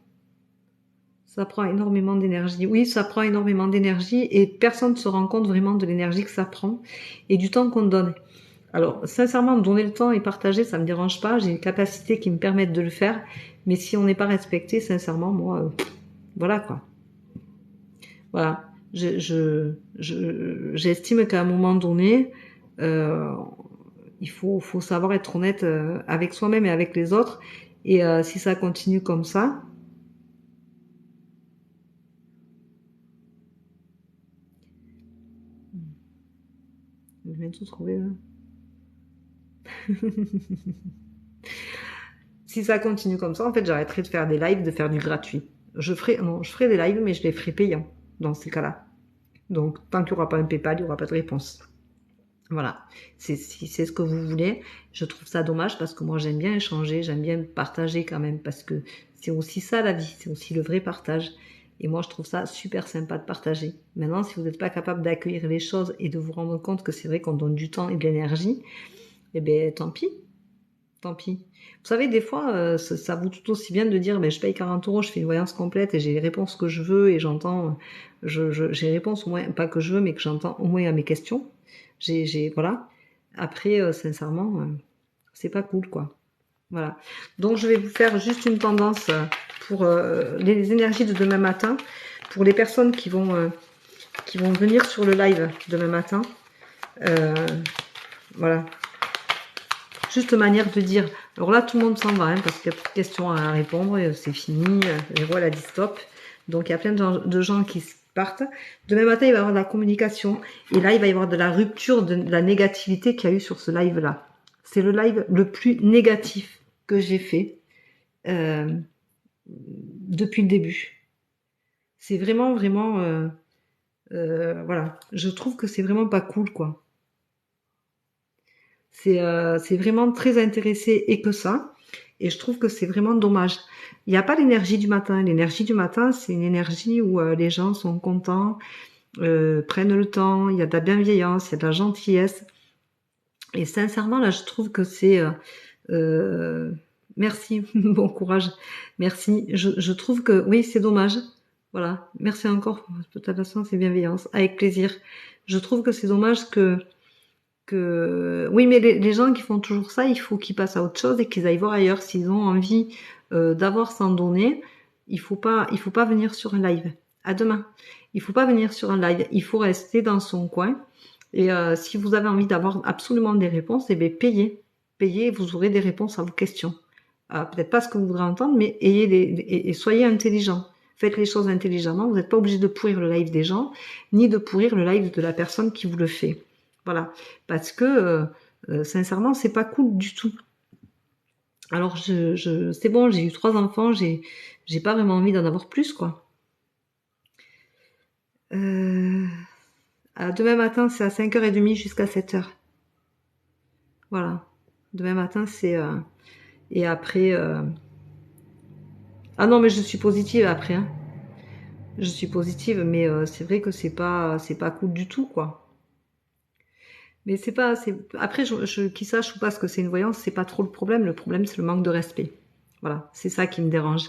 ça prend énormément d'énergie. Oui, ça prend énormément d'énergie et personne ne se rend compte vraiment de l'énergie que ça prend et du temps qu'on donne. Alors, sincèrement, donner le temps et partager, ça me dérange pas. J'ai une capacité qui me permet de le faire. Mais si on n'est pas respecté, sincèrement, moi, voilà quoi. Voilà. J'estime qu'à un moment donné, il faut savoir être honnête avec soi-même et avec les autres. Et si ça continue comme ça, je viens de tout trouver là. Si ça continue comme ça, en fait, j'arrêterai de faire des lives, de faire du gratuit. Je ferai des lives, mais je les ferai payants dans ces cas-là. Donc, tant qu'il n'y aura pas un PayPal, il n'y aura pas de réponse. Voilà, si c'est ce que vous voulez. Je trouve ça dommage parce que moi j'aime bien échanger, j'aime bien partager quand même parce que c'est aussi ça la vie, c'est aussi le vrai partage. Et moi je trouve ça super sympa de partager. Maintenant, si vous n'êtes pas capable d'accueillir les choses et de vous rendre compte que c'est vrai qu'on donne du temps et de l'énergie, eh bien tant pis, tant pis. Vous savez, des fois, ça vaut tout aussi bien de dire, je paye 40 €, je fais une voyance complète et j'ai les réponses que je veux et j'entends, j'ai les réponses au moins, pas que je veux, mais que j'entends au moins à mes questions. Voilà. Après, sincèrement, c'est pas cool, quoi. Voilà. Donc, je vais vous faire juste une tendance pour les énergies de demain matin, pour les personnes qui vont venir sur le live demain matin. Voilà. Juste manière de dire. Alors là, tout le monde s'en va, hein, parce qu'il y a plus de questions à répondre, c'est fini. Véro, elle a dit stop. Donc, il y a plein de gens qui partent. Demain matin, il va y avoir de la communication. Et là, il va y avoir de la rupture de la négativité qu'il y a eu sur ce live-là. C'est le live le plus négatif que j'ai fait depuis le début. C'est vraiment, vraiment... voilà. Je trouve que c'est vraiment pas cool, quoi. C'est vraiment très intéressé et que ça. Et je trouve que c'est vraiment dommage. Il n'y a pas l'énergie du matin. L'énergie du matin, c'est une énergie où les gens sont contents, prennent le temps, il y a de la bienveillance, il y a de la gentillesse. Et sincèrement, là, je trouve que c'est... merci, bon courage, merci. Je trouve que, oui, c'est dommage. Voilà, merci encore pour votre attention, c'est bienveillance, avec plaisir. Je trouve que c'est dommage que oui, mais les gens qui font toujours ça, il faut qu'ils passent à autre chose et qu'ils aillent voir ailleurs. S'ils ont envie d'avoir sans donner, il faut pas venir sur un live. À demain. Il faut pas venir sur un live. Il faut rester dans son coin Et si vous avez envie d'avoir absolument des réponses, eh bien payez. Payez et vous aurez des réponses à vos questions. Peut-être pas ce que vous voudrez entendre, mais et soyez intelligent. Faites les choses intelligemment. Vous n'êtes pas obligé de pourrir le live des gens, ni de pourrir le live de la personne qui vous le fait. Voilà. Parce que, sincèrement, c'est pas cool du tout. Alors, c'est bon, j'ai eu 3 enfants, j'ai pas vraiment envie d'en avoir plus, quoi. Demain matin, c'est à 5h30 jusqu'à 7h. Voilà. Demain matin, c'est... et après... Ah non, mais je suis positive après, hein. Je suis positive, mais c'est vrai que c'est pas cool du tout, quoi. Mais c'est pas... Après, qui sache ou pas ce que c'est une voyance, c'est pas trop le problème. Le problème, c'est le manque de respect. Voilà, c'est ça qui me dérange.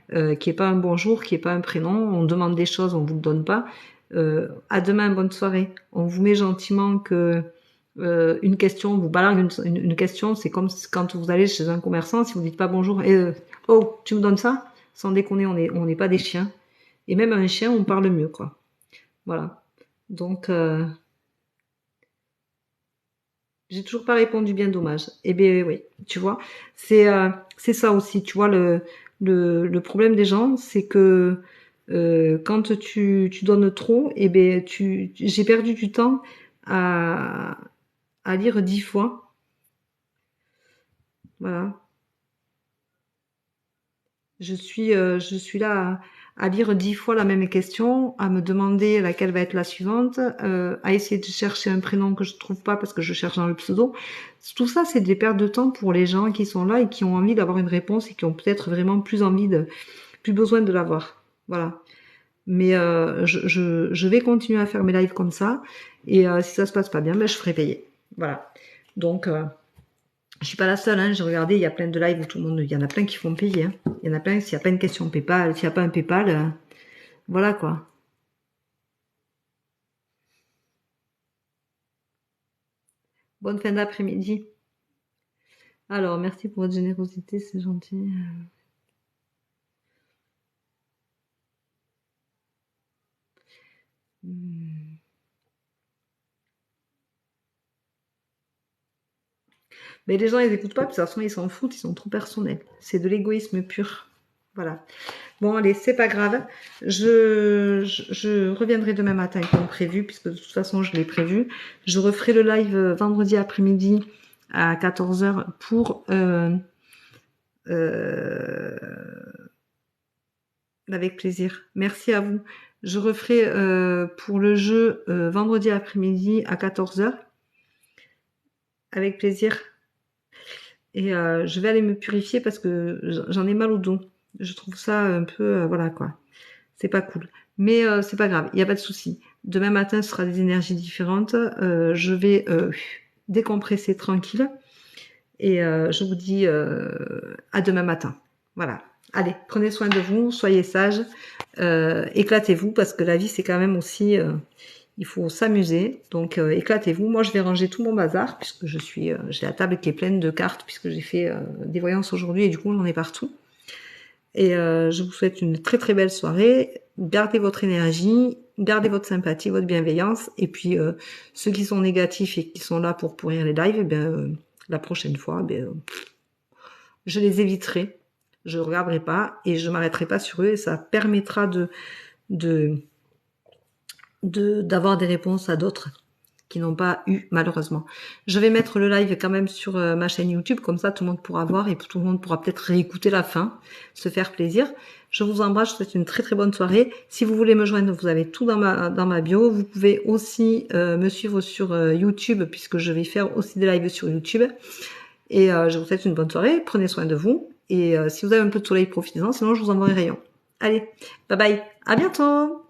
Qui est pas un bonjour, qui est pas un prénom. On demande des choses, on vous le donne pas. À demain, bonne soirée. On vous met gentiment que une question, on vous balance une question, c'est comme quand vous allez chez un commerçant, si vous dites pas bonjour, et oh, tu me donnes ça? Sans déconner, on n'est pas des chiens. Et même un chien, on parle mieux, quoi. Voilà. Donc, j'ai toujours pas répondu, bien dommage. Eh bien, oui, tu vois, c'est ça aussi, tu vois, le problème des gens, c'est que quand tu donnes trop, eh ben j'ai perdu du temps à lire 10 fois. Voilà. Je suis là à lire 10 fois la même question, à me demander laquelle va être la suivante, à essayer de chercher un prénom que je trouve pas parce que je cherche dans le pseudo. Tout ça, c'est des pertes de temps pour les gens qui sont là et qui ont envie d'avoir une réponse et qui ont peut-être vraiment plus besoin de l'avoir. Voilà. Mais je vais continuer à faire mes lives comme ça. Et si ça se passe pas bien, ben, je ferai payer. Voilà. Donc, je suis pas la seule, hein. J'ai regardé, il y a plein de lives où tout le monde, il y en a plein qui font payer, hein. Il y en a plein, s'il n'y a pas une question PayPal, s'il n'y a pas un PayPal, voilà quoi. Bonne fin d'après-midi. Alors, merci pour votre générosité, c'est gentil. Mais les gens, ils écoutent pas, de toute façon, ils s'en foutent, ils sont trop personnels. C'est de l'égoïsme pur. Voilà. Bon, allez, c'est pas grave. Je reviendrai demain matin comme prévu, puisque de toute façon, je l'ai prévu. Je referai le live vendredi après-midi à 14h pour avec plaisir. Merci à vous. Je referai pour le jeu vendredi après-midi à 14h avec plaisir. Et je vais aller me purifier parce que j'en ai mal au dos. Je trouve ça un peu... voilà quoi. C'est pas cool. Mais c'est pas grave, il n'y a pas de souci. Demain matin, ce sera des énergies différentes. Je vais décompresser tranquille. Et je vous dis à demain matin. Voilà. Allez, prenez soin de vous, soyez sages, éclatez-vous parce que la vie c'est quand même aussi... il faut s'amuser, donc éclatez-vous. Moi, je vais ranger tout mon bazar puisque j'ai la table qui est pleine de cartes puisque j'ai fait des voyances aujourd'hui et du coup j'en ai partout. Et je vous souhaite une très très belle soirée. Gardez votre énergie, gardez votre sympathie, votre bienveillance. Et puis ceux qui sont négatifs et qui sont là pour pourrir les lives, eh bien, la prochaine fois, je les éviterai. Je regarderai pas et je m'arrêterai pas sur eux et ça permettra d'avoir des réponses à d'autres qui n'ont pas eu malheureusement. Je vais mettre le live quand même sur ma chaîne YouTube, comme ça tout le monde pourra voir et tout le monde pourra peut-être réécouter la fin, se faire plaisir. Je vous embrasse, je vous souhaite une très très bonne soirée. Si vous voulez me joindre, vous avez tout dans ma bio. Vous pouvez aussi me suivre sur YouTube puisque je vais faire aussi des lives sur YouTube. Et je vous souhaite une bonne soirée, prenez soin de vous. Et si vous avez un peu de soleil, profitez-en, sinon je vous envoie un rayon. Allez, bye bye, à bientôt!